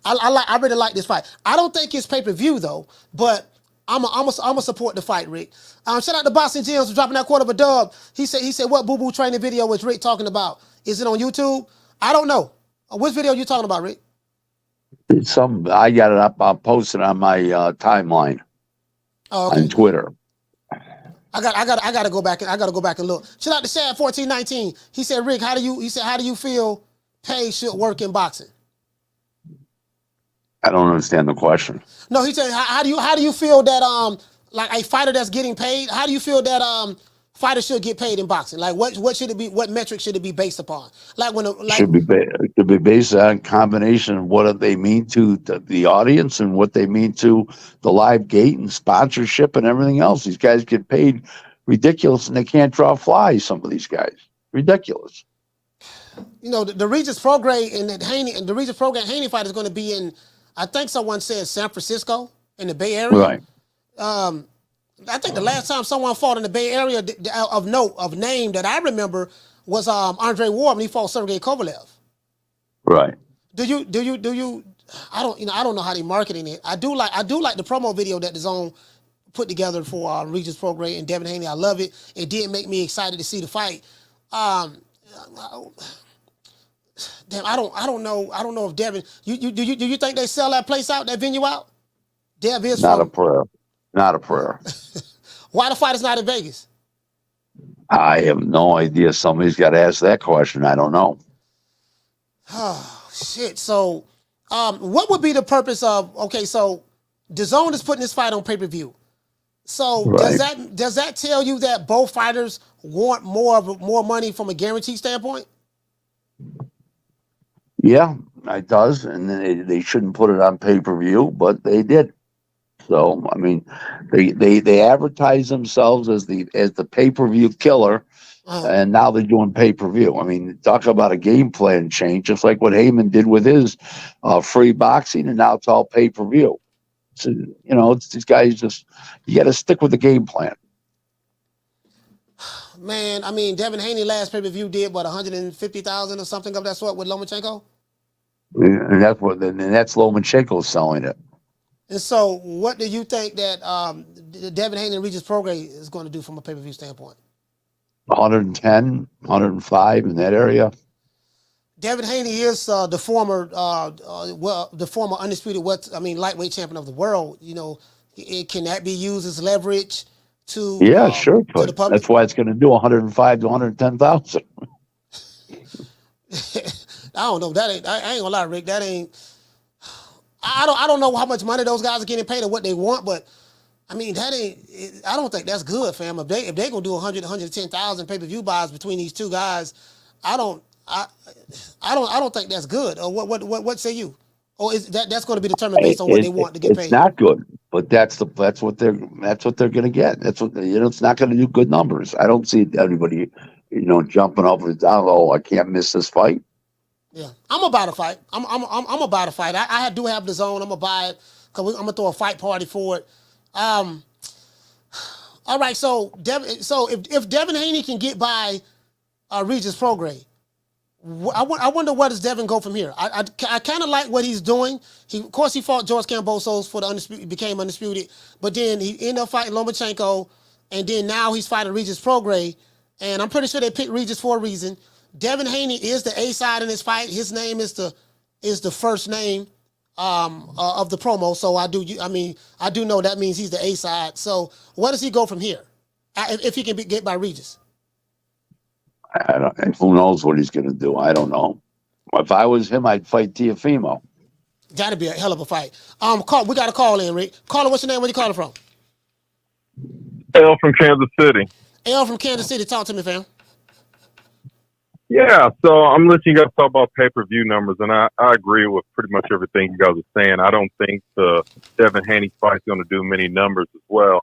I really like this fight. I don't think it's pay-per-view though, but I'm a support the fight, Rick. Shout out to Boxing Gems for dropping that quarter of a dub. He said what boo boo training video was Rick talking about? Is it on YouTube? I don't know. Which video are you talking about, Rick? It's I got it up. I'll post it on my timeline on Twitter. I got to go back and look. Shout out to Shad 1419. He said, Rick, how do you feel pay should work in boxing? I don't understand the question. No, he said, how do you feel that like a fighter that's getting paid? How do you feel that fighters should get paid in boxing? Like what should it be? What metric should it be based upon? Like should be based on a combination of what they mean to the audience and what they mean to the live gate and sponsorship and everything else. These guys get paid ridiculous and they can't draw flies. Some of these guys ridiculous. The Regis Prograis and the Regis Prograis Haney fight is going to be in. I think someone said San Francisco in the Bay Area. Right. I think the last time someone fought in the Bay Area of name that I remember was Andre Ward when he fought Sergey Kovalev. Right. Do you? I don't know how they marketing it. I do like the promo video that the Zone put together for Regis Prograis and Devin Haney. I love it. It did make me excited to see the fight. Damn, I don't know if Devin. Do you think they sell that place out, that venue out? Dev is Not a from. prayer. Not a prayer. Why the fight is not in Vegas? I have no idea. Somebody's got to ask that question. I don't know. Oh shit. So, what would be the purpose of? Okay, so DAZN is putting this fight on pay-per-view. So Right. does that tell you that both fighters want more money from a guarantee standpoint? Yeah, it does, and they shouldn't put it on pay-per-view, but they did. So I mean, they advertise themselves as the pay-per-view killer, and now they're doing pay-per-view. I mean, talk about a game plan change, just like what Heyman did with his free boxing, and now it's all pay-per-view. So it's these guys just you got to stick with the game plan. Man, I mean, Devin Haney last pay-per-view did what, 150,000 or something of that sort with Lomachenko? And that's Lomachenko selling it. And so, what do you think that Devin Haney and Regis Prograis is going to do from a pay-per-view standpoint? 110, 105 in that area. Devin Haney is the former undisputed lightweight champion of the world. Can that be used as leverage to? Yeah, sure. To the public? That's why it's going to do 105 to 110,000. I don't know. I ain't gonna lie, Rick. That ain't. I don't know how much money those guys are getting paid or what they want, but I mean that ain't. I don't think that's good, fam. If they gonna do 110,000 pay-per-view buys between these two guys, I don't think that's good. Or what say you? Or is that's going to be determined based on what they want to get paid? It's not good, but that's what they're going to get. That's what it's not going to do good numbers. I don't see everybody, jumping up and down. Oh, I can't miss this fight. Yeah, I'm about to fight. I'm about to fight. I do have the DAZN. I'm gonna buy it because I'm gonna throw a fight party for it. All right, so if Devin Haney can get by Regis Prograis, I wonder where does Devin go from here. I kind of like what he's doing. Of course, he fought George Kambosos for the undisputed, became undisputed, but then he ended up fighting Lomachenko, and then now he's fighting Regis Prograis, and I'm pretty sure they picked Regis for a reason. Devin Haney is the A side in this fight. His name is the first name of the promo. So I do know that means he's the A side. So where does he go from here? If he can get by Regis? Who knows what he's going to do? I don't know. If I was him, I'd fight Teofimo. That'd be a hell of a fight. We got a call in, Rick. Caller, what's your name? Where you calling from? L from Kansas City. L from Kansas City. Talk to me, fam. Yeah, so I'm listening you guys talk about pay-per-view numbers, and I agree with pretty much everything you guys are saying. I don't think the Devin Haney fight's going to do many numbers as well.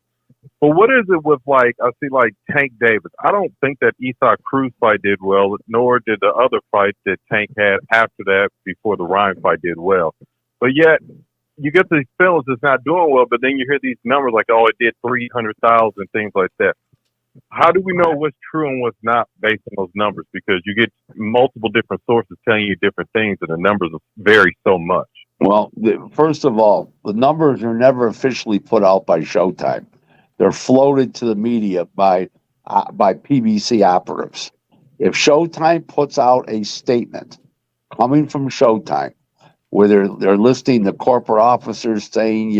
But what is it with, I see, Tank Davis. I don't think that Isaac Cruz fight did well, nor did the other fight that Tank had after that before the Ryan fight did well. But yet, you get these fellas that's not doing well, but then you hear these numbers like, oh, it did 300,000, things like that. How do we know what's true and what's not based on those numbers? Because you get multiple different sources telling you different things, and the numbers vary so much. Well, first of all, the numbers are never officially put out by Showtime. They're floated to the media by PBC operatives. If Showtime puts out a statement coming from Showtime where they're listing the corporate officers saying,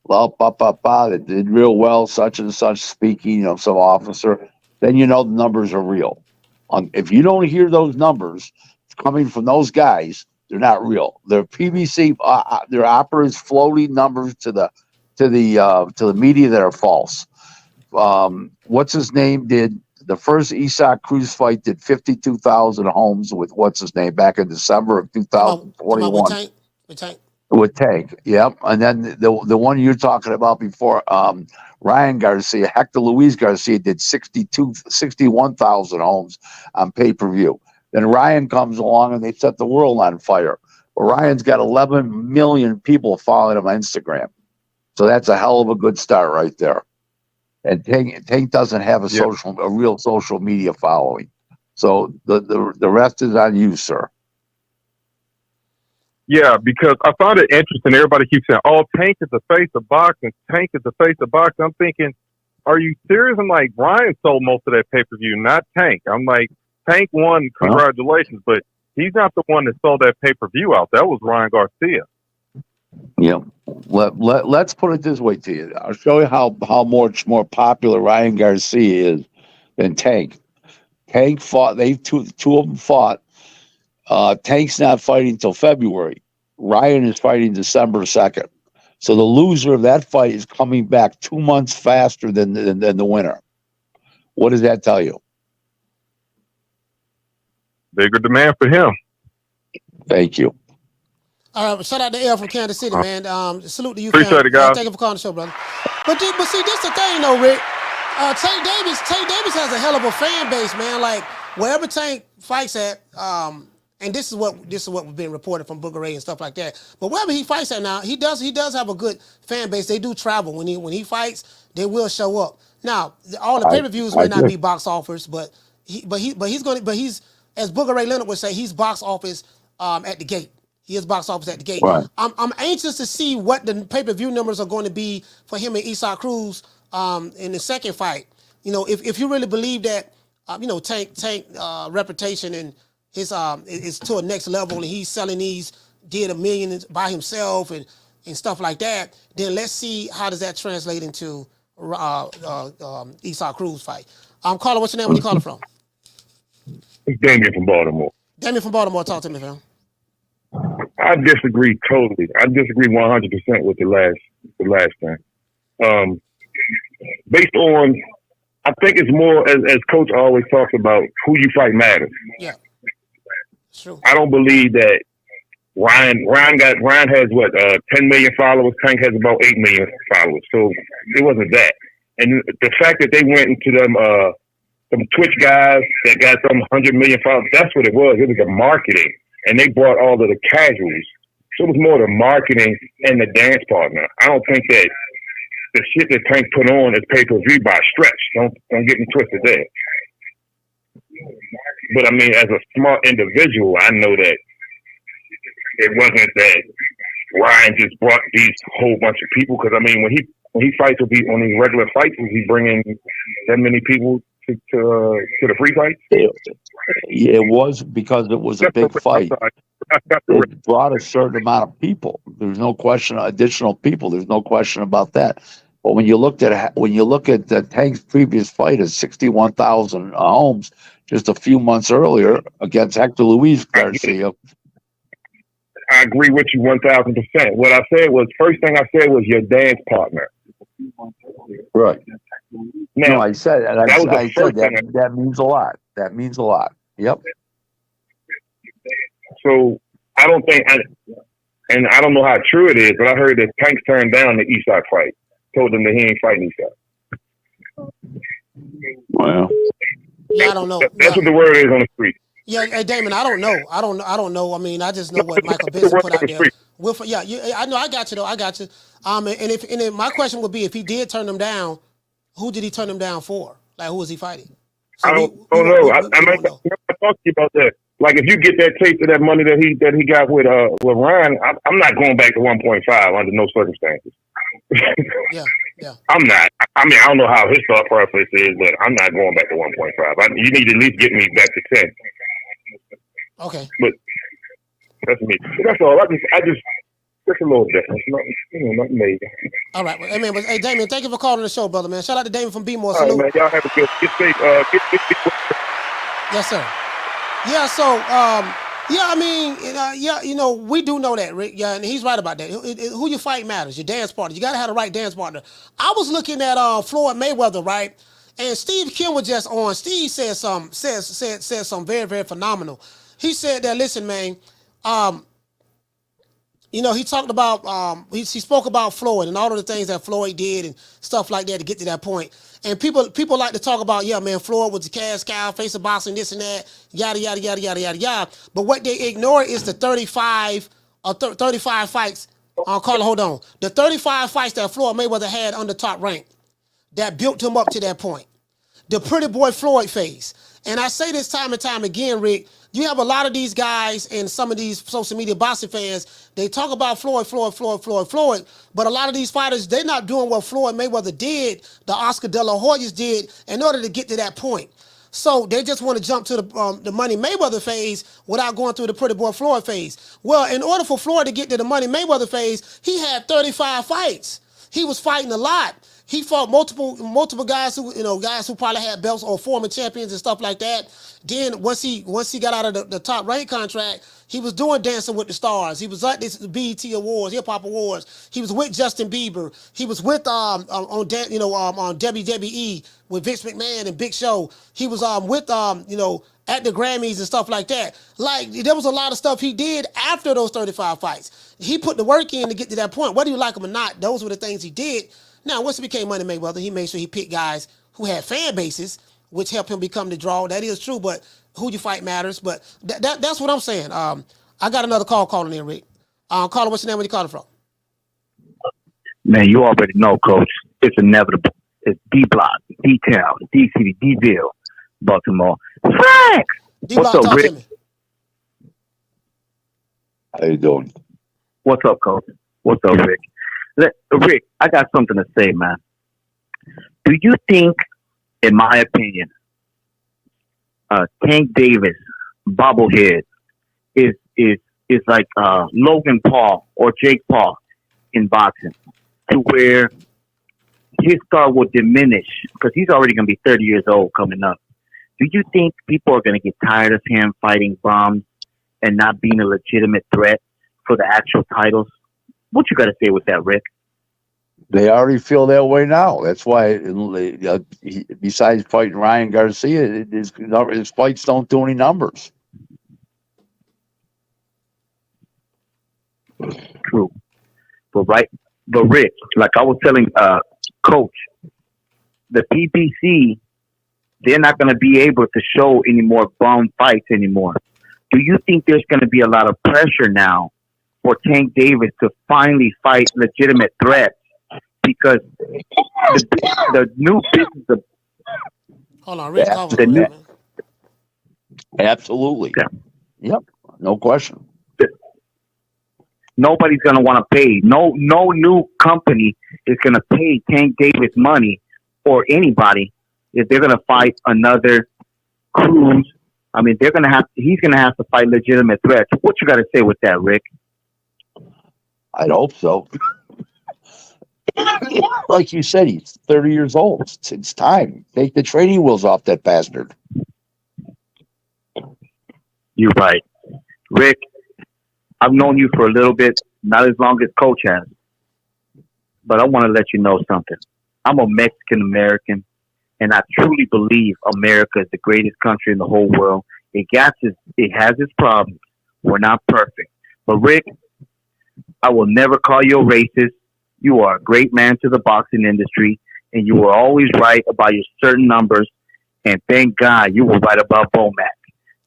that did real well, such and such, speaking of some officer, then the numbers are real. If you don't hear those numbers coming from those guys, they're not real. They're PBC, they're operatives floating numbers to the media that are false. What's his name did the first Isaac Cruz fight did 52,000 homes with what's his name back in December of 2021. With Tank, yep. And then the one you're talking about before, Ryan Garcia, Hector Luis Garcia did 61,000 homes on pay-per-view. Then Ryan comes along and they set the world on fire. Well, Ryan's got 11 million people following him on Instagram. So that's a hell of a good start right there. And Tank doesn't have a real social media following. So the rest is on you, sir. Yeah, because I found it interesting. Everybody keeps saying, "Oh, Tank is the face of boxing. Tank is the face of boxing." I'm thinking, are you serious? I'm like, Ryan sold most of that pay-per-view, not Tank. I'm like, Tank won, congratulations, but he's not the one that sold that pay-per-view out. That was Ryan Garcia. Yep. Let's put it this way to you. I'll show you how much more popular Ryan Garcia is than Tank. Tank fought. Two of them fought. Tank's not fighting till February. Ryan is fighting December 2nd. So the loser of that fight is coming back 2 months faster than the winner. What does that tell you? Bigger demand for him. Thank you. All right, shout out to L from Kansas City, man. Salute to you, Appreciate fam. it, guys. Thank you for calling the show, brother. But see, this the thing, though, Rick. Tank Davis has a hell of a fan base, man. Like wherever Tank fights at, and this is what been reported from Booker Ray and stuff like that. But wherever he fights at now, he does have a good fan base. They do travel when he fights. They will show up. Now, all the pay-per-views may not be box offers, but he's as Booker Ray Leonard would say, he's box office at the gate. He is box office at the gate. Right. I'm anxious to see what the pay-per-view numbers are going to be for him and Isaac Cruz in the second fight. You know, if you really believe that, Tank reputation and his is to a next level, and he's selling did $1 million by himself and stuff like that, then let's see how does that translate into Isaac Cruz fight. Caller, what's your name? Where you calling from? It's Damien from Baltimore. Damien from Baltimore, talk to me, fam. I disagree totally. I disagree 100% with the last thing. Based on, I think it's more as Coach always talks about, who you fight matters. Yeah, true. I don't believe that Ryan has 10 million followers. Tank has about 8 million followers. So it wasn't that. And the fact that they went into them Twitch guys that got some 100 million followers, that's what it was. It was the marketing. And they brought all of the casuals. So it was more the marketing and the dance partner. I don't think that the shit that Tank put on is pay-per-view by stretch. Don't get me twisted there. But I mean, as a smart individual, I know that it wasn't that Ryan just brought these whole bunch of people. Because I mean, when he fights on these regular fights, is he bringing that many people to the free fights? Yeah, it was because it was a big fight. It brought a certain amount of people. There's no question, additional people. There's no question about that. But when you look at the Tank's previous fight at 61,000 homes just a few months earlier against Hector Luis Garcia. I agree with you 1,000%. What I said was, first thing I said was your dance partner. Right. Now, no, I said that means a lot. That means a lot. Yep. So I don't think, and I don't know how true it is, but I heard that Tank turned down the Eastside fight. Told him that he ain't fighting Eastside. Well, yeah, I don't know. That's what the word is on the street. Yeah, hey Damon, I don't know. I don't know. I mean, I just know what Michael Benson put out there. I know. I got you though. I got you. And if my question would be, if he did turn him down, who did he turn him down for? Like, who was he fighting? So I don't know. I talked to you about that. Like, if you get that taste of that money that he got with Ryan, I'm not going back to 1.5 under no circumstances. Yeah. I'm not. I mean, I don't know how his thought process is, but I'm not going back to 1.5. You need to at least get me back to 10. Okay. But that's me. So that's all. I just a little different. Nothing major. All right. Well, hey, man, hey, Damien, thank you for calling the show, brother, man. Shout out to Damien from B-More. All right, man. Y'all have a good safe. Yes, sir. Yeah, so, I mean, we do know that, Rick. Yeah, and he's right about that. Who you fight matters. Your dance partner. You got to have the right dance partner. I was looking at Floyd Mayweather, right? And Steve Kim was just on. Steve said something very, very phenomenal. He said that, listen, man, he talked about, he spoke about Floyd and all of the things that Floyd did and stuff like that to get to that point. And people like to talk about, yeah, man, Floyd was the cash cow, face of boxing, this and that, yada, yada, yada, yada, yada, yada. But what they ignore is the 35 fights. Carla, hold on. The 35 fights that Floyd Mayweather had under Top Rank that built him up to that point. The pretty boy Floyd phase. And I say this time and time again, Rick, you have a lot of these guys and some of these social media boxing fans, they talk about Floyd, but a lot of these fighters, they're not doing what Floyd Mayweather did, the Oscar De La Hoyas did, in order to get to that point. So they just want to jump to the Money Mayweather phase without going through the Pretty Boy Floyd phase. Well, in order for Floyd to get to the Money Mayweather phase, he had 35 fights. He was fighting a lot. He fought multiple guys who probably had belts or former champions and stuff like that. Then once he got out of the top rank contract, he was doing Dancing with the Stars. He was at this BET Awards, Hip Hop Awards. He was with Justin Bieber. He was with on WWE with Vince McMahon and Big Show. He was with at the Grammys and stuff like that. Like, there was a lot of stuff he did after those 35 fights. He put the work in to get to that point. Whether you like him or not, those were the things he did. Now, once he became Money Mayweather, he made sure he picked guys who had fan bases, which helped him become the draw. That is true, but who you fight matters. But that's what I'm saying. I got another call calling in, Rick. Caller, what's your name? Where you calling from? Man, you already know, Coach. It's inevitable. It's D-Block, D-Town, D-City, D-Ville, Baltimore. Frank! What's up, Rick? How you doing? What's up, Coach? What's up, Rick? Rick, I got something to say, man. Do you think, in my opinion, Tank Davis bobblehead is like Logan Paul or Jake Paul in boxing, to where his star will diminish because he's already going to be 30 years old coming up? Do you think people are going to get tired of him fighting bombs and not being a legitimate threat for the actual titles? What you got to say with that, Rick? They already feel that way now. That's why, besides fighting Ryan Garcia, his fights don't do any numbers. True. But Rick, like I was telling Coach, the PBC, they're not going to be able to show any more bum fights anymore. Do you think there's going to be a lot of pressure now for Tank Davis to finally fight legitimate threats? Because the new business... Hold on, Rick. Absolutely. Yeah. Yep. No question. Nobody's going to want to pay. No new company is going to pay Tank Davis money, or anybody, if they're going to fight another Cruz. I mean, he's going to have to fight legitimate threats. What you got to say with that, Rick? I'd hope so. Like you said, he's 30 years old. It's time. Take the training wheels off that bastard. You're right. Rick, I've known you for a little bit, not as long as Coach has. But I want to let you know something. I'm a Mexican-American, and I truly believe America is the greatest country in the whole world. It has its problems. We're not perfect. But, Rick, I will never call you a racist. You are a great man to the boxing industry, and you were always right about your certain numbers. And thank God you were right about Bomac.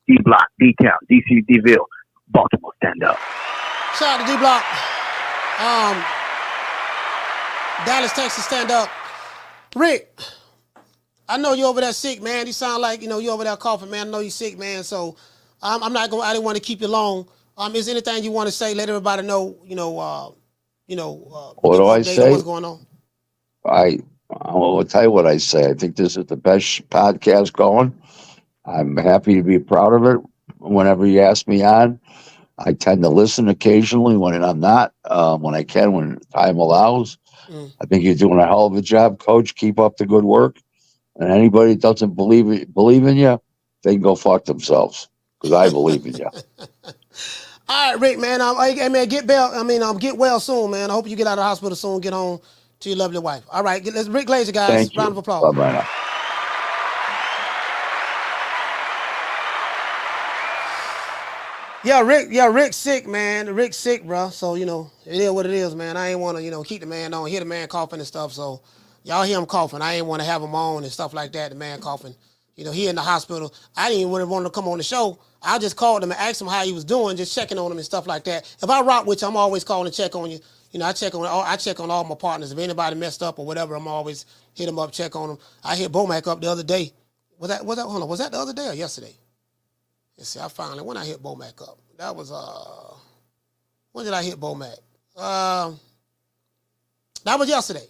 D-Block, D-Town, D.C., D-Ville, Baltimore, stand up. Shout out to D-Block. Dallas, Texas, stand up. Rick, I know you over there sick, man. You sound like, you over there coughing, man. I know you sick, man. So I didn't want to keep you long. Is there anything you want to say? Let everybody know, what do I say? What's going on? I'll tell you what I say. I think this is the best podcast going. I'm happy to be proud of it. Whenever you ask me on, I tend to listen occasionally when I'm not, when I can, when time allows. I think you're doing a hell of a job, Coach. Keep up the good work. And anybody that doesn't believe in you, they can go fuck themselves, because I believe in you. All right, Rick, man. Hey, man, get well soon, man. I hope you get out of the hospital soon. Get home to your lovely wife. All right, let's Rick Glazer, guys. Thank Round you. of applause. Bye-bye now. Rick's sick, man. Rick's sick, bro. So, it is what it is, man. I ain't want to, keep the man on, hear the man coughing and stuff. So, y'all hear him coughing. I ain't want to have him on and stuff like that, the man coughing. He in the hospital. I didn't even want him to come on the show. I just called him and asked him how he was doing, just checking on him and stuff like that. If I rock with you, I'm always calling to check on you. I check on all my partners. If anybody messed up or whatever, I'm always hit them up, check on them. I hit Bomac up the other day. Was that the other day or yesterday? Let's see, I finally, when I hit Bomac up. That was, when did I hit Bomac? That was yesterday.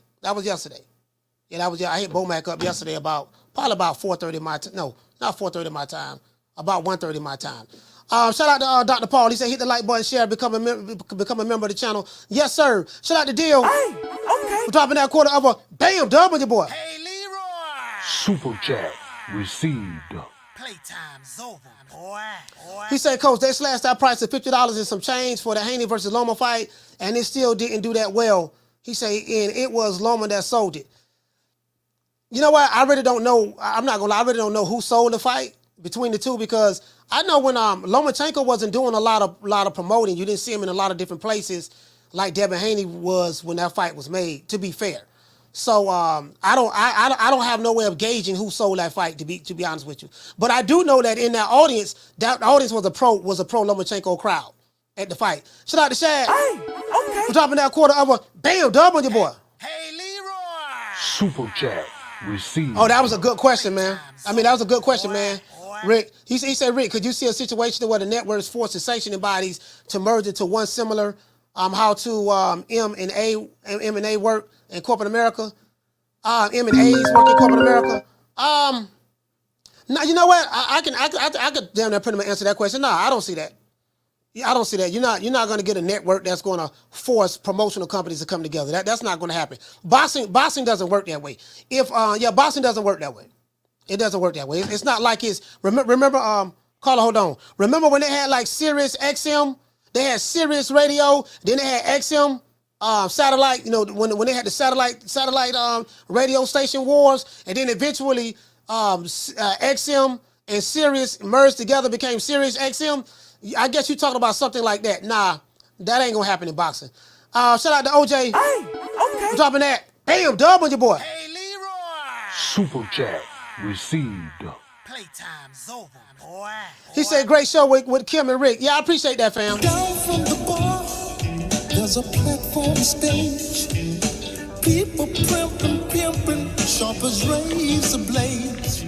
Yeah, I hit Bomac up yesterday probably about 4:30 my time. No, not 4:30 my time. About 1:30 my time. Shout out to Dr. Paul. He said hit the like button, share, become a member of the channel. Yes, sir. Shout out to Deal. Hey, okay. We're dropping that quarter of a bam dub with your boy. Hey, Super chat received. Playtime's over, boy. He said, Coach, they slashed that price to $50 and some change for the Haney versus Loma fight, and it still didn't do that well. He said, and it was Loma that sold it. You know what? I really don't know. I'm not gonna lie. I really don't know who sold the fight between the two, because I know when Lomachenko wasn't doing a lot of promoting, you didn't see him in a lot of different places like Devin Haney was when that fight was made. To be fair, so I don't have no way of gauging who sold that fight. To be honest with you, but I do know that in that audience was a pro Lomachenko crowd at the fight. Shout out to Shad. Hey, okay. We're dropping that quarter of a bam dub on your boy. Super chat received. Oh, that was a good question, man. That was a good question, man. Rick, he said, Rick, could you see a situation where the networks force the sanctioning bodies to merge into one similar, how to M&A work in corporate America? M&A's work in corporate America? No, you know what? I could damn near pretty much answer that question. No, I don't see that. Yeah, I don't see that. You're not going to get a network that's going to force promotional companies to come together. That's not going to happen. Boxing doesn't work that way. Boxing doesn't work that way. It doesn't work that way. It's not like it's remember Carla, hold on. Remember when they had like Sirius XM? They had Sirius Radio, then they had XM satellite, when they had the satellite radio station wars, and then eventually XM and Sirius merged together, became Sirius XM. I guess you're talking about something like that. Nah, that ain't gonna happen in boxing. Shout out to OJ. Hey, okay. Dropping that. Bam, dub on your boy. Hey, Leroy. Super chat received. Playtime's over, boy. He said, great show with Kim and Rick. Yeah, I appreciate that, fam. Down from the bar, there's a platform stage. People pimping, sharp as razor blades.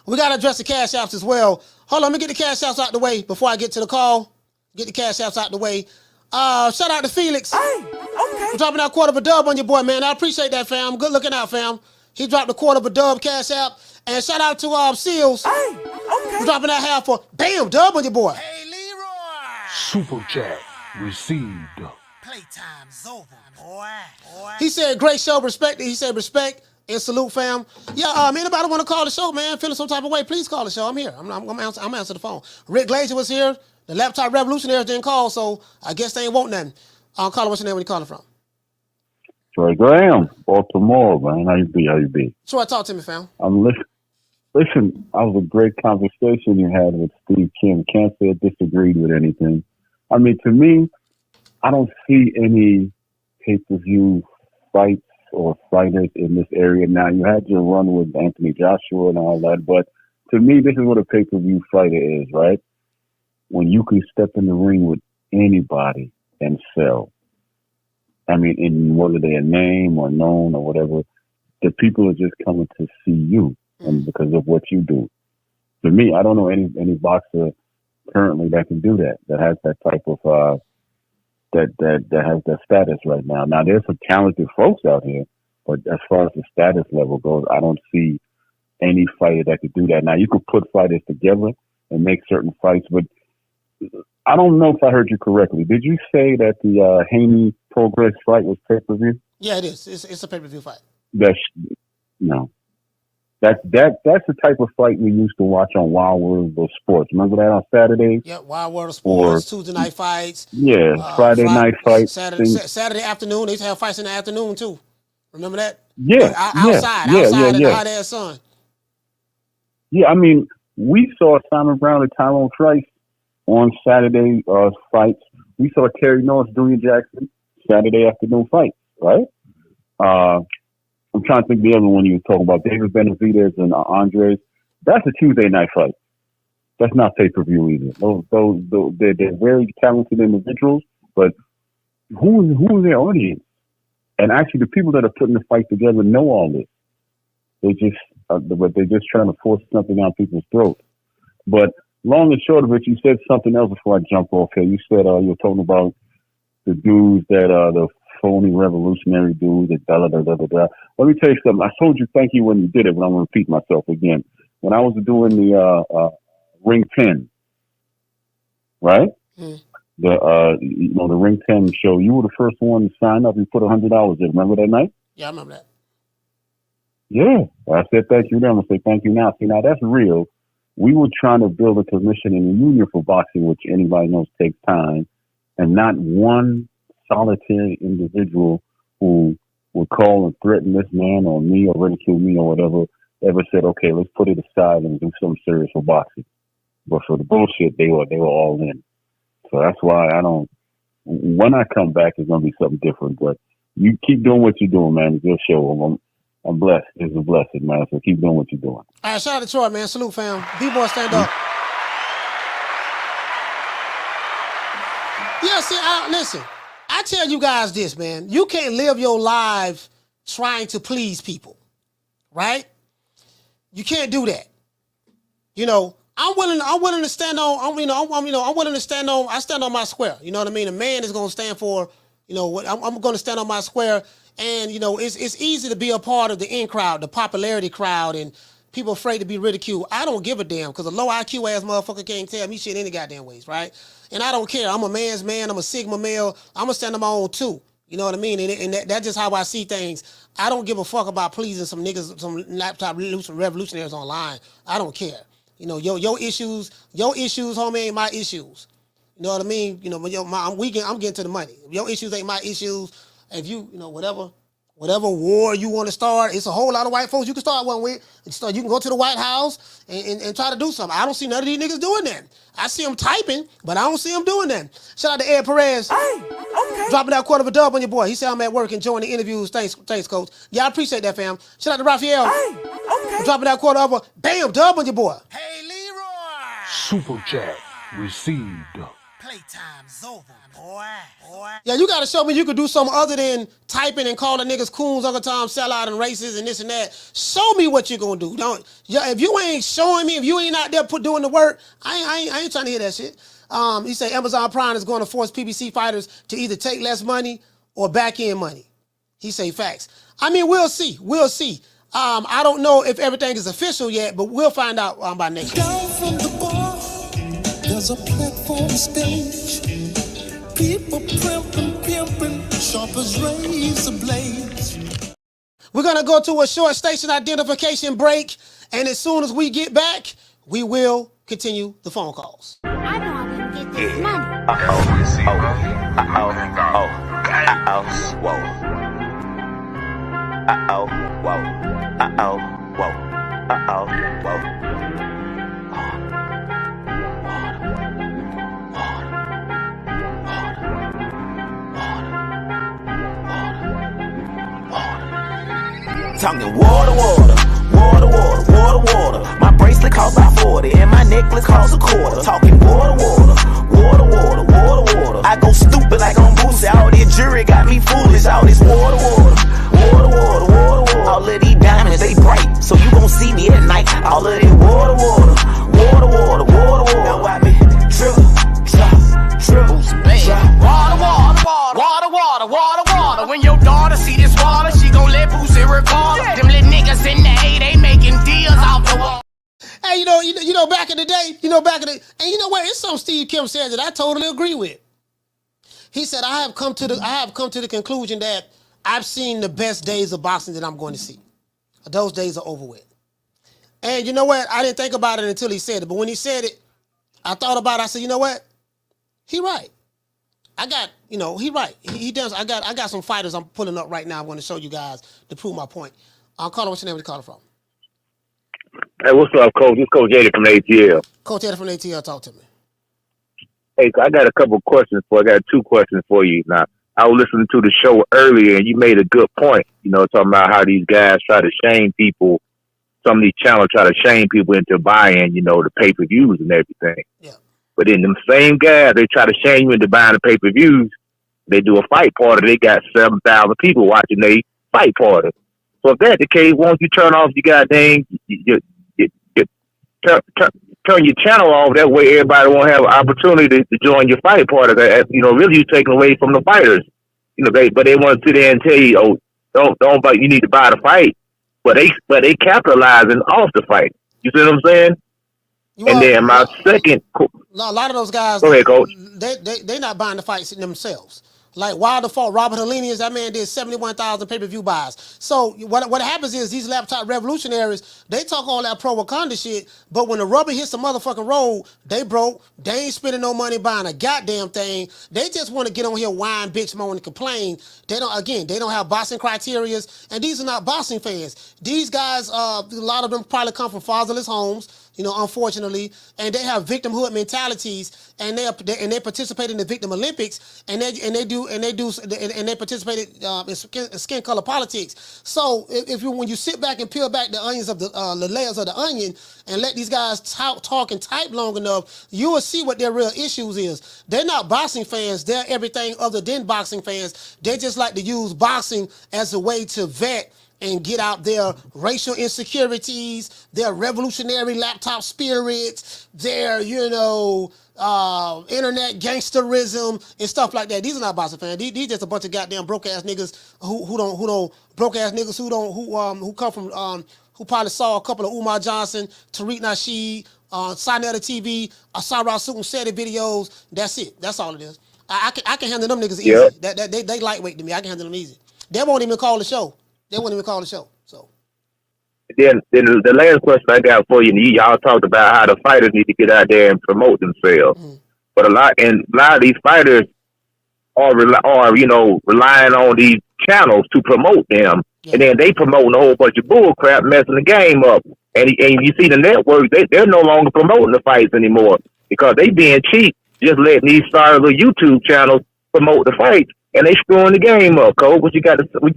We got to address the cash apps as well. Hold on, let me get the cash apps out the way before I get to the call. Get the cash apps out the way. Shout out to Felix. Hey, okay. We're dropping that quarter of a dub on your boy, man. I appreciate that, fam. Good looking out, fam. He dropped a quarter of a dub cash app. And shout out to Seals. Hey, okay. We're dropping that half for bam, dub on your boy. Hey, Leroy. Super chat received. Playtime's over, boy. He said, great show, respect. He said, respect and salute, fam. Yeah, anybody want to call the show, man? Feeling some type of way, please call the show. I'm here. I'm answer the phone. Rick Glazer was here. The laptop revolutionaries didn't call, so I guess they ain't want nothing. Caller, what's your name? Where you calling from? Troy Graham, Baltimore, man. How you be? Troy, talk to me, fam. I'm listening. Listen, that was a great conversation you had with Steve Kim. Can't say I disagreed with anything. To me, I don't see any pay-per-view fights or fighters in this area. Now, you had your run with Anthony Joshua and all that, but to me, this is what a pay-per-view fighter is, right? When you can step in the ring with anybody and sell. In whether they're a name or known or whatever, the people are just coming to see you and because of what you do. To me, I don't know any boxer currently that can do that has that type of that has that status right now. Now, there's some talented folks out here, but as far as the status level goes, I don't see any fighter that could do that. Now, you could put fighters together and make certain fights, but I don't know if I heard you correctly. Did you say that the Haney Prograis fight was pay-per-view? Yeah, it is. It's a pay-per-view fight. No. That's the type of fight we used to watch on Wild World of Sports. Remember that on Saturday? Yeah, Wild World of Sports, Tuesday night fights. Yeah, Friday night fights. Saturday afternoon. They used to have fights in the afternoon too. Remember that? Yeah. Outside in the hot ass sun. Yeah, we saw Simon Brown and Tyrone Trice on Saturday fights. We saw Terry Norris, Junior Jackson, Saturday afternoon fights, right? I'm trying to think of the other one you were talking about, David Benavidez and Andrade. That's a Tuesday night fight. That's not pay-per-view either. They're very talented individuals, but who is their audience? And actually, the people that are putting the fight together know all this. They're just trying to force something down people's throats. But long and short of it, you said something else before I jump off here. You said you were talking about the dudes that the phony revolutionary dudes that da da da da da. Let me tell you something. I told you thank you when you did it, but I'm gonna repeat myself again. When I was doing the Ring 10, right? The Ring 10 show, you were the first one to sign up. You put $100 in. Remember that night? Yeah, I remember that. Yeah. I said thank you then. I'm going to say thank you now. See, now that's real. We were trying to build a commission in a union for boxing, which anybody knows takes time, and not one solitary individual who would call and threaten this man or me or ridicule me or whatever ever said, okay, let's put it aside and do something serious for boxing. But for the bullshit, they were all in. So that's why when I come back, it's going to be something different. But you keep doing what you're doing, man. It's your show. I'm blessed. It's a blessing, man. So keep doing what you're doing. All right, shout out to Troy, man. Salute, fam. B-boy, stand up. Yeah, see, listen. I tell you guys this, man. You can't live your life trying to please people, right? You can't do that. You know, I'm willing to stand on. I stand on my square. You know what I mean? A man is gonna stand for. You know what? I'm gonna stand on my square, and you know it's easy to be a part of the in crowd, the popularity crowd, and people afraid to be ridiculed. I don't give a damn because a low IQ ass motherfucker can't tell me shit any goddamn ways, right? And I don't care. I'm a man's man. I'm a Sigma male. I'm gonna stand on my own too. You know what I mean? And that's just how I see things. I don't give a fuck about pleasing some niggas, some laptop revolutionaries online. I don't care. You know, your issues, homie, ain't my issues. You know what I mean? You know, I'm getting to the money. Your issues ain't my issues. If you know, whatever war you want to start, it's a whole lot of white folks you can start one with. You can go to the White House and try to do something. I don't see none of these niggas doing that. I see them typing, but I don't see them doing that. Shout out to Ed Perez. Hey, okay. Dropping that quarter of a dub on your boy. He said I'm at work enjoying the interviews. Thanks, coach. Yeah, I appreciate that, fam. Shout out to Raphael. Hey, okay. Dropping that quarter of a bam dub on your boy. Hey, Leroy. Super chat received. Playtime's over, boy. Yeah, you gotta show me you could do something other than typing and calling niggas coons all the time, sellout and racist and this and that. Show me what you're gonna do. If you ain't showing me, if you ain't out there doing the work, I ain't trying to hear that shit. He said Amazon Prime is going to force PBC fighters to either take less money or back in money. He say facts. I mean, we'll see. I don't know if everything is official yet, but we'll find out by next week. Down from the bar, there's a platform stage. People pimping, sharp as razor blades. We're going to go to a short station identification break, and as soon as we get back, we will continue the phone calls. I know I'm gonna get this money. Talking water. My bracelet costs about 40 and my necklace costs a quarter. Talking water. I go stupid like on Boosie. All this jury got me foolish. All this water. All of these diamonds, they bright, so you gon' see me at night. All of this water. Now I be trip. Water. When your daughter see this water, she gon' let Boosie record. Them little niggas in the A, they making deals off the wall. Hey, you know, back in the day, and you know what? It's something Steve Kim said that I totally agree with. He said, I have come to the conclusion that I've seen the best days of boxing that I'm going to see. Those days are over with. And you know what? I didn't think about it until he said it, but when he said it, I thought about it. I said, you know what? He right. He right. He does. I got some fighters I'm pulling up right now. I'm going to show you guys to prove my point. Caller, what's your name? Where you calling from? Hey, what's up, Coach? It's Coach Eddie from ATL. Coach Eddie from ATL, talk to me. Hey, I got a couple questions I got two questions for you. Now, I was listening to the show earlier, and you made a good point, talking about how these guys try to shame people. Some of these channels try to shame people into buying, the pay-per-views and everything. Yeah. But then them same guys, they try to shame you into buying the pay-per-views. They do a fight party. They got 7,000 people watching they fight party. So if that's the case, why don't you turn off your goddamn, turn turn your channel off. That way, everybody won't have an opportunity to join your fight party. Really, you're taking away from the fighters. They want to sit there and tell you, oh, don't buy. You need to buy the fight, but they capitalizing off the fight. You see what I'm saying? And then my second, a lot of those guys. Go ahead, Coach. They not buying the fights themselves. Like Wilder fought Robert Helenius, that man did 71,000 pay-per-view buys. So what happens is these laptop revolutionaries, they talk all that pro Wakanda shit, but when the rubber hits the motherfucking road, they broke. They ain't spending no money buying a goddamn thing. They just want to get on here, whine, bitch, moan, and complain. They don't have boxing criterias, and these are not boxing fans. These guys, a lot of them probably come from fatherless homes, unfortunately, and they have victimhood mentalities, and they participate in the Victim Olympics, and they participate in skin color politics. So when you sit back and peel back the onions of the layers of the onion and let these guys talk and type long enough, you will see what their real issues is. They're not boxing fans. They're everything other than boxing fans. They just like to use boxing as a way to vet and get out their racial insecurities, their revolutionary laptop spirits, their, internet gangsterism and stuff like that. These are not boxing fans. These just a bunch of goddamn broke ass niggas who come from who probably saw a couple of Umar Johnson, Tariq Nasheed, Sinetta TV, Sarah Sutton Seti videos. That's it. That's all it is. I can handle them niggas easy. Yep. They lightweight to me. I can handle them easy. They won't even call the show. So. Then the last question I got for you, y'all talked about how the fighters need to get out there and promote themselves. Mm. But a lot of these fighters are relying on these channels to promote them, and then they promoting a whole bunch of bull crap, messing the game up. And you see the network, they're no longer promoting the fights anymore because they being cheap, just letting these stars of YouTube channels promote the fights, and they screwing the game up. Cole, what you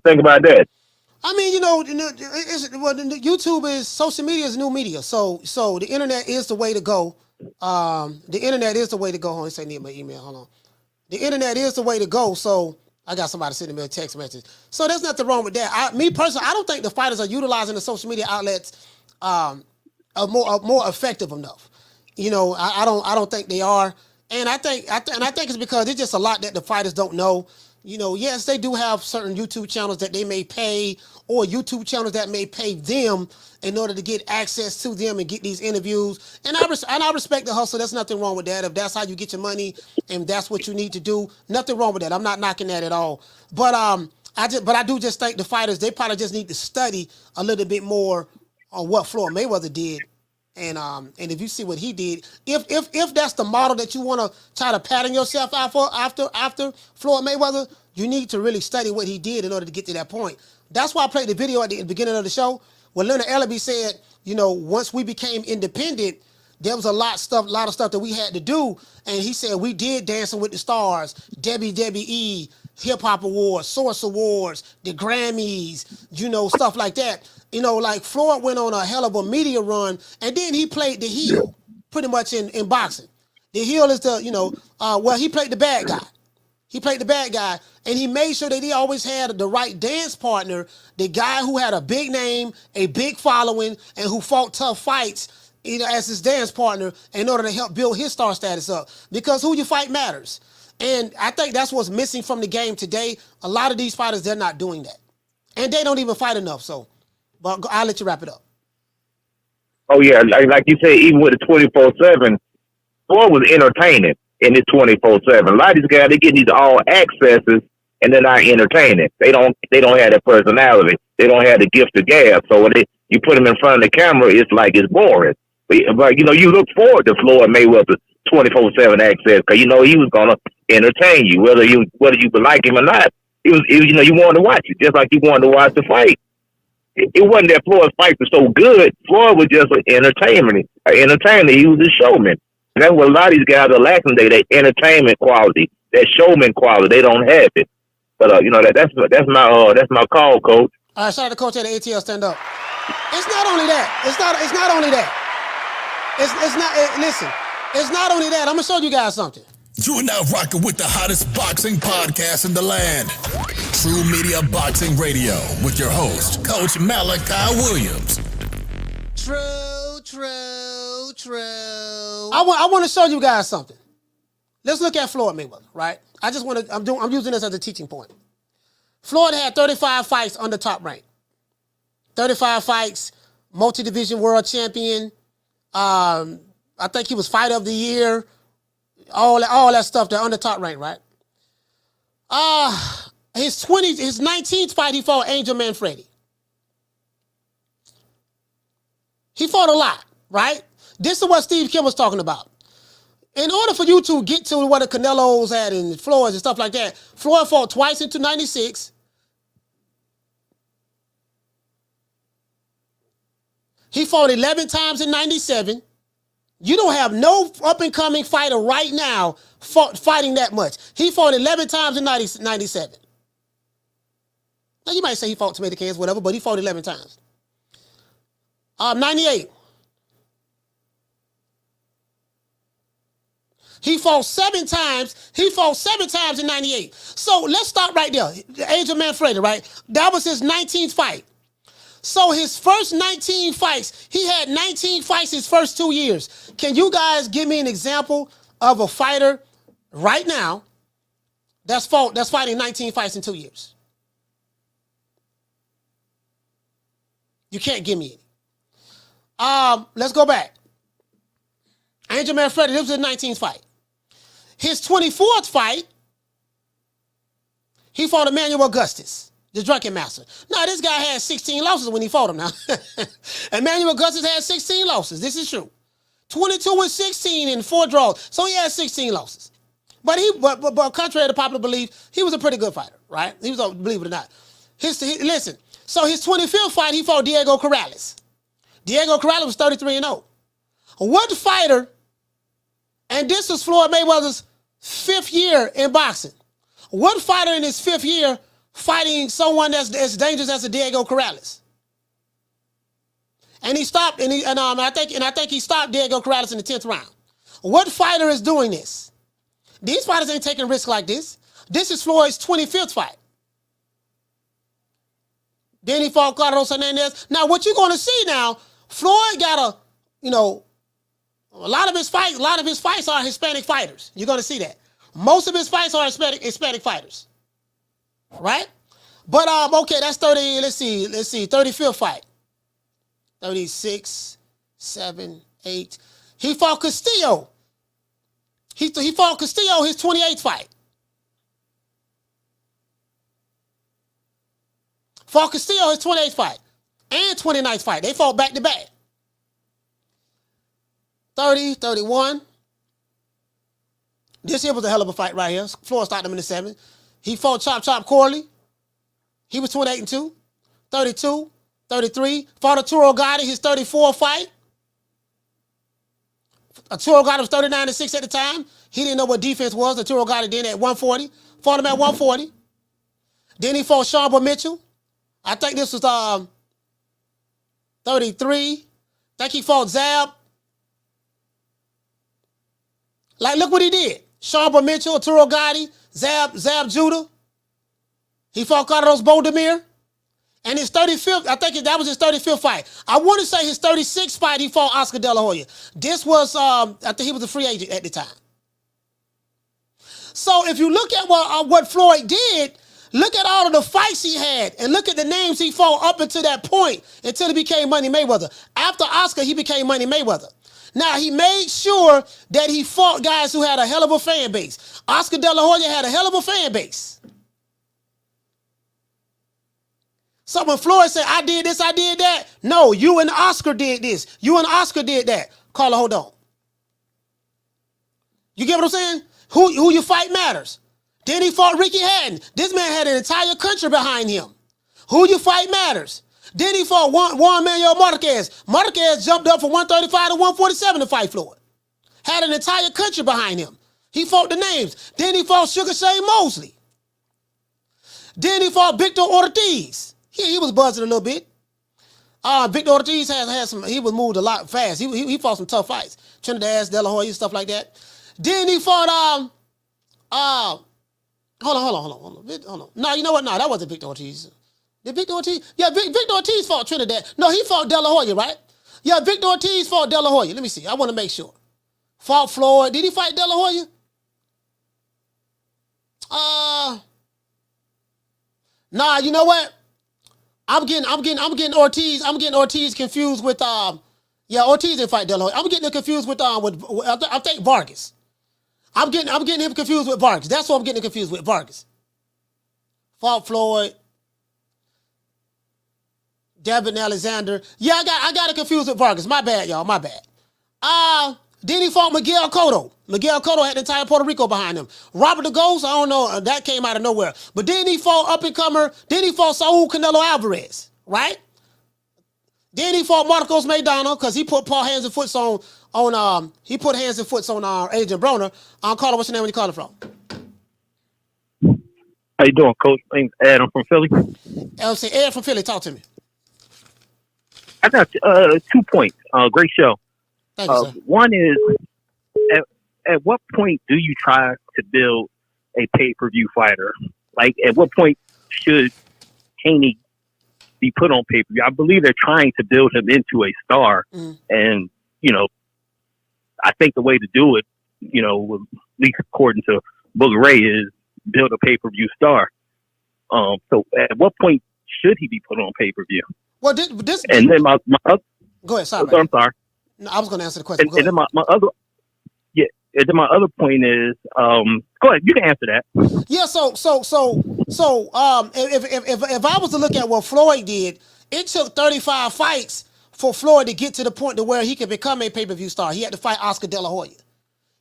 think about that? I mean, YouTube is social media is new media, so the internet is the way to go. The internet is the way to go. Hold on, say need my email. Hold on. The internet is the way to go. So I got somebody sending me a text message. So there's nothing wrong with that. Me personally, I don't think the fighters are utilizing the social media outlets are more effective enough. I don't think they are, and I think it's because it's just a lot that the fighters don't know. Yes, they do have certain YouTube channels that they may pay, or YouTube channels that may pay them in order to get access to them and get these interviews. And I respect the hustle. There's nothing wrong with that. If that's how you get your money and that's what you need to do, nothing wrong with that. I'm not knocking that at all. But I do just think the fighters, they probably just need to study a little bit more on what Floyd Mayweather did. And if you see what he did, if that's the model that you want to try to pattern yourself out for after Floyd Mayweather, you need to really study what he did in order to get to that point. That's why I played the video at the beginning of the show where Leonard Ellerbe said, once we became independent, there was a lot of stuff that we had to do. And he said we did Dancing with the Stars, WWE, Hip Hop Awards, Source Awards, the Grammys, stuff like that. Like Floyd went on a hell of a media run, and then he played the heel, pretty much in boxing. The heel is he played the bad guy. He played the bad guy, and he made sure that he always had the right dance partner, the guy who had a big name, a big following, and who fought tough fights, as his dance partner in order to help build his star status up. Because who you fight matters. And I think that's what's missing from the game today. A lot of these fighters, they're not doing that. And they don't even fight enough, so. But I'll let you wrap it up. Oh, yeah. Like you say, even with the 24/7, Floyd was entertaining in this 24/7. A lot of these guys, they get these all accesses, and they're not entertaining. They don't have that personality. They don't have the gift of gab. So when you put them in front of the camera, it's like it's boring. But you look forward to Floyd Mayweather's 24/7 access because he was gonna entertain you, whether you like him or not. You wanted to watch it, just like you wanted to watch the fight. It wasn't that Floyd's fight was so good. Floyd was just an entertainer. He was a showman. And that's what a lot of these guys are lacking today, that entertainment quality, that showman quality. They don't have it. But that's my call, Coach. All right, shout out to Coach at the ATL Stand Up. It's not only that. It's not only that. Listen, it's not only that. I'm gonna show you guys something. You are now rocking with the hottest boxing podcast in the land. True Media Boxing Radio with your host, Coach Malachi Williams. True. I want to show you guys something. Let's look at Floyd Mayweather, right? I'm using this as a teaching point. Floyd had 35 fights under top rank. 35 fights, multi-division world champion. I think he was fighter of the year. All that stuff. They're under top rank, right? His 19th fight, he fought Angel Manfredi. He fought a lot, right? This is what Steve Kim was talking about. In order for you to get to what the Canelos had and Floyd's and stuff like that, Floyd fought twice in 96. He fought 11 times in 97. You don't have no up-and-coming fighter right now fighting that much. He fought 11 times in 97. Now, you might say he fought tomato cans, whatever, but he fought 11 times. 98. He fought 7 times. He fought 7 times in 98. So let's stop right there. Angel Manfredi, right? That was his 19th fight. So his first 19 fights, he had 19 fights his first 2 years. Can you guys give me an example of a fighter right now that's fighting 19 fights in 2 years? You can't give me any. Let's go back. Angel Manfredi, this was his 19th fight. His 24th fight, he fought Emmanuel Augustus, the drunken master. Now, this guy had 16 losses when he fought him now. Emmanuel Augustus had 16 losses. This is true. 22-16 in 4 draws. So he had 16 losses. But contrary to popular belief, he was a pretty good fighter, right? He was, believe it or not. Listen, so his 25th fight, he fought Diego Corrales. Diego Corrales was 33-0. What fighter, and this was Floyd Mayweather's 5th year in boxing, what fighter in his 5th year fighting someone that's as dangerous as a Diego Corrales? And he stopped, I think he stopped Diego Corrales in the 10th round. What fighter is doing this? These fighters ain't taking risks like this. This is Floyd's 25th fight. Then he fought Carlos Hernandez. Now, what you're going to see now, Floyd got a lot of his fights are Hispanic fighters. You're going to see that. Most of his fights are Hispanic fighters. Right? But, okay, that's 30, let's see, 35th fight. 36, 7, 8. He fought Castillo. He fought Castillo his 28th fight. Fought Castillo his 28th fight. And 29th fight. They fought back to back. 30, 31. This here was a hell of a fight right here. Floyd stopped him in the 7th. He fought Chop Corley. He was 28-2. 32, 33. Fought Arturo Gotti, his 34th fight. Arturo Gotti was 39-6 at the time. He didn't know what defense was. Arturo Gotti did at 140. Fought him at 140. Then he fought Sean Mitchell. I think this was 33. I think he fought Zab. Like, look what he did. Sean Mitchell, Arturo Gotti, Zab Judah. He fought Carlos Boldemir. And his 35th, I think that was his 35th fight. I want to say his 36th fight, he fought Oscar De La Hoya. This was, I think he was a free agent at the time. So if you look at what Floyd did, look at all of the fights he had, and look at the names he fought up until that point, until he became Money Mayweather. After Oscar, he became Money Mayweather. Now, he made sure that he fought guys who had a hell of a fan base. Oscar De La Hoya had a hell of a fan base. So when Floyd said, I did this, I did that. No, you and Oscar did this. You and Oscar did that. Carla, hold on. You get what I'm saying? Who you fight matters. Then he fought Ricky Hatton. This man had an entire country behind him. Who you fight matters. Then he fought Juan Manuel Marquez. Marquez jumped up from 135 to 147 to fight Floyd. Had an entire country behind him. He fought the names. Then he fought Sugar Shane Mosley. Then he fought Victor Ortiz. He was buzzing a little bit. Victor Ortiz had some, he was moved a lot fast. He fought some tough fights. Trinidad, De La Hoya, stuff like that. Then he fought, hold on. No, you know what? No, that wasn't Victor Ortiz. Did Victor Ortiz? Yeah, Victor Ortiz fought Trinidad. No, he fought De La Hoya, right? Yeah, Victor Ortiz fought De La Hoya. Let me see. I want to make sure. Fought Floyd. Did he fight De La Hoya? Nah, you know what? I'm getting Ortiz confused with Ortiz didn't fight De La Hoya. I'm getting him confused with I think Vargas. I'm getting him confused with Vargas. That's what I'm getting confused with, Vargas. Fought Floyd. Devin Alexander. Yeah, I got it confused with Vargas. My bad, y'all. My bad. Then he fought Miguel Cotto. Miguel Cotto had the entire Puerto Rico behind him. Robert the Ghost, I don't know. That came out of nowhere. But then he fought up-and-comer. Then he fought Saul Canelo Alvarez, right? Then he fought Marcos Maidana because he put hands and foot on Adrian Broner. Carter, what's your name? Where you calling from? How you doing, Coach? My name's Ed. I'm from Philly. Ed from Philly. Talk to me. I got 2 points. Great show. Thank you, sir. One is, at what point do you try to build a pay-per-view fighter? Like, at what point should Haney be put on pay-per-view? I believe they're trying to build him into a star. And, I think the way to do it, at least according to Booger Ray, is build a pay-per-view star. So at what point should he be put on pay-per-view? Well, this and then my other, go ahead. Sorry, I'm sorry. No, I was going to answer the question. And then my other, and then my other point is, go ahead. You can answer that. Yeah. So, if I was to look at what Floyd did, it took 35 fights for Floyd to get to the point to where he could become a pay-per-view star. He had to fight Oscar De La Hoya.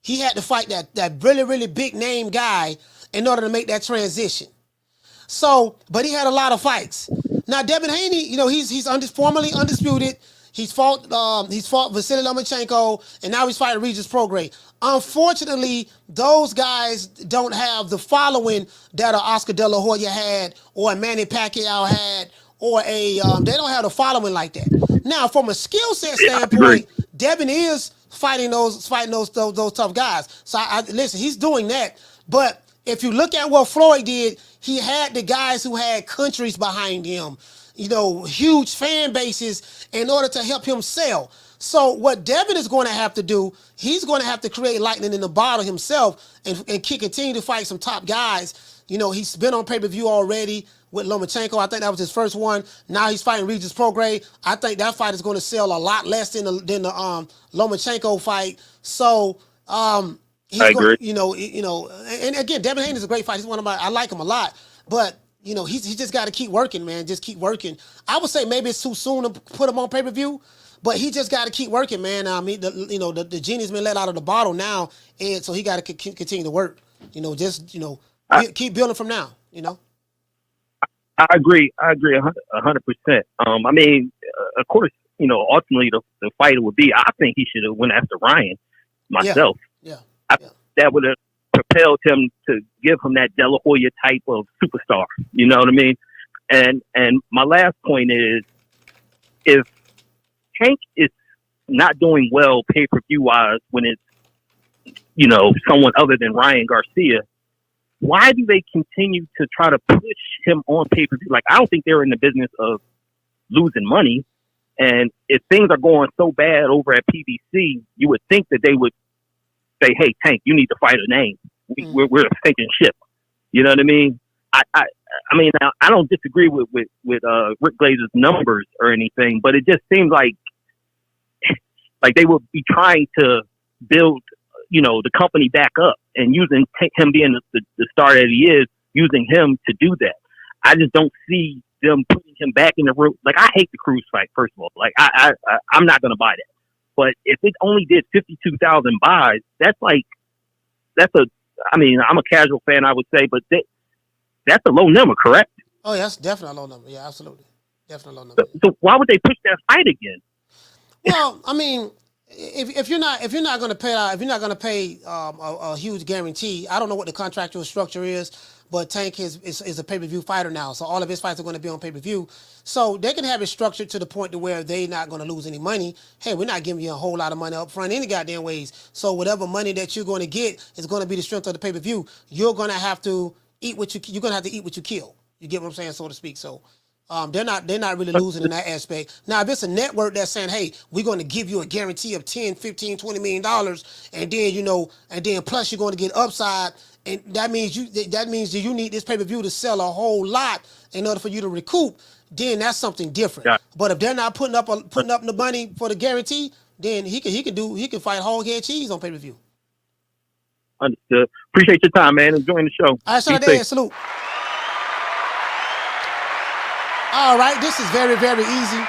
He had to fight that really, really big name guy in order to make that transition. So, but he had a lot of fights. Now, Devin Haney, he's formally undisputed. He's fought Vasily Lomachenko, and now he's fighting Regis Prograis. Unfortunately, those guys don't have the following that Oscar De La Hoya had, or a Manny Pacquiao had, or they don't have the following like that. Now, from a skill set standpoint, Devin is fighting those tough guys. So listen, he's doing that. But if you look at what Floyd did, he had the guys who had countries behind him, huge fan bases in order to help him sell. So what Devin is going to have to do, he's going to have to create lightning in the bottle himself and continue to fight some top guys. He's been on pay-per-view already with Lomachenko. I think that was his first one. Now he's fighting Regis Prograis. I think that fight is going to sell a lot less than the Lomachenko fight. So I agree. And again, Devin Haney is a great fight. He's I like him a lot, but he's just got to keep working, man. Just keep working. I would say maybe it's too soon to put him on pay-per-view, but he just got to keep working, man. I mean, the genie's been let out of the bottle now, and so he got to continue to work. Keep building from now. I agree 100%. I mean, of course, ultimately the fighter would be. I think he should have went after Ryan myself. Yeah. That would have propelled him to give him that De La Hoya type of superstar. You know what I mean? And my last point is, if Tank is not doing well pay-per-view wise when it's someone other than Ryan Garcia, why do they continue to try to push him on pay-per-view? Like, I don't think they're in the business of losing money. And if things are going so bad over at PBC, you would think that they would say, "Hey, Tank, you need to fight a name. We're a sinking ship." You know what I mean? I mean, I don't disagree with Rick Glazer's numbers or anything, but it just seems like they would be trying to build, the company back up and using him being the star that he is, using him to do that. I just don't see them putting him back in the room. Like, I hate the Cruz fight, first of all. Like, I'm not going to buy that. But if it only did 52,000 buys, I'm a casual fan, I would say, but that's a low number, correct? Oh, yeah, that's definitely a low number. Yeah, absolutely. Definitely a low number. So why would they push that fight again? Well, I mean, if you're not going to pay a huge guarantee, I don't know what the contractual structure is, but Tank is a pay-per-view fighter now, so all of his fights are going to be on pay-per-view. So they can have it structured to the point to where they're not going to lose any money. Hey, we're not giving you a whole lot of money up front any goddamn ways. So whatever money that you're going to get is going to be the strength of the pay-per-view. You're going to have to eat what you kill. You get what I'm saying, so to speak. So They're not really losing in that aspect. Now, if it's a network that's saying, hey, we're going to give you a guarantee of 10, 15, 20 million dollars, and then, and then plus you're going to get upside, and that means you need this pay-per-view to sell a whole lot in order for you to recoup, then that's something different. Yeah. But if they're not putting up the money for the guarantee, then he can fight hog head cheese on pay-per-view. Understood. Appreciate your time, man. Enjoying the show. All right, so salute. All right, this is very, very easy.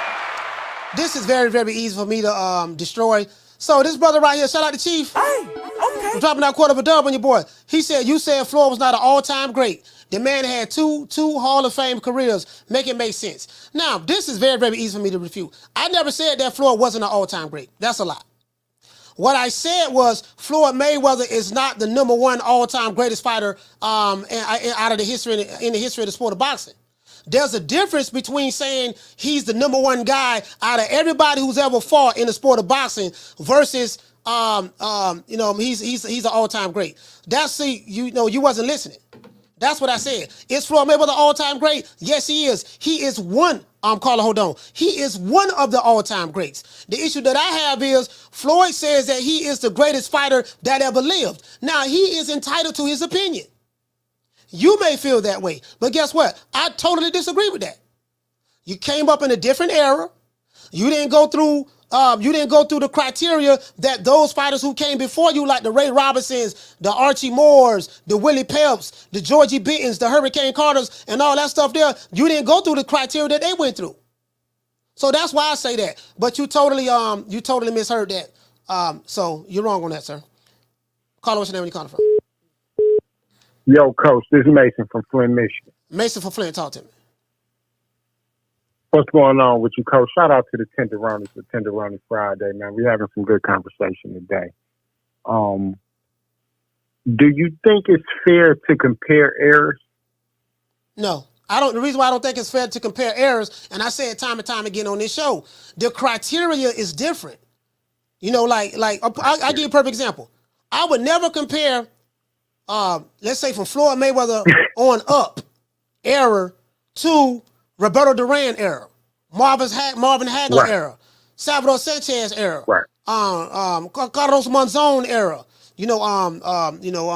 This is very, very easy for me to destroy. So this brother right here, shout out to Chief. Hey, okay. I'm dropping that quarter of a dub on your boy. He said, you said Floyd was not an all-time great. The man had two Hall of Fame careers. Make it make sense. Now, this is very, very easy for me to refute. I never said that Floyd wasn't an all-time great. That's a lie. What I said was Floyd Mayweather is not the number one all-time greatest fighter out of the history in the history of the sport of boxing. There's a difference between saying he's the number one guy out of everybody who's ever fought in the sport of boxing versus he's an all-time great. You wasn't listening. That's what I said. Is Floyd Mayweather all-time great? Yes, he is. He is one. Carla, hold on. He is one of the all-time greats. The issue that I have is Floyd says that he is the greatest fighter that ever lived. Now, he is entitled to his opinion. You may feel that way, but guess what? I totally disagree with that. You came up in a different era. You didn't go through the criteria that those fighters who came before you, like the Ray Robinsons, the Archie Moores, the Willie Pelps, the Georgie Bittons, the Hurricane Carters, and all that stuff there. You didn't go through the criteria that they went through. So that's why I say that. But you totally misheard that. So you're wrong on that, sir. Carla, what's your name? Where you calling from? Yo, Coach, this is Mason from Flint, Michigan. Mason from Flint, talk to me. What's going on with you, Coach? Shout out to the Tenderonis for Tenderoni Friday, man. We're having some good conversation today. Do you think it's fair to compare errors? No. I don't. The reason why I don't think it's fair to compare errors, and I say it time and time again on this show, the criteria is different. I'll give you a perfect example. I would never compare let's say from Floyd Mayweather on up era to Roberto Duran era, Marvin Hagler era, Salvador Sanchez era, Carlos Monzon era,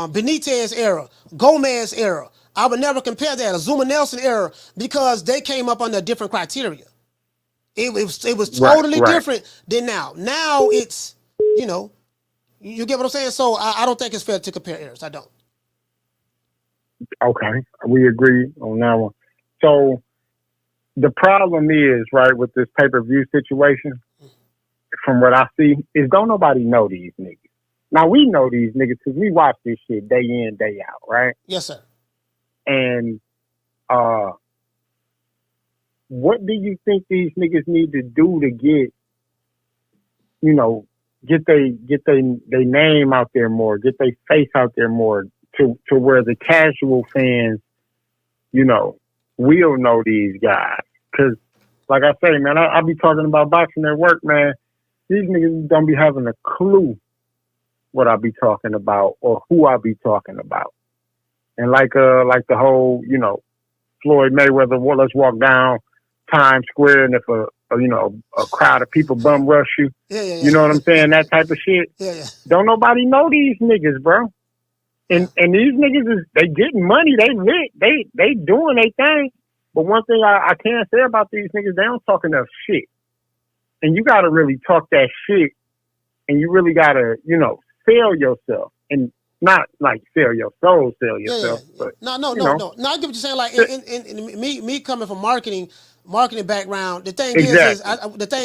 Benitez era, Gomez era. I would never compare that, Azuma Nelson era, because they came up under different criteria. It was totally different than now. Now it's, you get what I'm saying? So I don't think it's fair to compare errors. I don't. Okay, we agree on that one. So the problem is, right, with this pay-per-view situation, from what I see, is don't nobody know these niggas. Now, we know these niggas because we watch this shit day in, day out, right? Yes, sir. And what do you think these niggas need to do to get their name out there more, get their face out there more, to where the casual fans, will know these guys? Because, like I say, man, I be talking about boxing at work, man. These niggas don't be having a clue what I be talking about or who I be talking about. And like the whole, Floyd Mayweather, well, let's walk down Times Square, and if a crowd of people bum rush you, you know what I'm saying? That type of shit. Don't nobody know these niggas, bro. And these niggas they getting money, they lit, they doing their thing. But one thing I can't say about these niggas, they don't talk enough shit. And you gotta really talk that shit, and you really gotta, sell yourself, and not like sell your soul, sell yourself. But No, I get what you're saying. Like in me coming from marketing background, the thing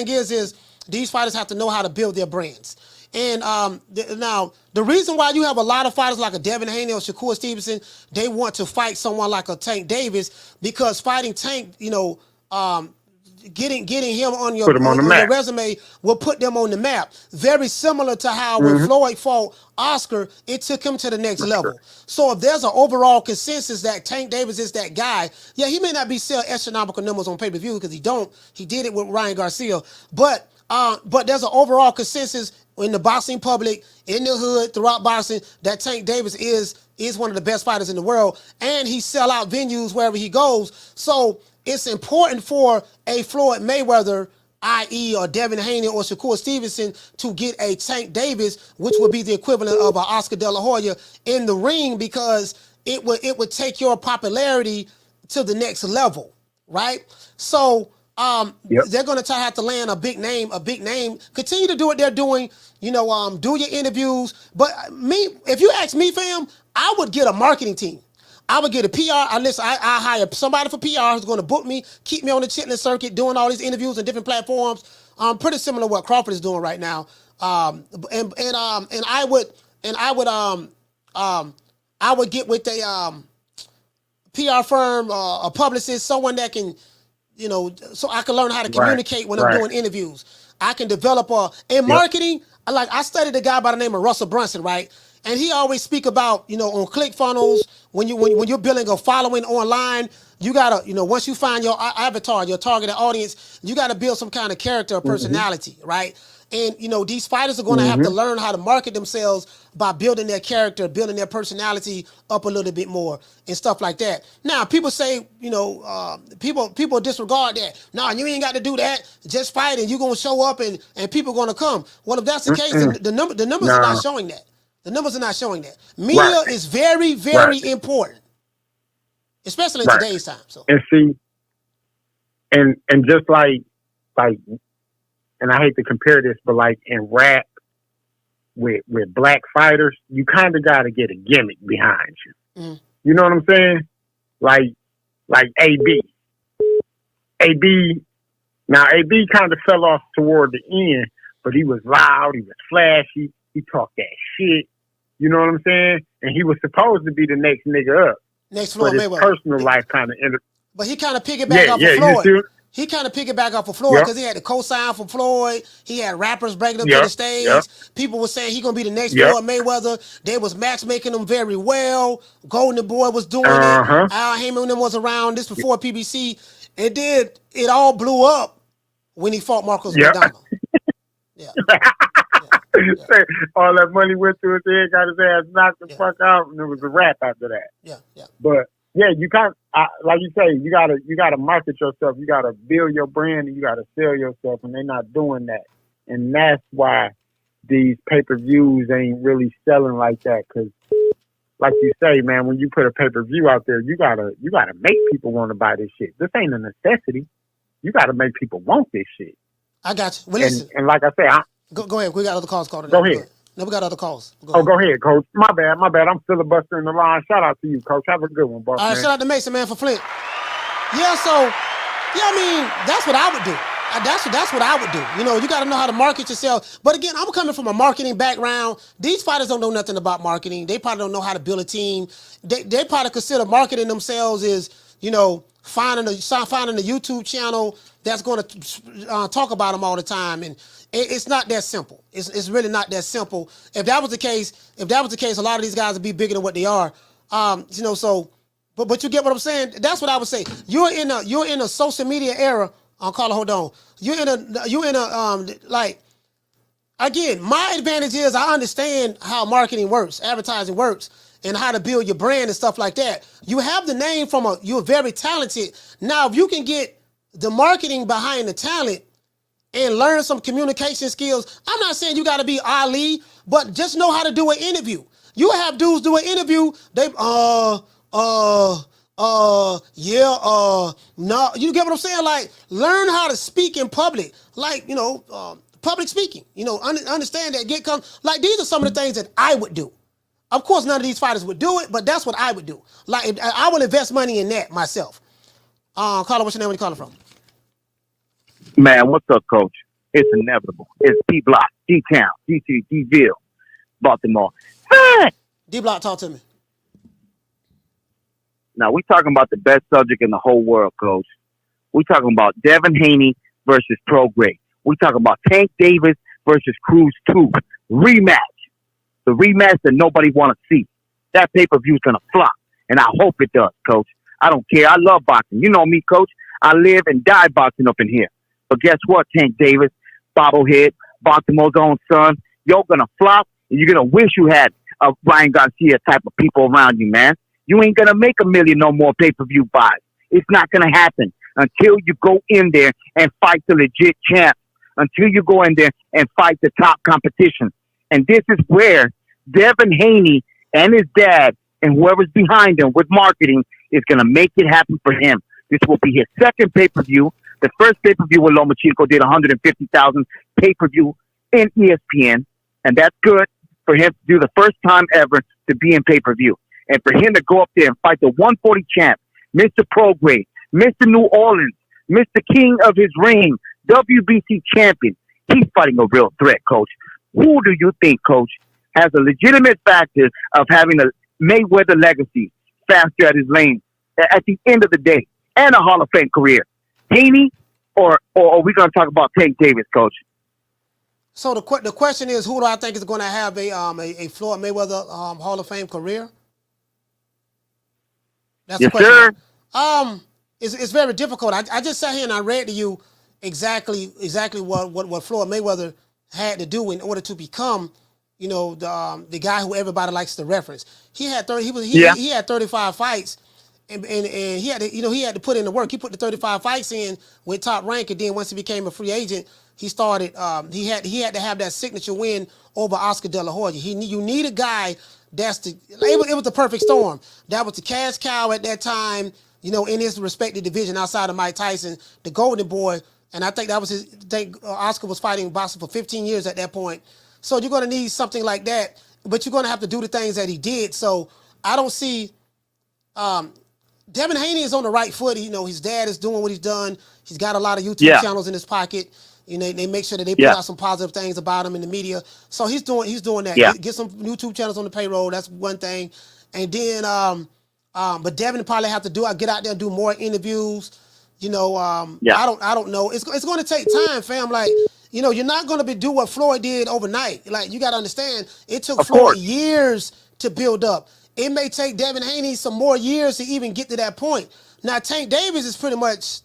is these fighters have to know how to build their brands. And now the reason why you have a lot of fighters like a Devin Haney or Shakur Stevenson, they want to fight someone like a Tank Davis, because fighting Tank, getting him on your resume will put them on the map. Very similar to how when Floyd fought Oscar, it took him to the next level. So if there's an overall consensus that Tank Davis is that guy, he may not be sell astronomical numbers on pay-per-view because he did it with Ryan Garcia, but there's an overall consensus in the boxing public, in the hood, throughout boxing, that Tank Davis is one of the best fighters in the world, and he sell out venues wherever he goes. So it's important for a Floyd Mayweather, i.e. or Devin Haney or Shakur Stevenson, to get a Tank Davis, which would be the equivalent of an Oscar De La Hoya, in the ring, because it would take your popularity to the next level, right? So they're going to have to land a big name. Continue to do what they're doing. Do your interviews. But if you ask me, fam, I would get a marketing team. I would get a PR. I hire somebody for PR who's going to book me, keep me on the chitlin circuit, doing all these interviews on different platforms. Pretty similar to what Crawford is doing right now. I would get with a PR firm, a publicist, someone that can, so I can learn how to communicate when I'm doing interviews. I can develop in marketing. Like, I studied a guy by the name of Russell Brunson, right? And he always speak about, on ClickFunnels, when you're building a following online, you gotta, once you find your avatar, your targeted audience, you gotta build some kind of character or personality, right? And these fighters are gonna have to learn how to market themselves by building their character, building their personality up a little bit more and stuff like that. Now, people say, people disregard that. No, you ain't got to do that. Just fight and you're gonna show up and people gonna come. Well, if that's the case, the numbers are not showing that. The numbers are not showing that. Media is very, very important, especially in today's time. So, and see, and just like, and I hate to compare this, but like in rap with black fighters, you kind of got to get a gimmick behind you. You know what I'm saying? Like AB. Now AB kind of fell off toward the end, but he was loud, he was flashy, he talked that shit. You know what I'm saying? And he was supposed to be the next nigga up. Next Floyd Mayweather. But his personal life kind of ended. But he kind of piggybacked off of Floyd. He kind of piggybacked off of Floyd because he had the co-sign from Floyd. He had rappers breaking him to the stage. People were saying he gonna be the next Floyd Mayweather. They was matchmaking him very well. Golden Boy was doing it. Al Heyman and them was around. This before PBC. It all blew up when he fought Marcos Maidana. All that money went to his head, got his ass knocked the fuck out, and it was a wrap after that. But you can't, like you say, you gotta market yourself, you gotta build your brand, and you gotta sell yourself, and they're not doing that, and that's why these pay-per-views ain't really selling like that. Because, like you say, man, when you put a pay-per-view out there, you gotta make people want to buy this shit. This ain't a necessity. You gotta make people want this shit. I got you. Well, listen, and like I say, Go ahead. We got other calls called. Go ahead. No, we got other calls. Go ahead, Coach. My bad. I'm filibustering the line. Shout out to you, Coach. Have a good one, boss. All right, shout out to Mason, man, for Flint. Yeah, I mean, that's what I would do. That's what I would do. You got to know how to market yourself. But again, I'm coming from a marketing background. These fighters don't know nothing about marketing. They probably don't know how to build a team. They probably consider marketing themselves as, finding a YouTube channel that's going to talk about them all the time, and it's not that simple. It's really not that simple. If that was the case, a lot of these guys would be bigger than what they are. So, but you get what I'm saying. That's what I would say. You're in a social media era. Carla, hold on. You're in a again. My advantage is I understand how marketing works, advertising works, and how to build your brand and stuff like that. You have the name you're very talented. Now, if you can get the marketing behind the talent and learn some communication skills, I'm not saying you got to be Ali, but just know how to do an interview. You have dudes do an interview, no, you get what I'm saying? Like, learn how to speak in public, like, public speaking, understand that like, these are some of the things that I would do. Of course, none of these fighters would do it, but that's what I would do. Like, I will invest money in that myself. Carla, what's your name? Where you calling from? Man, what's up, Coach? It's inevitable. It's D-Block, D-Town, D-City, D-Ville, Baltimore. D-Block, talk to me. Now, we're talking about the best subject in the whole world, Coach. We're talking about Devin Haney versus Prograis. We're talking about Tank Davis versus Cruz 2. Rematch. The rematch that nobody want to see. That pay-per-view is going to flop, and I hope it does, Coach. I don't care. I love boxing. You know me, Coach. I live and die boxing up in here. But guess what, Tank Davis, bobblehead, Baltimore's own son, you're going to flop, and you're going to wish you had a Ryan Garcia type of people around you, man. You ain't going to make $1 million no more pay-per-view buys. It's not going to happen. until you go in there and fight the legit champ, until you go in there and fight the top competition. And this is where Devin Haney and his dad and whoever's behind him with marketing is going to make it happen for him. This will be his second pay-per-view. The first pay-per-view with Lomachenko did 150,000 pay-per-view in ESPN, and that's good for him to do the first time ever to be in pay-per-view. And for him to go up there and fight the 140 champ, Mr. Prograis, Mr. New Orleans, Mr. King of his ring, WBC champion, he's fighting a real threat, Coach. Who do you think, Coach, has a legitimate factor of having a Mayweather legacy faster at his lane at the end of the day and a Hall of Fame career? Haney or are we going to talk about Tank Davis, Coach? So the question is, who do I think is going to have a Floyd Mayweather Hall of Fame career? That's yes, the question. Sir. It's very difficult. I just sat here and I read to you exactly what Floyd Mayweather had to do in order to become, the guy who everybody likes to reference. He had 35 fights, and he had to, he had to put in the work. He put the 35 fights in with Top Rank, and then once he became a free agent, he started. He had to have that signature win over Oscar De La Hoya. You need a guy that's it was the perfect storm. That was the cash cow at that time. In his respective division outside of Mike Tyson, the Golden Boy, and I think that was his. Oscar was fighting boxing for 15 years at that point. So you're going to need something like that, but you're going to have to do the things that he did. So I don't see. Devin Haney is on the right foot. His dad is doing what he's done. He's got a lot of YouTube channels in his pocket. They make sure that they put out some positive things about him in the media. So he's doing that. Yeah. Get some YouTube channels on the payroll. That's one thing. And then, but Devin probably have to get out there and do more interviews. I don't know. It's going to take time, fam. Like, you're not going to do what Floyd did overnight. Like, you got to understand, it took Floyd years to build up. It may take Devin Haney some more years to even get to that point. Now, Tank Davis is pretty much,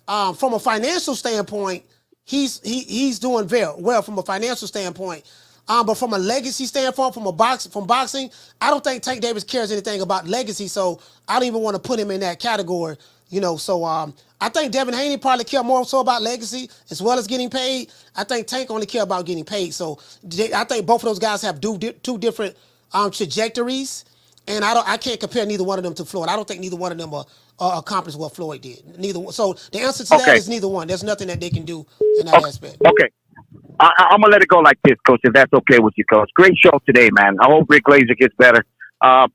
from a financial standpoint, he's doing very well from a financial standpoint. But from a legacy standpoint, from boxing, I don't think Tank Davis cares anything about legacy, so I don't even want to put him in that category. So I think Devin Haney probably care more so about legacy as well as getting paid. I think Tank only care about getting paid. So I think both of those guys have two different trajectories, and I can't compare neither one of them to Floyd. I don't think neither one of them accomplished what Floyd did. Neither. So the answer to that is neither one. There's nothing that they can do in that aspect. Okay. I'm gonna let it go like this, Coach. If that's okay with you, Coach. Great show today, man. I hope Rick Glazer gets better. I'm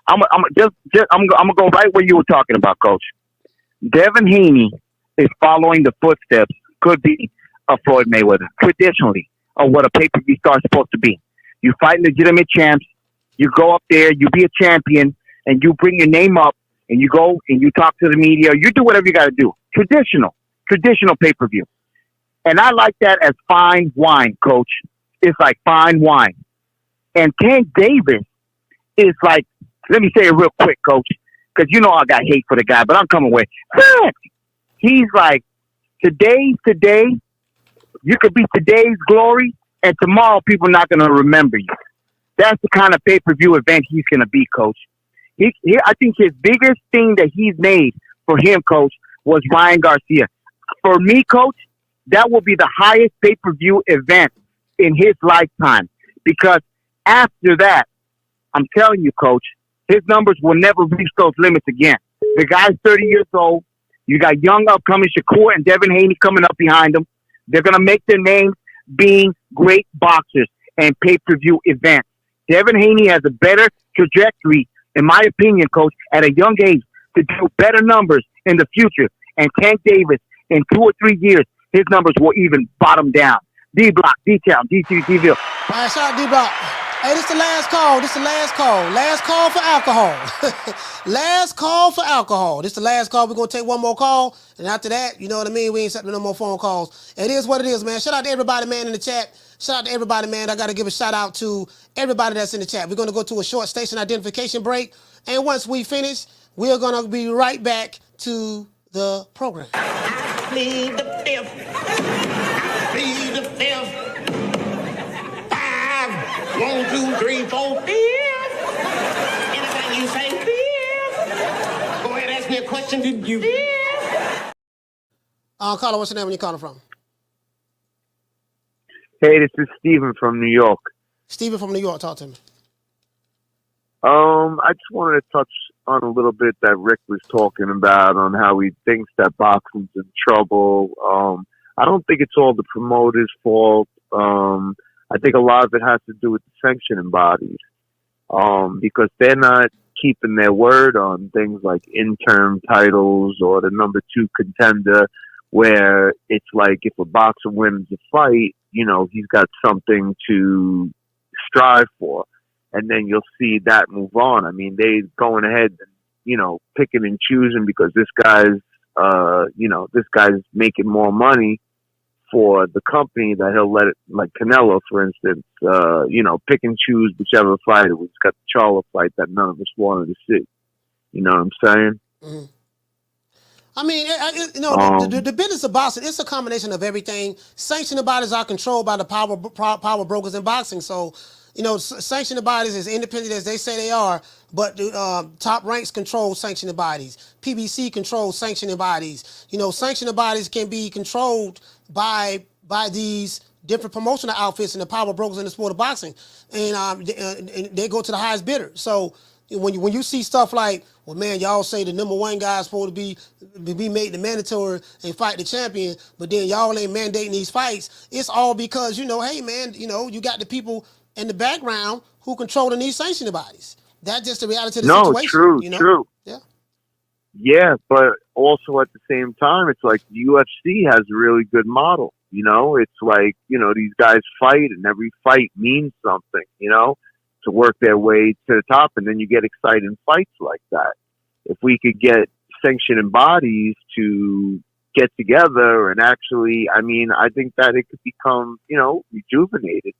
gonna go right where you were talking about, Coach. Devin Haney is following the footsteps, could be, of Floyd Mayweather, traditionally, of what a pay-per-view star is supposed to be. You fight legitimate champs. You go up there, you be a champion, and you bring your name up, and you go and you talk to the media. You do whatever you got to do. Traditional pay-per-view. And I like that as fine wine, Coach. It's like fine wine. And Tank Davis is like, let me say it real quick, Coach, because I got hate for the guy, but I'm coming with it. He's like, today, you could be today's glory, and tomorrow people are not going to remember you. That's the kind of pay-per-view event he's going to be, Coach. I think his biggest thing that he's made for him, Coach, was Ryan Garcia. For me, Coach, that will be the highest pay-per-view event in his lifetime. Because after that, I'm telling you, Coach, his numbers will never reach those limits again. The guy's 30 years old. You got young upcoming Shakur and Devin Haney coming up behind him. They're going to make their names being great boxers and pay-per-view events. Devin Haney has a better trajectory, in my opinion, Coach, at a young age to do better numbers in the future. And Tank Davis, in 2 or 3 years, his numbers will even bottom down. D-Block, D-Town, D-Ville. All right, shout out D-Block. Hey, this is the last call. Last call for alcohol. Last call for alcohol. This is the last call. We're going to take one more call. And after that, you know what I mean? We ain't setting no more phone calls. It is what it is, man. Shout out to everybody, man, in the chat. Shout out to everybody, man. I got to give a shout out to everybody that's in the chat. We're going to go to a short station identification break. And once we finish, we're going to be right back to the program. I plead the fifth. I plead the fifth. 5, 1, 2, 3, 4, 5. Anything you say, 5. Go ahead, ask me a question. Did you? 5. Caller, what's your name? Where you calling from? Hey, this is Steven from New York. Steven from New York. Talk to me. I just wanted to touch on a little bit that Rick was talking about on how he thinks that boxing's in trouble. I don't think it's all the promoters' fault. I think a lot of it has to do with the sanctioning bodies, because they're not keeping their word on things like interim titles or the number 2 contender, where it's like if a boxer wins a fight, you know, he's got something to strive for. And then you'll see that move on. I mean, they going ahead and, you know, picking and choosing because this guy's making more money for the company that he'll let it, like Canelo, for instance, pick and choose whichever fighter. We've got the Charlo fight that none of us wanted to see. You know what I'm saying? Mm-hmm. I mean, the business of boxing, it's a combination of everything. Sanctioning bodies are controlled by the power brokers in boxing. So, you know, sanctioning bodies, as independent as they say they are, but top ranks control sanctioning bodies. PBC controls sanctioning bodies. You know, sanctioning bodies can be controlled by these different promotional outfits and the power brokers in the sport of boxing, and they go to the highest bidder. So when you see stuff like, well, man, y'all say the number 1 guy is supposed to be made the mandatory and fight the champion, but then y'all ain't mandating these fights. It's all because, you know, hey, man, you know, you got the people in the background who controlling these sanctioning bodies. That's just the reality of the situation. True, you know? true. Yeah. Yeah, but also at the same time, it's like the UFC has a really good model. You know, it's like, you know, these guys fight and every fight means something, you know, to work their way to the top. And then you get exciting fights like that. If we could get sanctioning bodies to get together and actually, I mean, I think that it could become, you know, rejuvenated.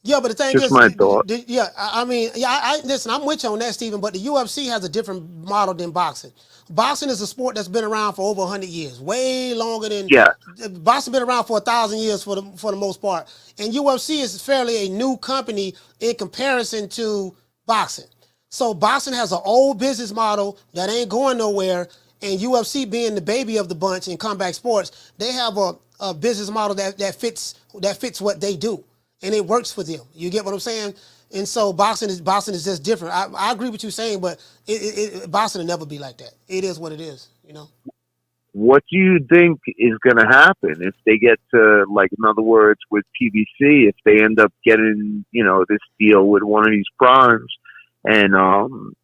Yeah, but the thing Just is, my thought. Listen, I'm with you on that, Stephen, but the UFC has a different model than boxing. Boxing is a sport that's been around for over 100 years, way longer than... Yeah. Boxing been around for 1,000 years for the most part. And UFC is fairly a new company in comparison to boxing. So boxing has an old business model that ain't going nowhere, and UFC being the baby of the bunch in combat sports, they have a business model that fits what they do. And it works for them. You get what I'm saying? And so boxing is just different. I agree with you saying, but boxing will never be like that. It is what it is, you know? What do you think is going to happen if they get to, like, in other words, with PBC, if they end up getting, you know, this deal with one of these primes and,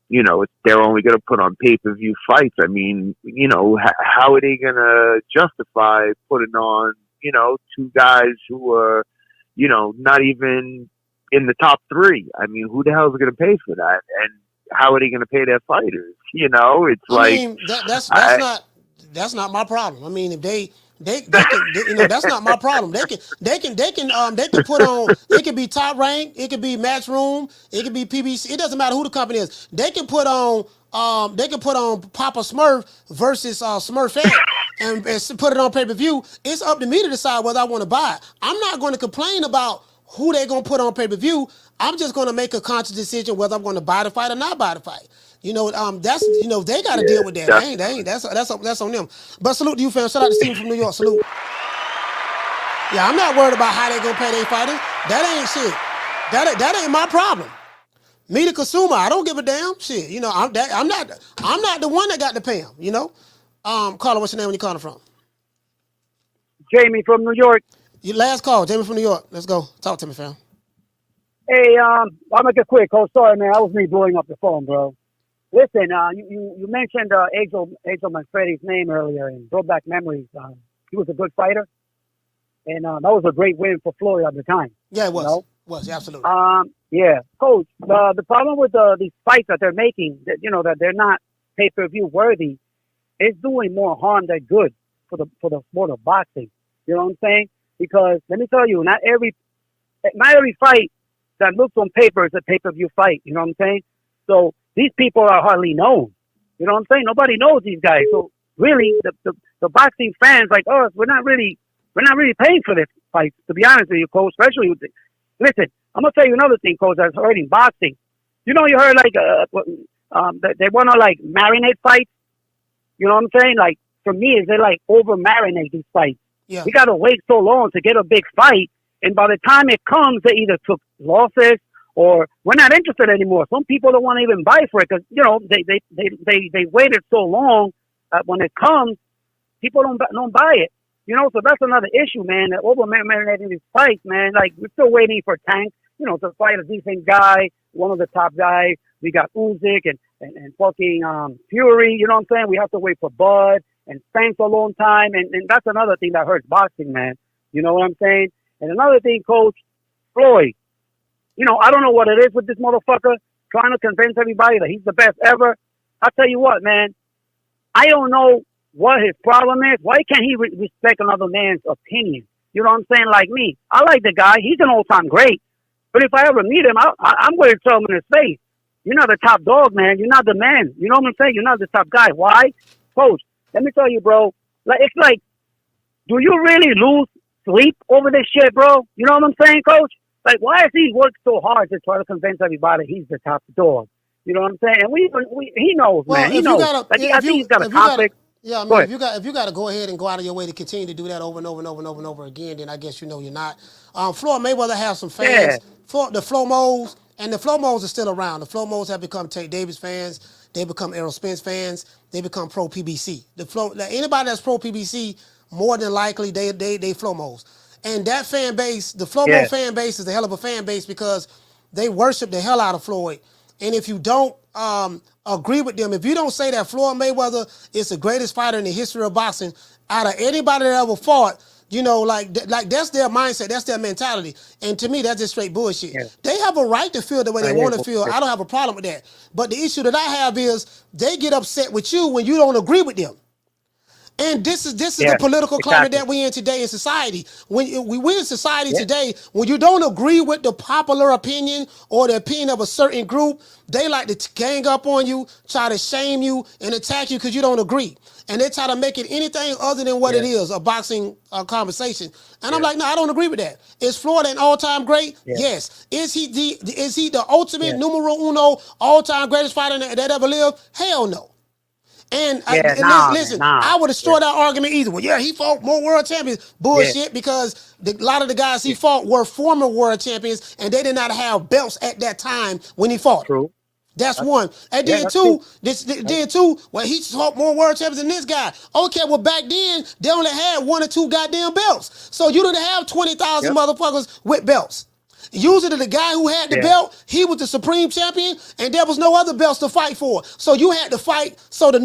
you know, they're only going to put on pay-per-view fights? I mean, you know, how are they going to justify putting on, you know, 2 guys who are, you know, not even in the top 3. I mean, who the hell is going to pay for that? And how are they going to pay their fighters? You know, it's that's not my problem. I mean, if they can, you know, that's not my problem. They can put on, it could be Top Rank, it could be Matchroom, it could be PBC. It doesn't matter who the company is. They can put on Papa Smurf versus Smurfette and put it on pay-per-view. It's up to me to decide whether I want to buy it. I'm not going to complain about who they're going to put on pay-per-view. I'm just going to make a conscious decision whether I'm going to buy the fight or not buy the fight. You know, that's, you know, they got to deal with that. That's on them. But salute to you, fam. Shout out to Steven from New York. Salute. Yeah, I'm not worried about how they going to pay their fighters. That ain't shit. That ain't my problem. Me, the consumer, I don't give a damn. Shit, you know, I'm not the one that got to pay them. You know, caller, what's your name? Where you calling from? Jamie from New York. Your last call, Jamie from New York. Let's go. Talk to me, fam. Hey, I'll make it quick. Oh, sorry, man. That was me blowing up the phone, bro. Listen, you mentioned Angel Manfredi's name earlier and brought back memories. He was a good fighter, and that was a great win for Floyd at the time. Yeah, it was. You know? Was absolutely. Yeah, Coach. The problem with these fights that they're making, that, you know, that they're not pay-per-view worthy, is doing more harm than good for the sport of boxing. You know what I'm saying? Because let me tell you, not every fight that looks on paper is a pay-per-view fight. You know what I'm saying? So these people are hardly known. You know what I'm saying? Nobody knows these guys. So really, the boxing fans like us, we're not really paying for this fight. To be honest with you, Coach, especially with listen, I'm gonna tell you another thing, Coach, that's hurting boxing. You know, you heard like they want to like marinate fights. You know what I'm saying? Like for me is they like over marinate these fights. Yeah. We got to wait so long to get a big fight, and by the time it comes, they either took losses or we're not interested anymore. Some people don't want to even buy for it because they waited so long. When it comes, people don't buy it. So that's another issue, man. That over marinating these fights, man. Like we're still waiting for Tank, to fight a decent guy, one of the top guys. We got Usyk and fucking Fury. You know what I'm saying? We have to wait for Bud and Spence a long time, and that's another thing that hurts boxing, man. You know what I'm saying? And another thing, Coach Floyd. I don't know what it is with this motherfucker trying to convince everybody that he's the best ever. I'll tell you what, man. I don't know what his problem is. Why can't he respect another man's opinion? You know what I'm saying? Like me. I like the guy. He's an all-time great. But if I ever meet him, I'm going to tell him in his face, you're not the top dog, man. You're not the man. You know what I'm saying? You're not the top guy. Why? Coach, let me tell you, bro. It's like, do you really lose sleep over this shit, bro? You know what I'm saying, Coach? Like, why does he work so hard to try to convince everybody he's the top dog? You know what I'm saying? And he knows, man. He knows. I think he's got a conflict. Yeah, I mean, if you got to go ahead and go out of your way to continue to do that over and over and over and over and over again, then I guess you're not. Floyd Mayweather has some fans. Yeah. The Flomos, and the Flomos are still around. The Flomos have become Tate Davis fans. They become Errol Spence fans. They become pro PBC. Anybody that's pro PBC, more than likely they Flomos. And that fan base, the Flomo fan base, is a hell of a fan base because they worship the hell out of Floyd. And if you don't agree with them, if you don't say that Floyd Mayweather is the greatest fighter in the history of boxing, out of anybody that ever fought, like that's their mindset, that's their mentality. And to me, that's just straight bullshit. Yeah. They have a right to feel the way they want to feel. I don't have a problem with that. But the issue that I have is they get upset with you when you don't agree with them. And this is the political climate that we're in today in society. When we're in society today, when you don't agree with the popular opinion or the opinion of a certain group, they like to gang up on you, try to shame you, and attack you because you don't agree. And they try to make it anything other than what it is, a boxing conversation. And I'm like, no, I don't agree with that. Is Floyd an all-time great? Yes. Is he the ultimate numero uno all-time greatest fighter that ever lived? Hell no. And listen, I would destroy that argument either. Well, he fought more world champions. Bullshit, because a lot of the guys he fought were former world champions, and they did not have belts at that time when he fought. True. That's one. And then two, well, he fought more world champions than this guy. Okay, well, back then, they only had 1 or 2 goddamn belts. So you didn't have 20,000 motherfuckers with belts. Usually the guy who had the belt, he was the supreme champion, and there was no other belts to fight for. So you had to fight. So the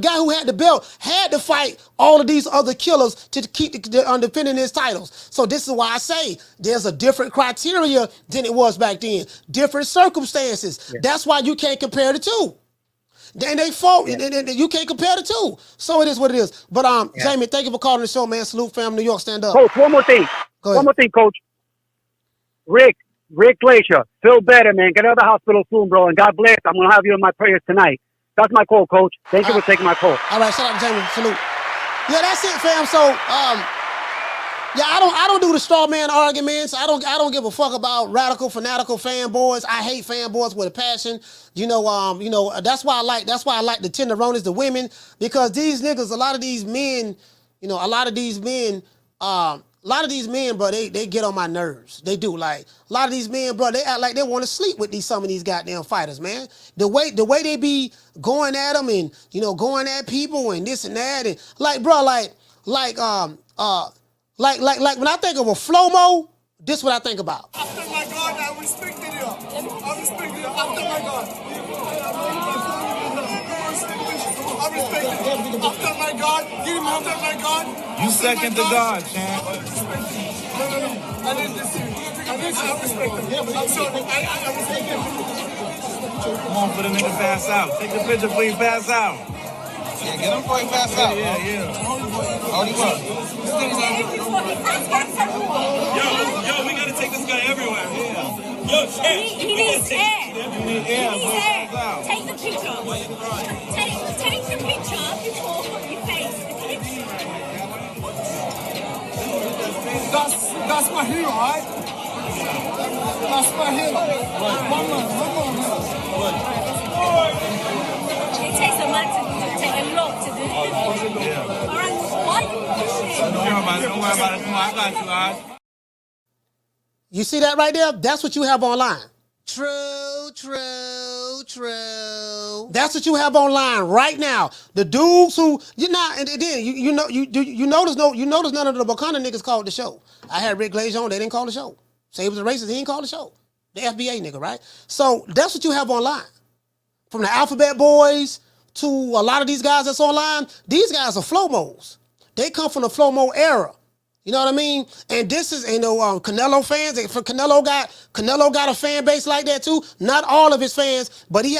guy who had the belt had to fight all of these other killers to keep defending his titles. So this is why I say there's a different criteria than it was back then. Different circumstances. Yeah. That's why you can't compare the two. And they fought, and you can't compare the two. So it is what it is. But Jamie, thank you for calling the show, man. Salute, fam. New York, stand up. Coach, one more thing. One more thing, Coach. Rick Glazer, feel better, man. Get out of the hospital soon, bro. And God bless. I'm going to have you in my prayers tonight. That's my call, Coach. Thank you for taking my call. All right, shout out to Jamie. Salute. Yeah, that's it, fam. So, I don't do the straw man arguments. I don't give a fuck about radical, fanatical fanboys. I hate fanboys with a passion. That's why I like the tenderonis, the women, because these niggas, a lot of these men, bro, they get on my nerves. They do. Like, a lot of these men, bro, they act like they want to sleep with some of these goddamn fighters, man. The way they be going at them and, going at people and this and that. And like, bro, like when I think of a Flomo, this is what I think about. After my God, I respected you. I respect you. After my God. I respect you. After my God, give him after my God. You second to God, champ. No. I didn't listen. I respect him. I'm sorry. I respect him. Come on for the nigga pass out. Take the picture before you pass out. Yeah, get him before he pass out. Yeah. Hold him up. Yo, we gotta take this guy everywhere. Yeah. Yo, champ. He needs air. You need air. Take the picture. Take the picture before you face the picture. That's my hero, right? That's my hero. One more. It takes a lot to do. It takes a lot to do. Don't worry about it. I got you, guys. You see that right there? That's what you have online. True. That's what you have online right now. The dudes who you notice none of the Wakanda niggas called the show. I had Rick Glazer on, they didn't call the show. Say he was a racist, he didn't call the show. The FBA nigga, right? So that's what you have online. From the Alphabet Boys to a lot of these guys that's online, these guys are Flow-Mos. They come from the Flow-Mo era. You know what I mean? And this is, Canelo fans. Canelo got a fan base like that too. Not all of his fans, but the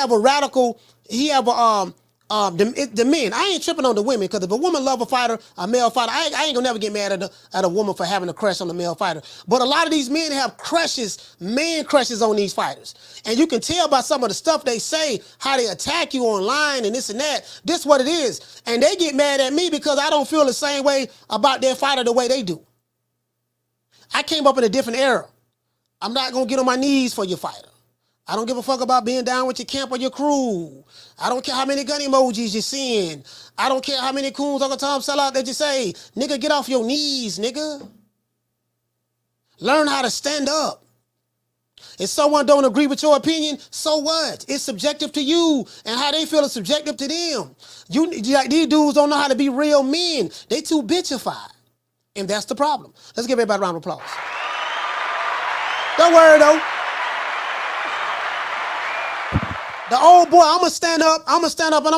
men. I ain't tripping on the women because if a woman love a fighter, a male fighter, I ain't gonna never get mad at a woman for having a crush on a male fighter. But a lot of these men have man crushes on these fighters. And you can tell by some of the stuff they say, how they attack you online and this and that. This what it is. And they get mad at me because I don't feel the same way about their fighter the way they do. I came up in a different era. I'm not gonna get on my knees for your fighter. I don't give a fuck about being down with your camp or your crew. I don't care how many gun emojis you're seeing. I don't care how many coons Uncle Tom sell out that you say, nigga, get off your knees, nigga. Learn how to stand up. If someone don't agree with your opinion, so what? It's subjective to you, and how they feel is subjective to them. These dudes don't know how to be real men. They too bitchified, and that's the problem. Let's give everybody a round of applause. Don't worry though. The old boy, I'm gonna stand up and I'm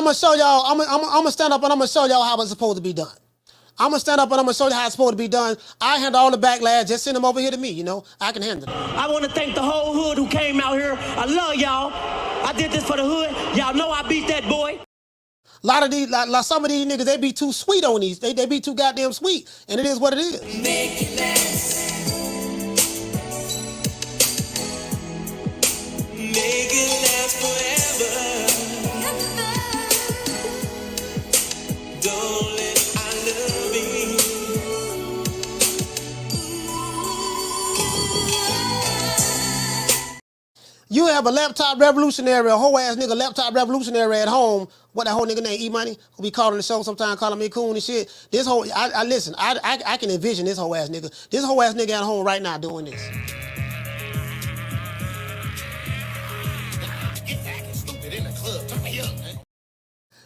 gonna show y'all, I'm gonna stand up and I'm gonna show y'all how it's supposed to be done. I'm gonna stand up and I'm gonna show you how it's supposed to be done. I handle all the backlash, just send them over here to me, I can handle it. I wanna thank the whole hood who came out here. I love y'all. I did this for the hood. Y'all know I beat that boy. Some of these niggas, they be too sweet on these. They be too goddamn sweet, and it is what it is. Make it last. Make it last forever. Don't let I love me. You have a laptop revolutionary, a whole ass nigga laptop revolutionary at home. What that whole nigga name, E-Money, who be calling the show sometimes, calling me coon and shit. This whole, I can envision this whole ass nigga. This whole ass nigga at home right now doing this.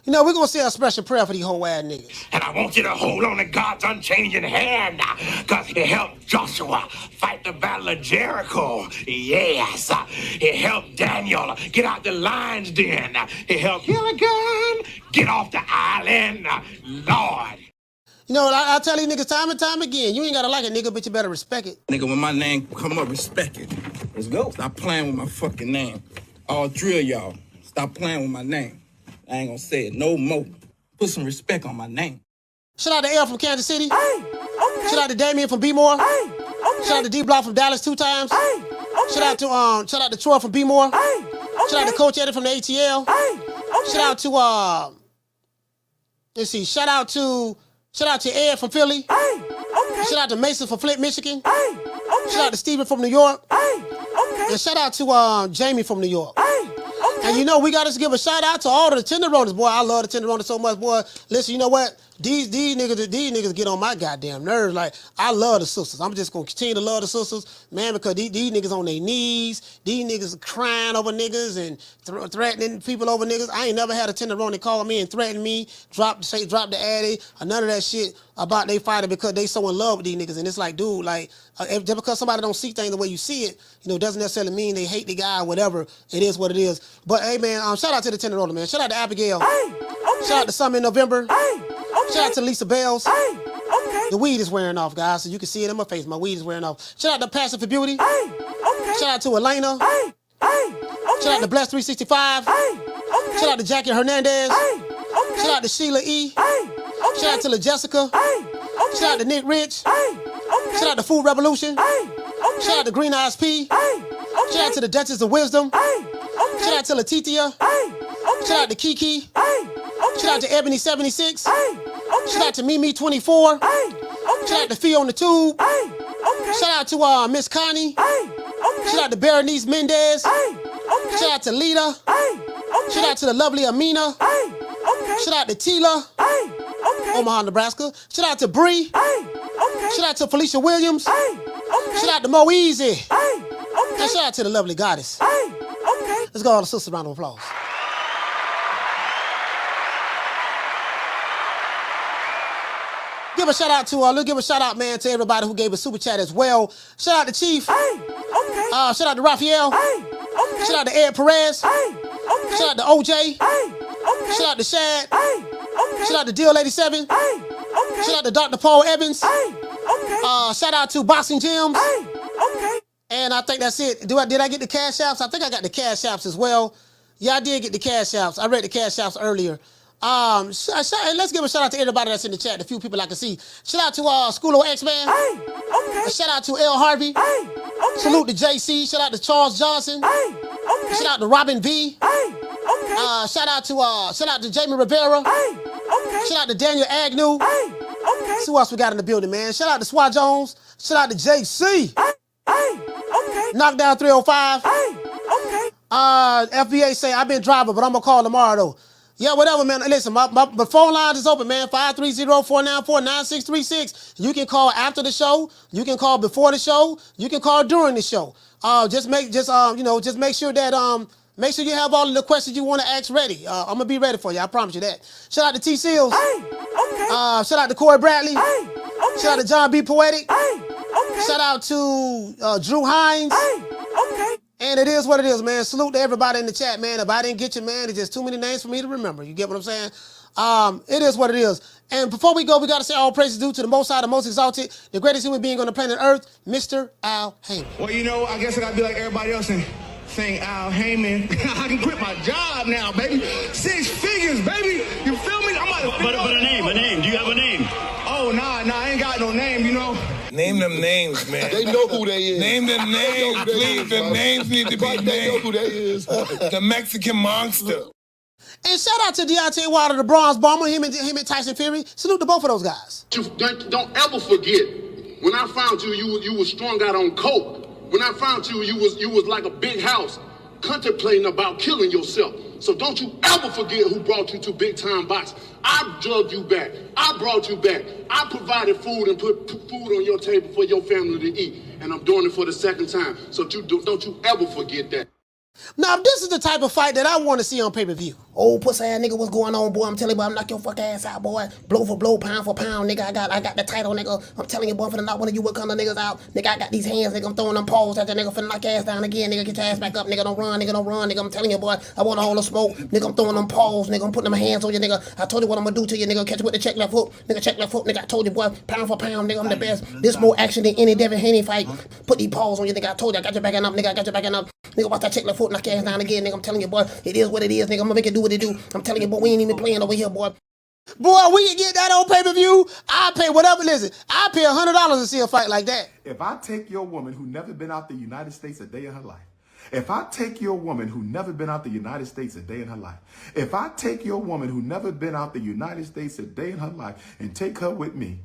We're going to say a special prayer for these whole ass niggas. And I want you to hold on to God's unchanging hand, because he helped Joshua fight the battle of Jericho. Yes. He helped Daniel get out the lion's den. He helped Gilligan get off the island. Lord. I tell these niggas time and time again, you ain't got to like it, nigga, but you better respect it. Nigga, when my name come up, respect it. Let's go. Stop playing with my fucking name. All three of y'all, stop playing with my name. I ain't gonna say it no more. Put some respect on my name. Shout out to L from Kansas City. Shout out to Damien from B-More. Shout out to D-Block from Dallas 2 times. Shout out to Troy from B-More. Shout out to Coach Eddie from the ATL. Shout out to Shout out to Ed from Philly. Shout out to Mason from Flint, Michigan. Shout out to Steven from New York. And shout out to Jamie from New York. And we got to give a shout out to all the tenderonis, boy. I love the tenderonis so much, boy. Listen, you know what? These niggas get on my goddamn nerves. Like, I love the sisters. I'm just gonna continue to love the sisters, man, because these niggas on their knees. These niggas crying over niggas and threatening people over niggas. I ain't never had a tenderoni call me and threaten me, drop the addy, or none of that shit about they fighter because they so in love with these niggas. And it's like, dude, just because somebody don't see things the way you see it, doesn't necessarily mean they hate the guy or whatever. It is what it is. But hey, man, shout out to the tenderoni, man. Shout out to Abigail. Shout out to Summer in November. Shout out to Lisa Bells. The weed is wearing off, guys, so you can see it in my face. My weed is wearing off. Shout out to Passion for Beauty. Shout out to Elena. Shout out to Bless 365. Shout out to Jackie Hernandez. Shout out to Sheila E. Shout out to La Jessica. Shout out to Nick Rich. Shout out to Food Revolution. Shout out to Green Eyes P. Shout out to the Duchess of Wisdom. Shout out to Letitia. Shout out to Kiki. Shout out to Ebony 76. Shout out to Mimi 24. Shout out to Fee on the Tube. Shout out to Miss Connie. Shout out to Berenice Mendez. Shout out to Lita. Shout out to the lovely Amina. Shout out to Tila. Omaha, Nebraska. Shout out to Bree. Shout out to Felicia Williams. Shout out to Mo Easy. And shout out to the lovely goddess. Let's go all the sisters, round of applause. Give a shout out to let's give a shout out, man, to everybody who gave a super chat as well. Shout out to Chief. Shout out to Raphael. Shout out to Ed Perez. Shout out to OJ. Shout out to Shad. Shout out to Deal 87. Shout out to Dr. Paul Evans. Shout out to Boxing Gyms. And I think that's it. Did I get the cash apps? I think I got the cash apps as well. Yeah, I did get the cash apps. I read the cash apps earlier. Let's give a shout out to everybody that's in the chat, the few people I can see. Shout out to School of X-Man. Shout out to L. Harvey. Salute to JC. Shout out to Charles Johnson. Shout out to Robin V. Shout out to Jamie Rivera. Shout out to Daniel Agnew. See who else we got in the building, man. Shout out to Swat Jones. Shout out to JC. Knockdown 305. FBA say I've been driving, but I'm gonna call tomorrow though. Yeah, whatever, man. Listen, my phone line is open, man. 530-494-9636. You can call after the show. You can call before the show. You can call during the show. Just make sure that make sure you have all of the questions you want to ask ready. I'm gonna be ready for you. I promise you that. Shout out to T Seals. Shout out to Corey Bradley. Shout out to John B. Poetic. Shout out to Drew Hines. And it is what it is, man. Salute to everybody in the chat, man. If I didn't get you, man, it's just too many names for me to remember. You get what I'm saying? It is what it is. And before we go, we got to say all praises due to the Most High, the Most Exalted, the greatest human being on the planet Earth, Mr. Al Heyman. Well, you know, I guess I got to be like everybody else and sing Al Heyman. I can quit my job now, baby. 6 figures, baby. You feel me? But a name. Do you have a name? Oh, nah, I ain't got no name, you know. Name them names, man. They know who they is. Name them names, please. The names need to be named. They know who they is. The Mexican monster. And shout out to Deontay Wilder, the Bronze Bomber, him and Tyson Fury. Salute to both of those guys. Don't ever forget, when I found you, you was strung out on coke. When I found you, you was like a big house, contemplating about killing yourself. So don't you ever forget who brought you to big time boxing. I drugged you back. I brought you back. I provided food and put food on your table for your family to eat. And I'm doing it for the second time. So don't you ever forget that. Now, this is the type of fight that I want to see on pay-per-view. Oh, pussy ass nigga, what's going on, boy? I'm telling you, boy, I'm knock your fuck ass out, boy. Blow for blow, pound for pound, nigga. I got the title, nigga. I'm telling you, boy, finna knock one of you what kind of niggas out. Nigga, I got these hands, nigga. I'm throwing them paws at that nigga, finna knock your ass down again, nigga. Get your ass back up, nigga. Don't run, nigga. I'm telling you, boy, I want all the smoke. Nigga, I'm throwing them paws, nigga. I'm putting them hands on you, nigga. I told you what I'm gonna do to you, nigga. Catch you with the check left hook. Nigga, check left hook, nigga. I told you, boy, pound for pound, nigga. I'm the best. This more action than any Devin Haney fight. Put these paws on you, nigga. I told you, I got you backing up, nigga. I got you backing up. Nigga, watch that check left hook, knock your ass down again, nigga. I'm telling you, boy, it is what it is, nigga. I'm gonna make it do what it do. I'm telling you, boy, we ain't even playing over here, boy. Boy, we can get that on pay-per-view. I pay whatever. Listen, I pay $100 to see a fight like that. If I take your woman who never been out the United States a day in her life, if I take your woman who never been out the United States a day in her life, if I take your woman who never been out the United States a day in her life and take her with me,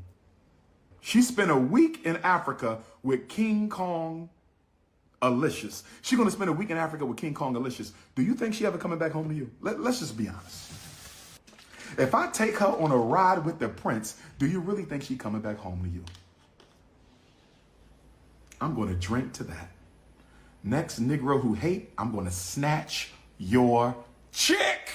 she spent a week in Africa with King Kong Alicious. She's going to spend a week in Africa with King Kong Alicious. Do you think she ever coming back home to you? Let's just be honest. If I take her on a ride with the prince, do you really think she coming back home to you? I'm going to drink to that. Next Negro who hate, I'm going to snatch your chick.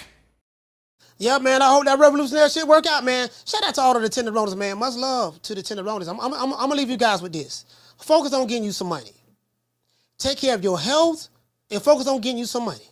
Yeah, man, I hope that revolutionary shit work out, man. Shout out to all of the tenderonis, man. Much love to the tenderonis. I'm going to leave you guys with this. Focus on getting you some money. Take care of your health and focus on getting you some money.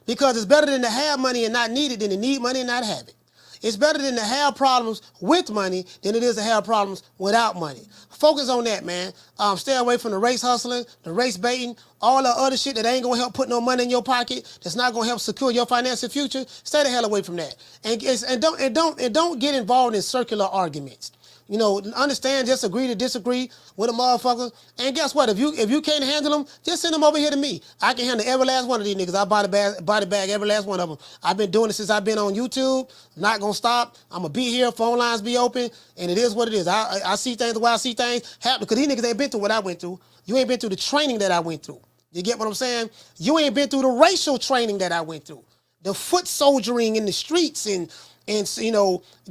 Because it's better than to have money and not need it than to need money and not have it. It's better than to have problems with money than it is to have problems without money. Focus on that, man. Stay away from the race hustling, the race baiting, all the other shit that ain't gonna help put no money in your pocket, that's not gonna help secure your financial future. Stay the hell away from that. And don't get involved in circular arguments. You know, understand, just agree to disagree with a motherfucker. And guess what? If you can't handle them, just send them over here to me. I can handle every last one of these niggas. I body bag every last one of them. I've been doing it since I've been on YouTube. I'm not gonna stop. I'm gonna be here. Phone lines be open, and it is what it is. I see things the way I see things happen because these niggas ain't been through what I went through. You ain't been through the training that I went through. You get what I'm saying? You ain't been through the racial training that I went through. The foot soldiering in the streets and and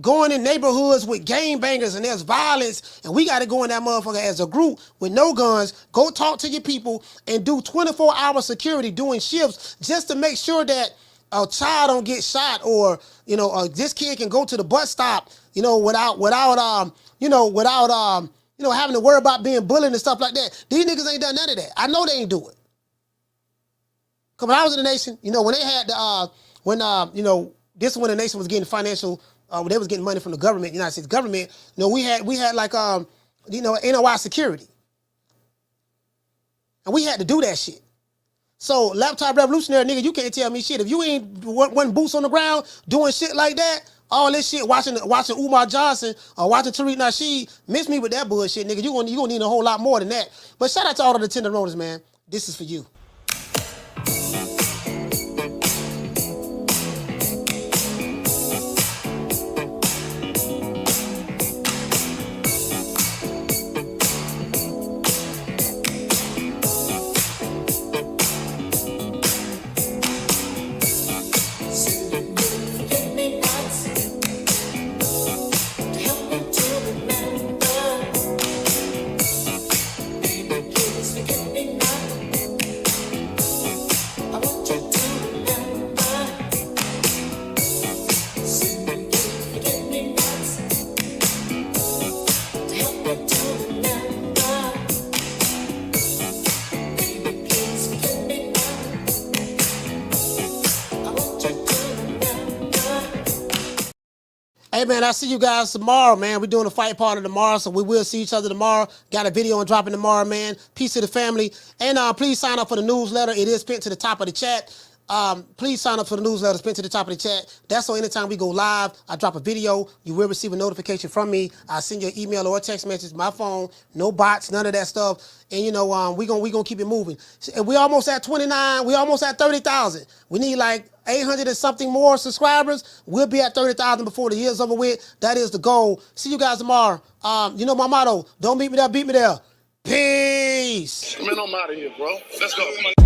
going in neighborhoods with gangbangers and there's violence, and we got to go in that motherfucker as a group with no guns, go talk to your people and do 24-hour security doing shifts just to make sure that a child don't get shot, or this kid can go to the bus stop, without having to worry about being bullied and stuff like that. These niggas ain't done none of that. I know they ain't do it. Cause when I was in the nation, when they had this is when the nation was getting financial, they was getting money from the government, United States government. We had like NOI security, and we had to do that shit. So laptop revolutionary nigga, you can't tell me shit if you ain't one boots on the ground doing shit like that. All this shit, watching Umar Johnson or watching Tariq Nasheed, miss me with that bullshit, nigga. You gonna need a whole lot more than that. But shout out to all of the tenderonis, man. This is for you. Hey, man, I'll see you guys tomorrow, man. We're doing a fight party tomorrow, so we will see each other tomorrow. Got a video on dropping tomorrow, man. Peace to the family. And please sign up for the newsletter. It is pinned to the top of the chat. Please sign up for the newsletter. It's pinned to the top of the chat. That's so anytime we go live, I drop a video, you will receive a notification from me. I'll send you an email or a text message, my phone, no bots, none of that stuff. And, we gonna keep it moving. And we almost at 29. We almost at 30,000. We need like 800 and something more subscribers. We'll be at 30,000 before the year's over with. That is the goal. See you guys tomorrow. My motto, don't beat me there, beat me there. Peace. Man, I'm out of here, bro. Let's go.